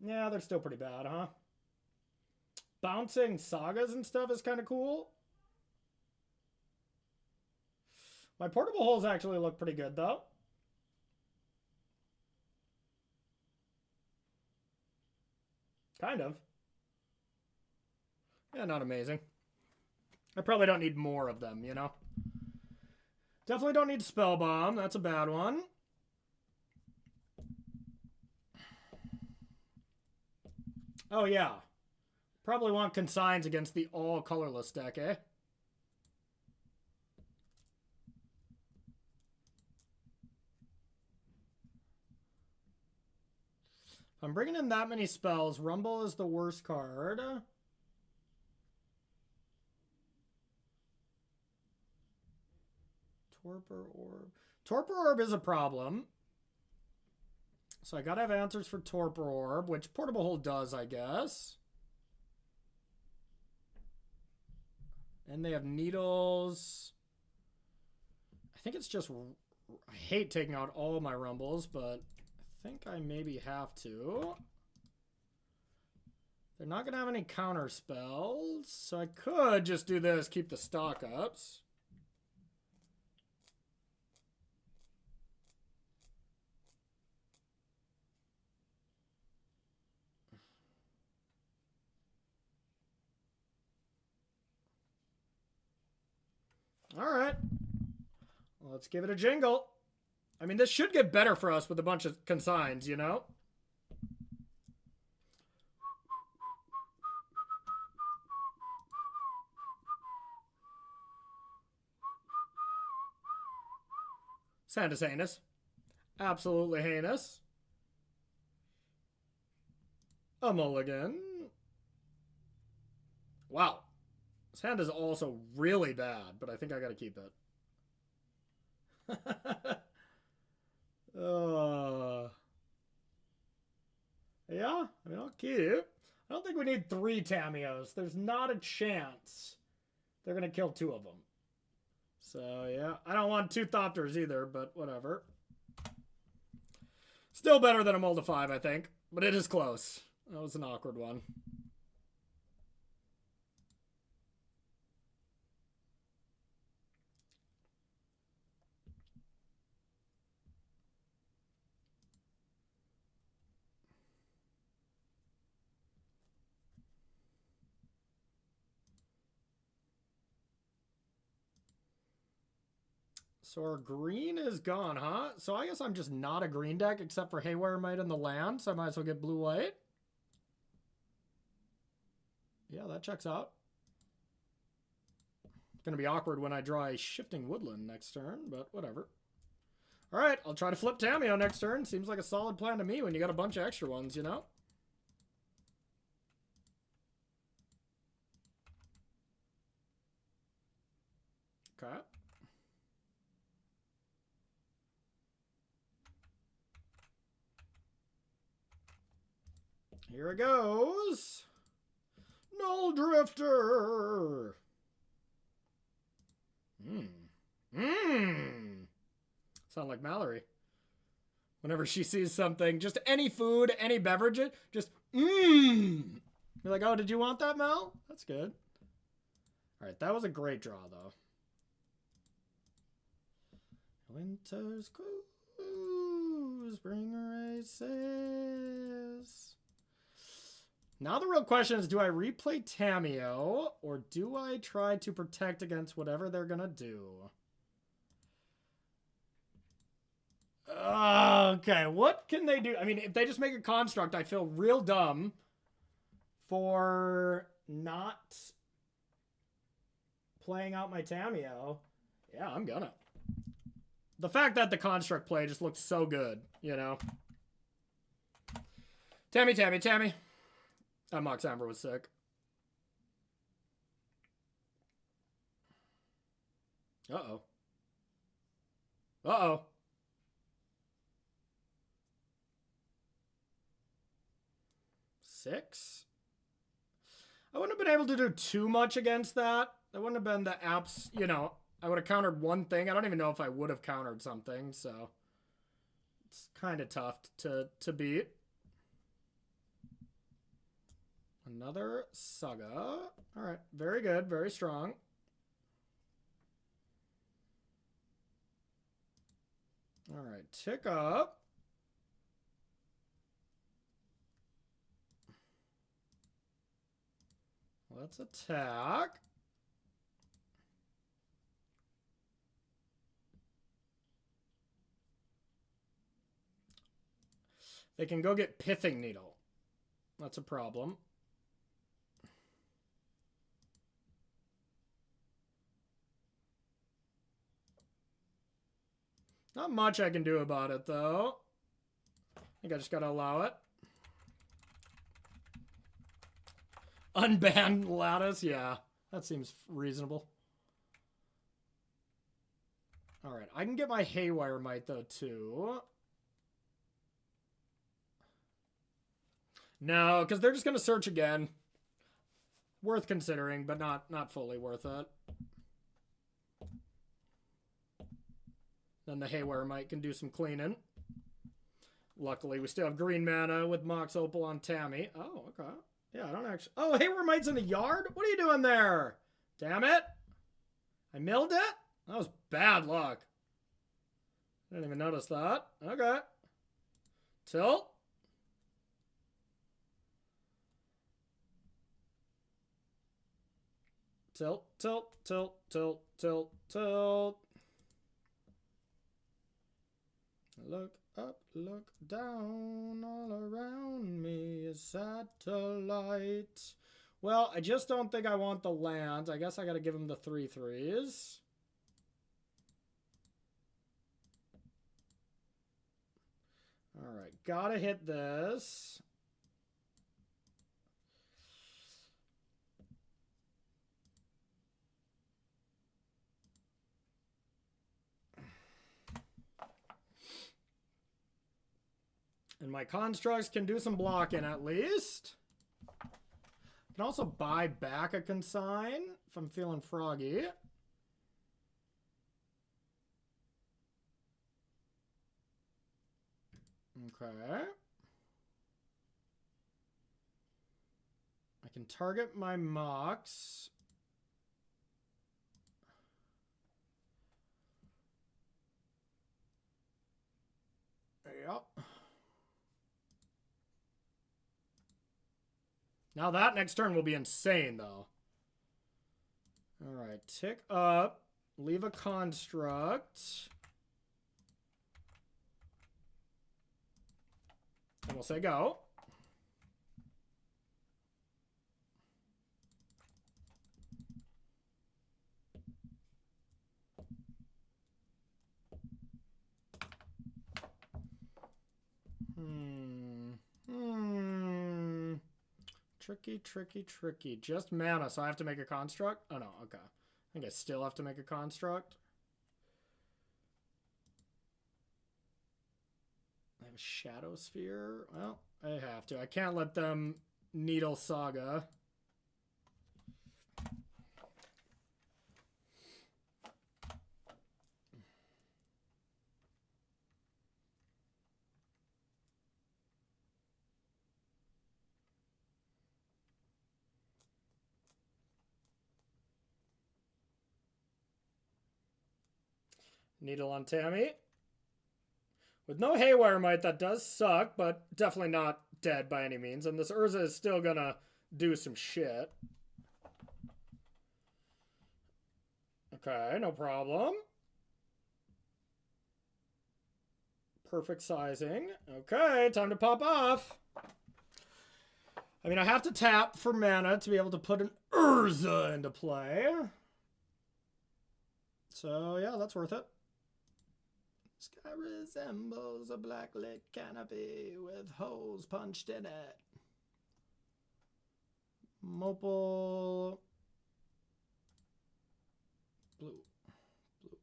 Yeah, they're still pretty bad, huh? Bouncing sagas and stuff is kind of cool. My portable holes actually look pretty good, though. Kind of. Yeah, not amazing. I probably don't need more of them, you know? Definitely don't need Spell Bomb. That's a bad one. Oh, yeah. Probably want Consigns against the all-colorless deck, eh? If I'm bringing in that many spells, Rumble is the worst card. Torpor Orb. Torpor Orb is a problem. So I gotta have answers for Torpor Orb, which Portable Hole does, I guess. And they have Needles. I think it's just... I hate taking out all my Rumbles, but I think I maybe have to. They're not going to have any counter spells, so I could just do this, keep the stock ups. All right. Well, let's give it a jingle. I mean, this should get better for us with a bunch of consigns, you know? Santa's heinous. Absolutely heinous. A mulligan. Wow. This hand is also really bad, but I think I gotta keep it. Yeah, I mean, I'll keep. I don't think we need 3 Tamios. There's not a chance they're gonna kill 2 of them. So, yeah. I don't want 2 Thopters either, but whatever. Still better than a Mold of 5, I think. But it is close. That was an awkward one. So our green is gone, huh? So I guess I'm just not a green deck except for Haywire Might in the land, so I might as well get blue-white. Yeah, that checks out. It's going to be awkward when I draw a Shifting Woodland next turn, but whatever. All right, I'll try to flip Tamiyo next turn. Seems like a solid plan to me when you got a bunch of extra ones, you know? Okay. Here it goes. Null Drifter. Sound like Mallory. Whenever she sees something, just any food, any beverage, just You're like, oh, did you want that, Mel? That's good. All right, that was a great draw, though. Winter's cool, spring races. Now the real question is, do I replay Tamiyo, or do I try to protect against whatever they're going to do? Okay, what can they do? I mean, if they just make a construct, I feel real dumb for not playing out my Tamiyo. Yeah, I'm gonna. The fact that the construct play just looks so good, you know? Tammy. That Mox Amber was sick. Uh-oh. 6? I wouldn't have been able to do too much against that. That wouldn't have been the apps, you know. I would have countered one thing. I don't even know if I would have countered something, so it's kind of tough to beat. Another Saga. All right, very good, very strong. All right, tick up. Let's attack. They can go get Pithing Needle. That's a problem. Not much I can do about it, though. I think I just gotta allow it. Unban Lattice? Yeah, that seems reasonable. Alright, I can get my Haywire Might, though, too. No, because they're just going to search again. Worth considering, but not fully worth it. Then the Haywire Might can do some cleaning. Luckily, we still have green mana with Mox Opal on Tammy. Oh, okay. Yeah, I don't actually... Oh, Haywire Might's in the yard? What are you doing there? Damn it. I milled it? That was bad luck. I didn't even notice that. Okay. Tilt. Tilt, tilt, tilt, tilt, tilt, tilt. Look up, look down, all around me is satellite. Well, I just don't think I want the land. I guess I gotta give him the 3/3s. Alright, gotta hit this. And my constructs can do some blocking at least. I can also buy back a consign if I'm feeling froggy. Okay. I can target my Mox. Yep. Now that next turn will be insane, though. All right, tick up. Leave a construct. And we'll say go. Tricky, tricky, tricky. Just mana, so I have to make a construct? Oh, no, okay. I think I still have to make a construct. I have a Shadow Sphere. Well, I have to. I can't let them Needle Saga. Needle on Tammy. With no Haywire Might, that does suck, but definitely not dead by any means. And this Urza is still gonna do some shit. Okay, no problem. Perfect sizing. Okay, time to pop off. I mean, I have to tap for mana to be able to put an Urza into play. So, yeah, that's worth it. Sky resembles a blacklit canopy with holes punched in it. Mopal. Blue. Blue.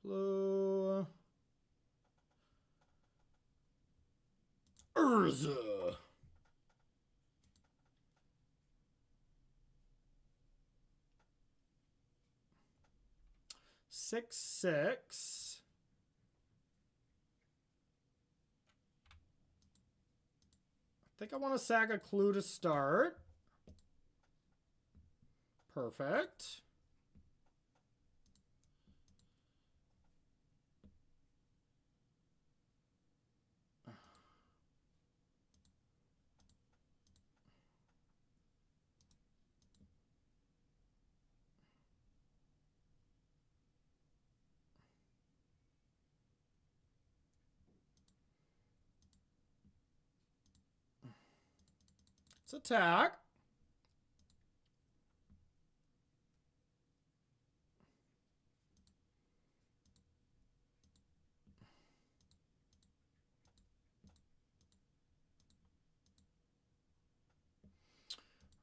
Blue. Urza. Six. I think I want to sack a clue to start. Perfect. Let's attack.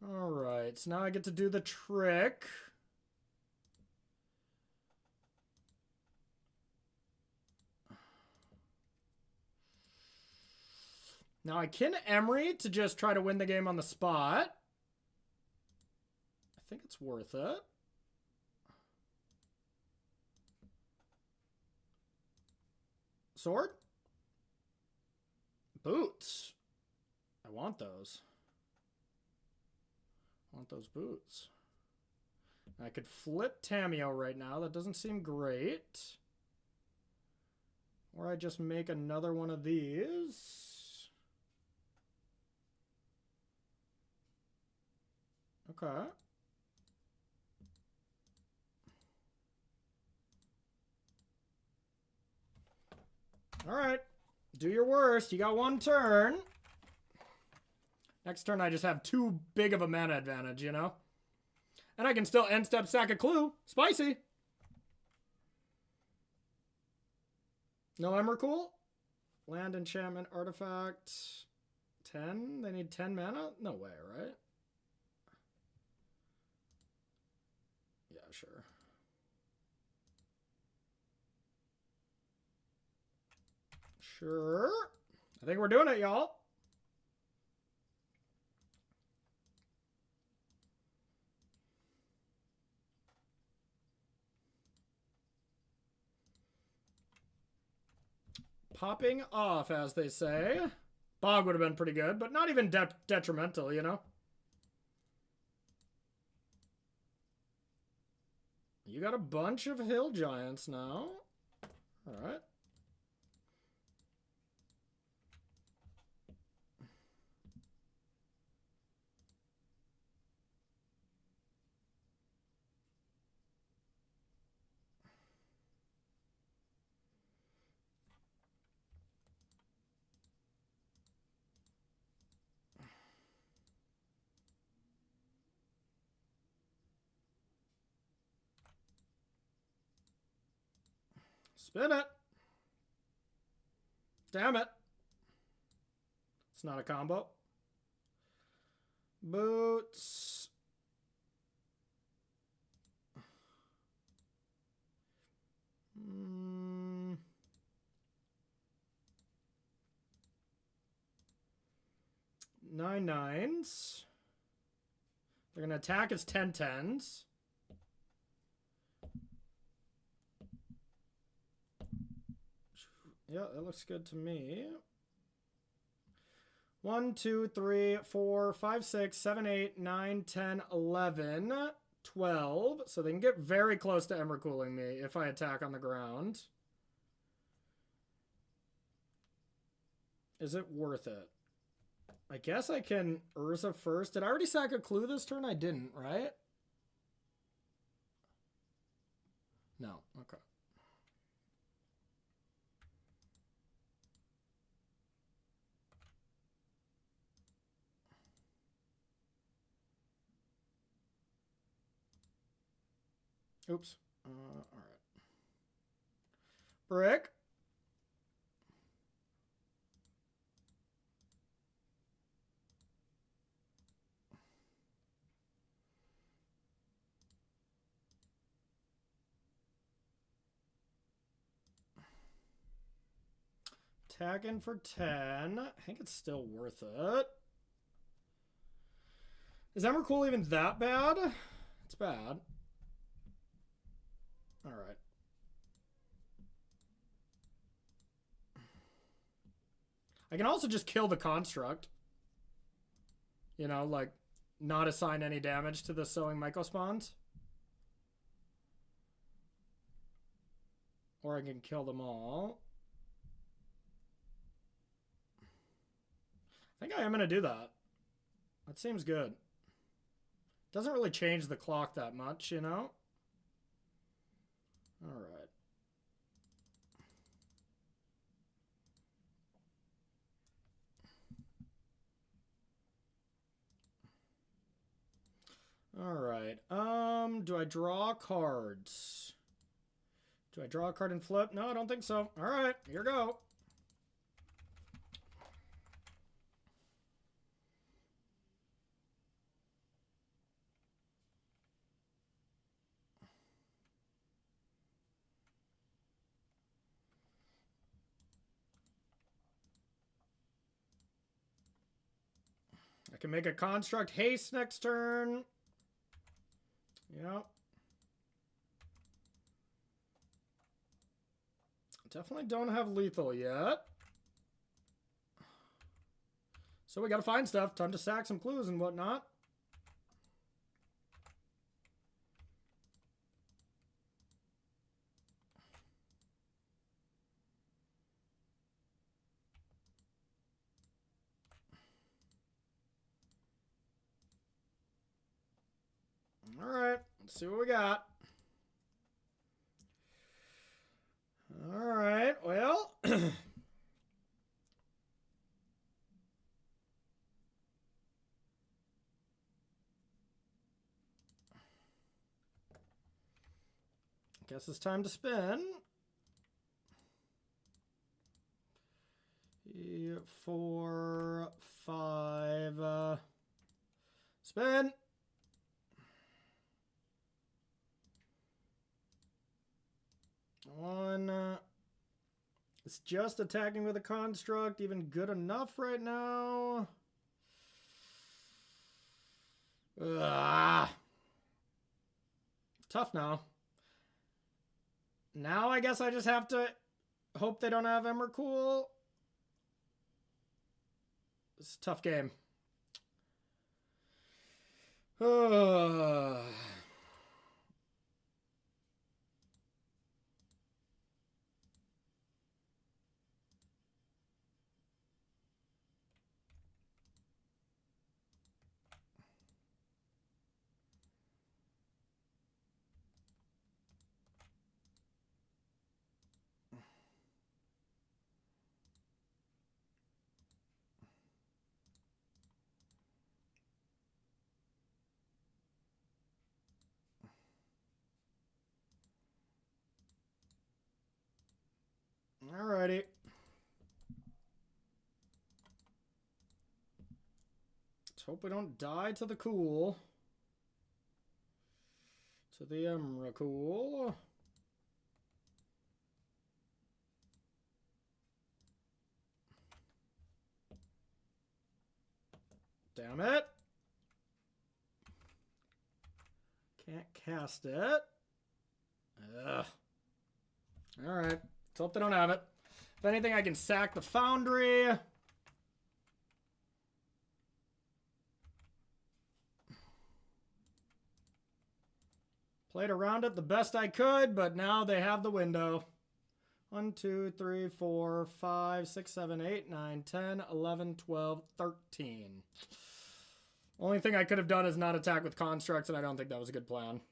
All right, so now I get to do the trick. Now I can Emery to just try to win the game on the spot. I think it's worth it. Sword? Boots. I want those. I want those boots. I could flip Tameo right now. That doesn't seem great. Or I just make another one of these. Okay. All right. Do your worst. You got one turn. Next turn, I just have too big of a mana advantage, you know? And I can still end step sack a clue. Spicy. No Emrakul? Land, enchantment, artifact. 10? They need 10 mana? No way, right? Yeah, sure. Sure. I think we're doing it, y'all. Popping off, as they say. Bog would have been pretty good, but not even detrimental, you know? You got a bunch of hill giants now. All right. Spin it. Damn it. It's not a combo. Boots. Nine nines. They're going to attack as 10 tens. Yeah, that looks good to me. 1, 2, 3, 4, 5, 6, 7, 8, 9, 10, 11, 12. So they can get very close to Emrakooling me if I attack on the ground. Is it worth it? I guess I can Urza first. Did I already sack a clue this turn? I didn't, right? No. Okay. Oops. All right. Brick. Attacking for 10. I think it's still worth it. Is Emrakul even that bad? It's bad. Alright. I can also just kill the construct. You know, like, not assign any damage to the sowing mycospawns. Or I can kill them all. I think I am going to do that. That seems good. Doesn't really change the clock that much, you know? Alright. Alright. Do I draw cards? Do I draw a card and flip? No, I don't think so. Alright, here we go. I can make a construct haste next turn. Yep. Definitely don't have lethal yet. So we gotta find stuff. Time to sack some clues and whatnot. Alright, let's see what we got. Alright, well. Guess it's time to spin. 4, 5. Spin. One. It's just attacking with a construct. Even good enough right now. Tough now. Now I guess I just have to hope they don't have Emrakul. It's a tough game. Alrighty. Let's hope we don't die to the cool. To the Emrakul. Damn it. Can't cast it. Ugh. Alright. Let's hope they don't have it. If anything, I can sack the Foundry. Played around it the best I could, but now they have the window. 1, 2, 3, 4, 5, 6, 7, 8, 9, 10, 11, 12, 13. Only thing I could have done is not attack with constructs, and I don't think that was a good plan.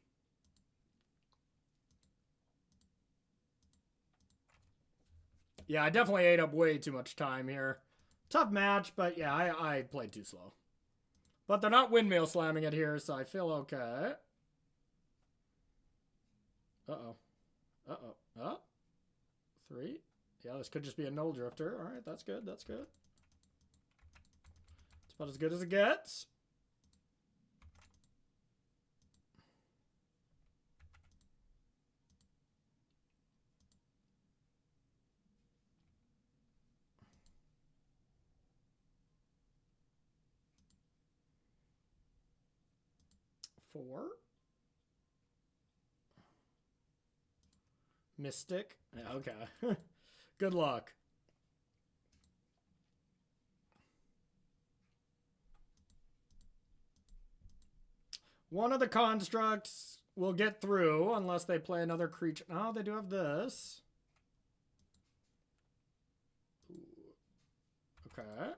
Yeah, I definitely ate up way too much time here. Tough match, but yeah, I played too slow. But they're not windmill slamming it here, so I feel okay. Uh-oh. Uh-oh. Oh. 3. Yeah, this could just be a null drifter. All right, that's good. That's good. It's about as good as it gets. Four. Mystic. Okay. Good luck. One of the constructs will get through unless they play another creature. Oh, they do have this. Ooh. Okay.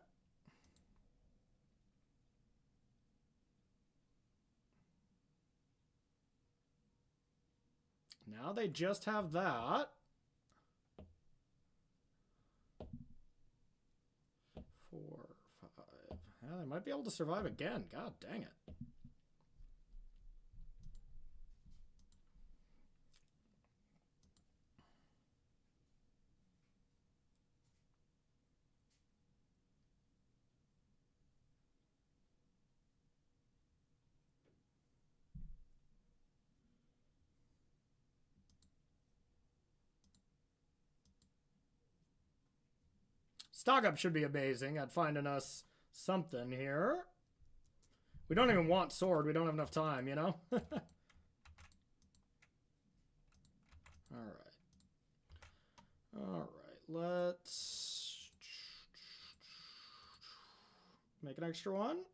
Now they just have that. 4, 5. Yeah, they might be able to survive again. God dang it. Stock up should be amazing at finding us something here. We don't even want sword. We don't have enough time, you know? Alright. Alright, let's make an extra one.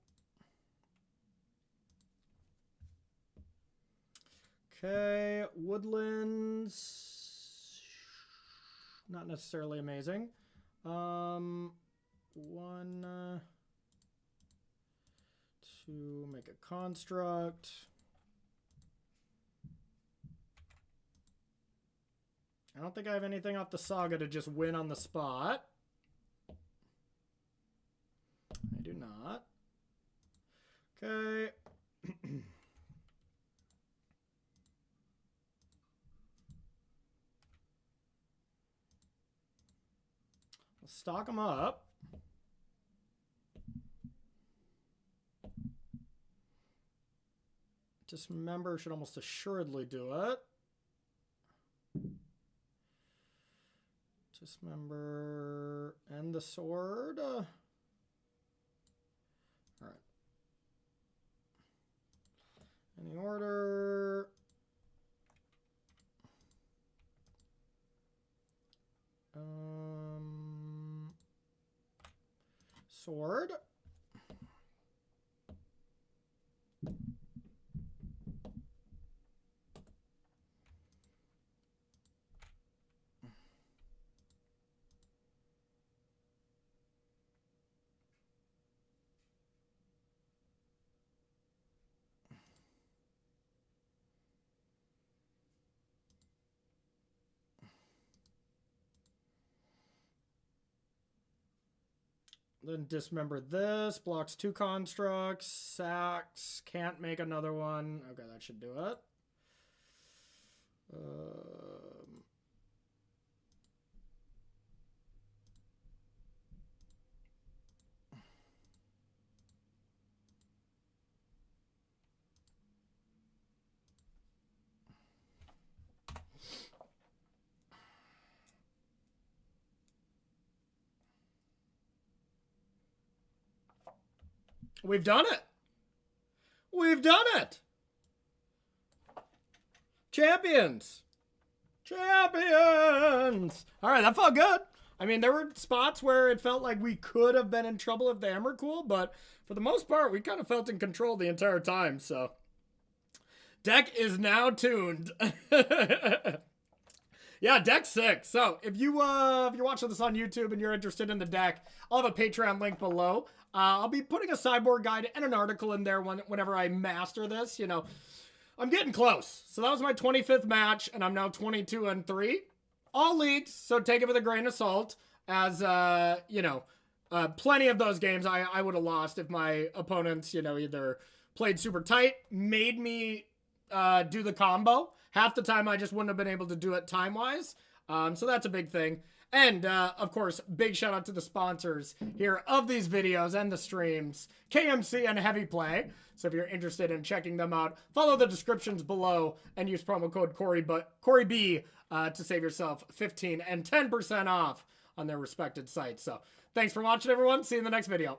Okay, woodlands. Not necessarily amazing. 1, 2, make a construct. I don't think I have anything off the saga to just win on the spot. I do not. Okay. Let's stock them up. Dismember should almost assuredly do it. Dismember and the sword. All right. Any order. Sword. Then dismember this. Blocks 2 constructs. Sacks. Can't make another one. Okay, that should do it. We've done it. We've done it. Champions. Champions. All right, that felt good. I mean, there were spots where it felt like we could have been in trouble if the hammer cooled, but for the most part, we kind of felt in control the entire time, so. Deck is now tuned. Yeah, deck's sick. So if you're watching this on YouTube and you're interested in the deck, I'll have a Patreon link below. I'll be putting a sideboard guide and an article in there whenever I master this. You know, I'm getting close. So that was my 25th match, and I'm now 22-3. All leagues, so take it with a grain of salt. As you know, plenty of those games I would have lost if my opponents, you know, either played super tight, made me do the combo. Half the time I just wouldn't have been able to do it time-wise. So that's a big thing. And, of course, big shout out to the sponsors here of these videos and the streams, KMC and Heavy Play. So if you're interested in checking them out, follow the descriptions below and use promo code Corey B to save yourself 15 and 10% off on their respected sites. So thanks for watching, everyone. See you in the next video.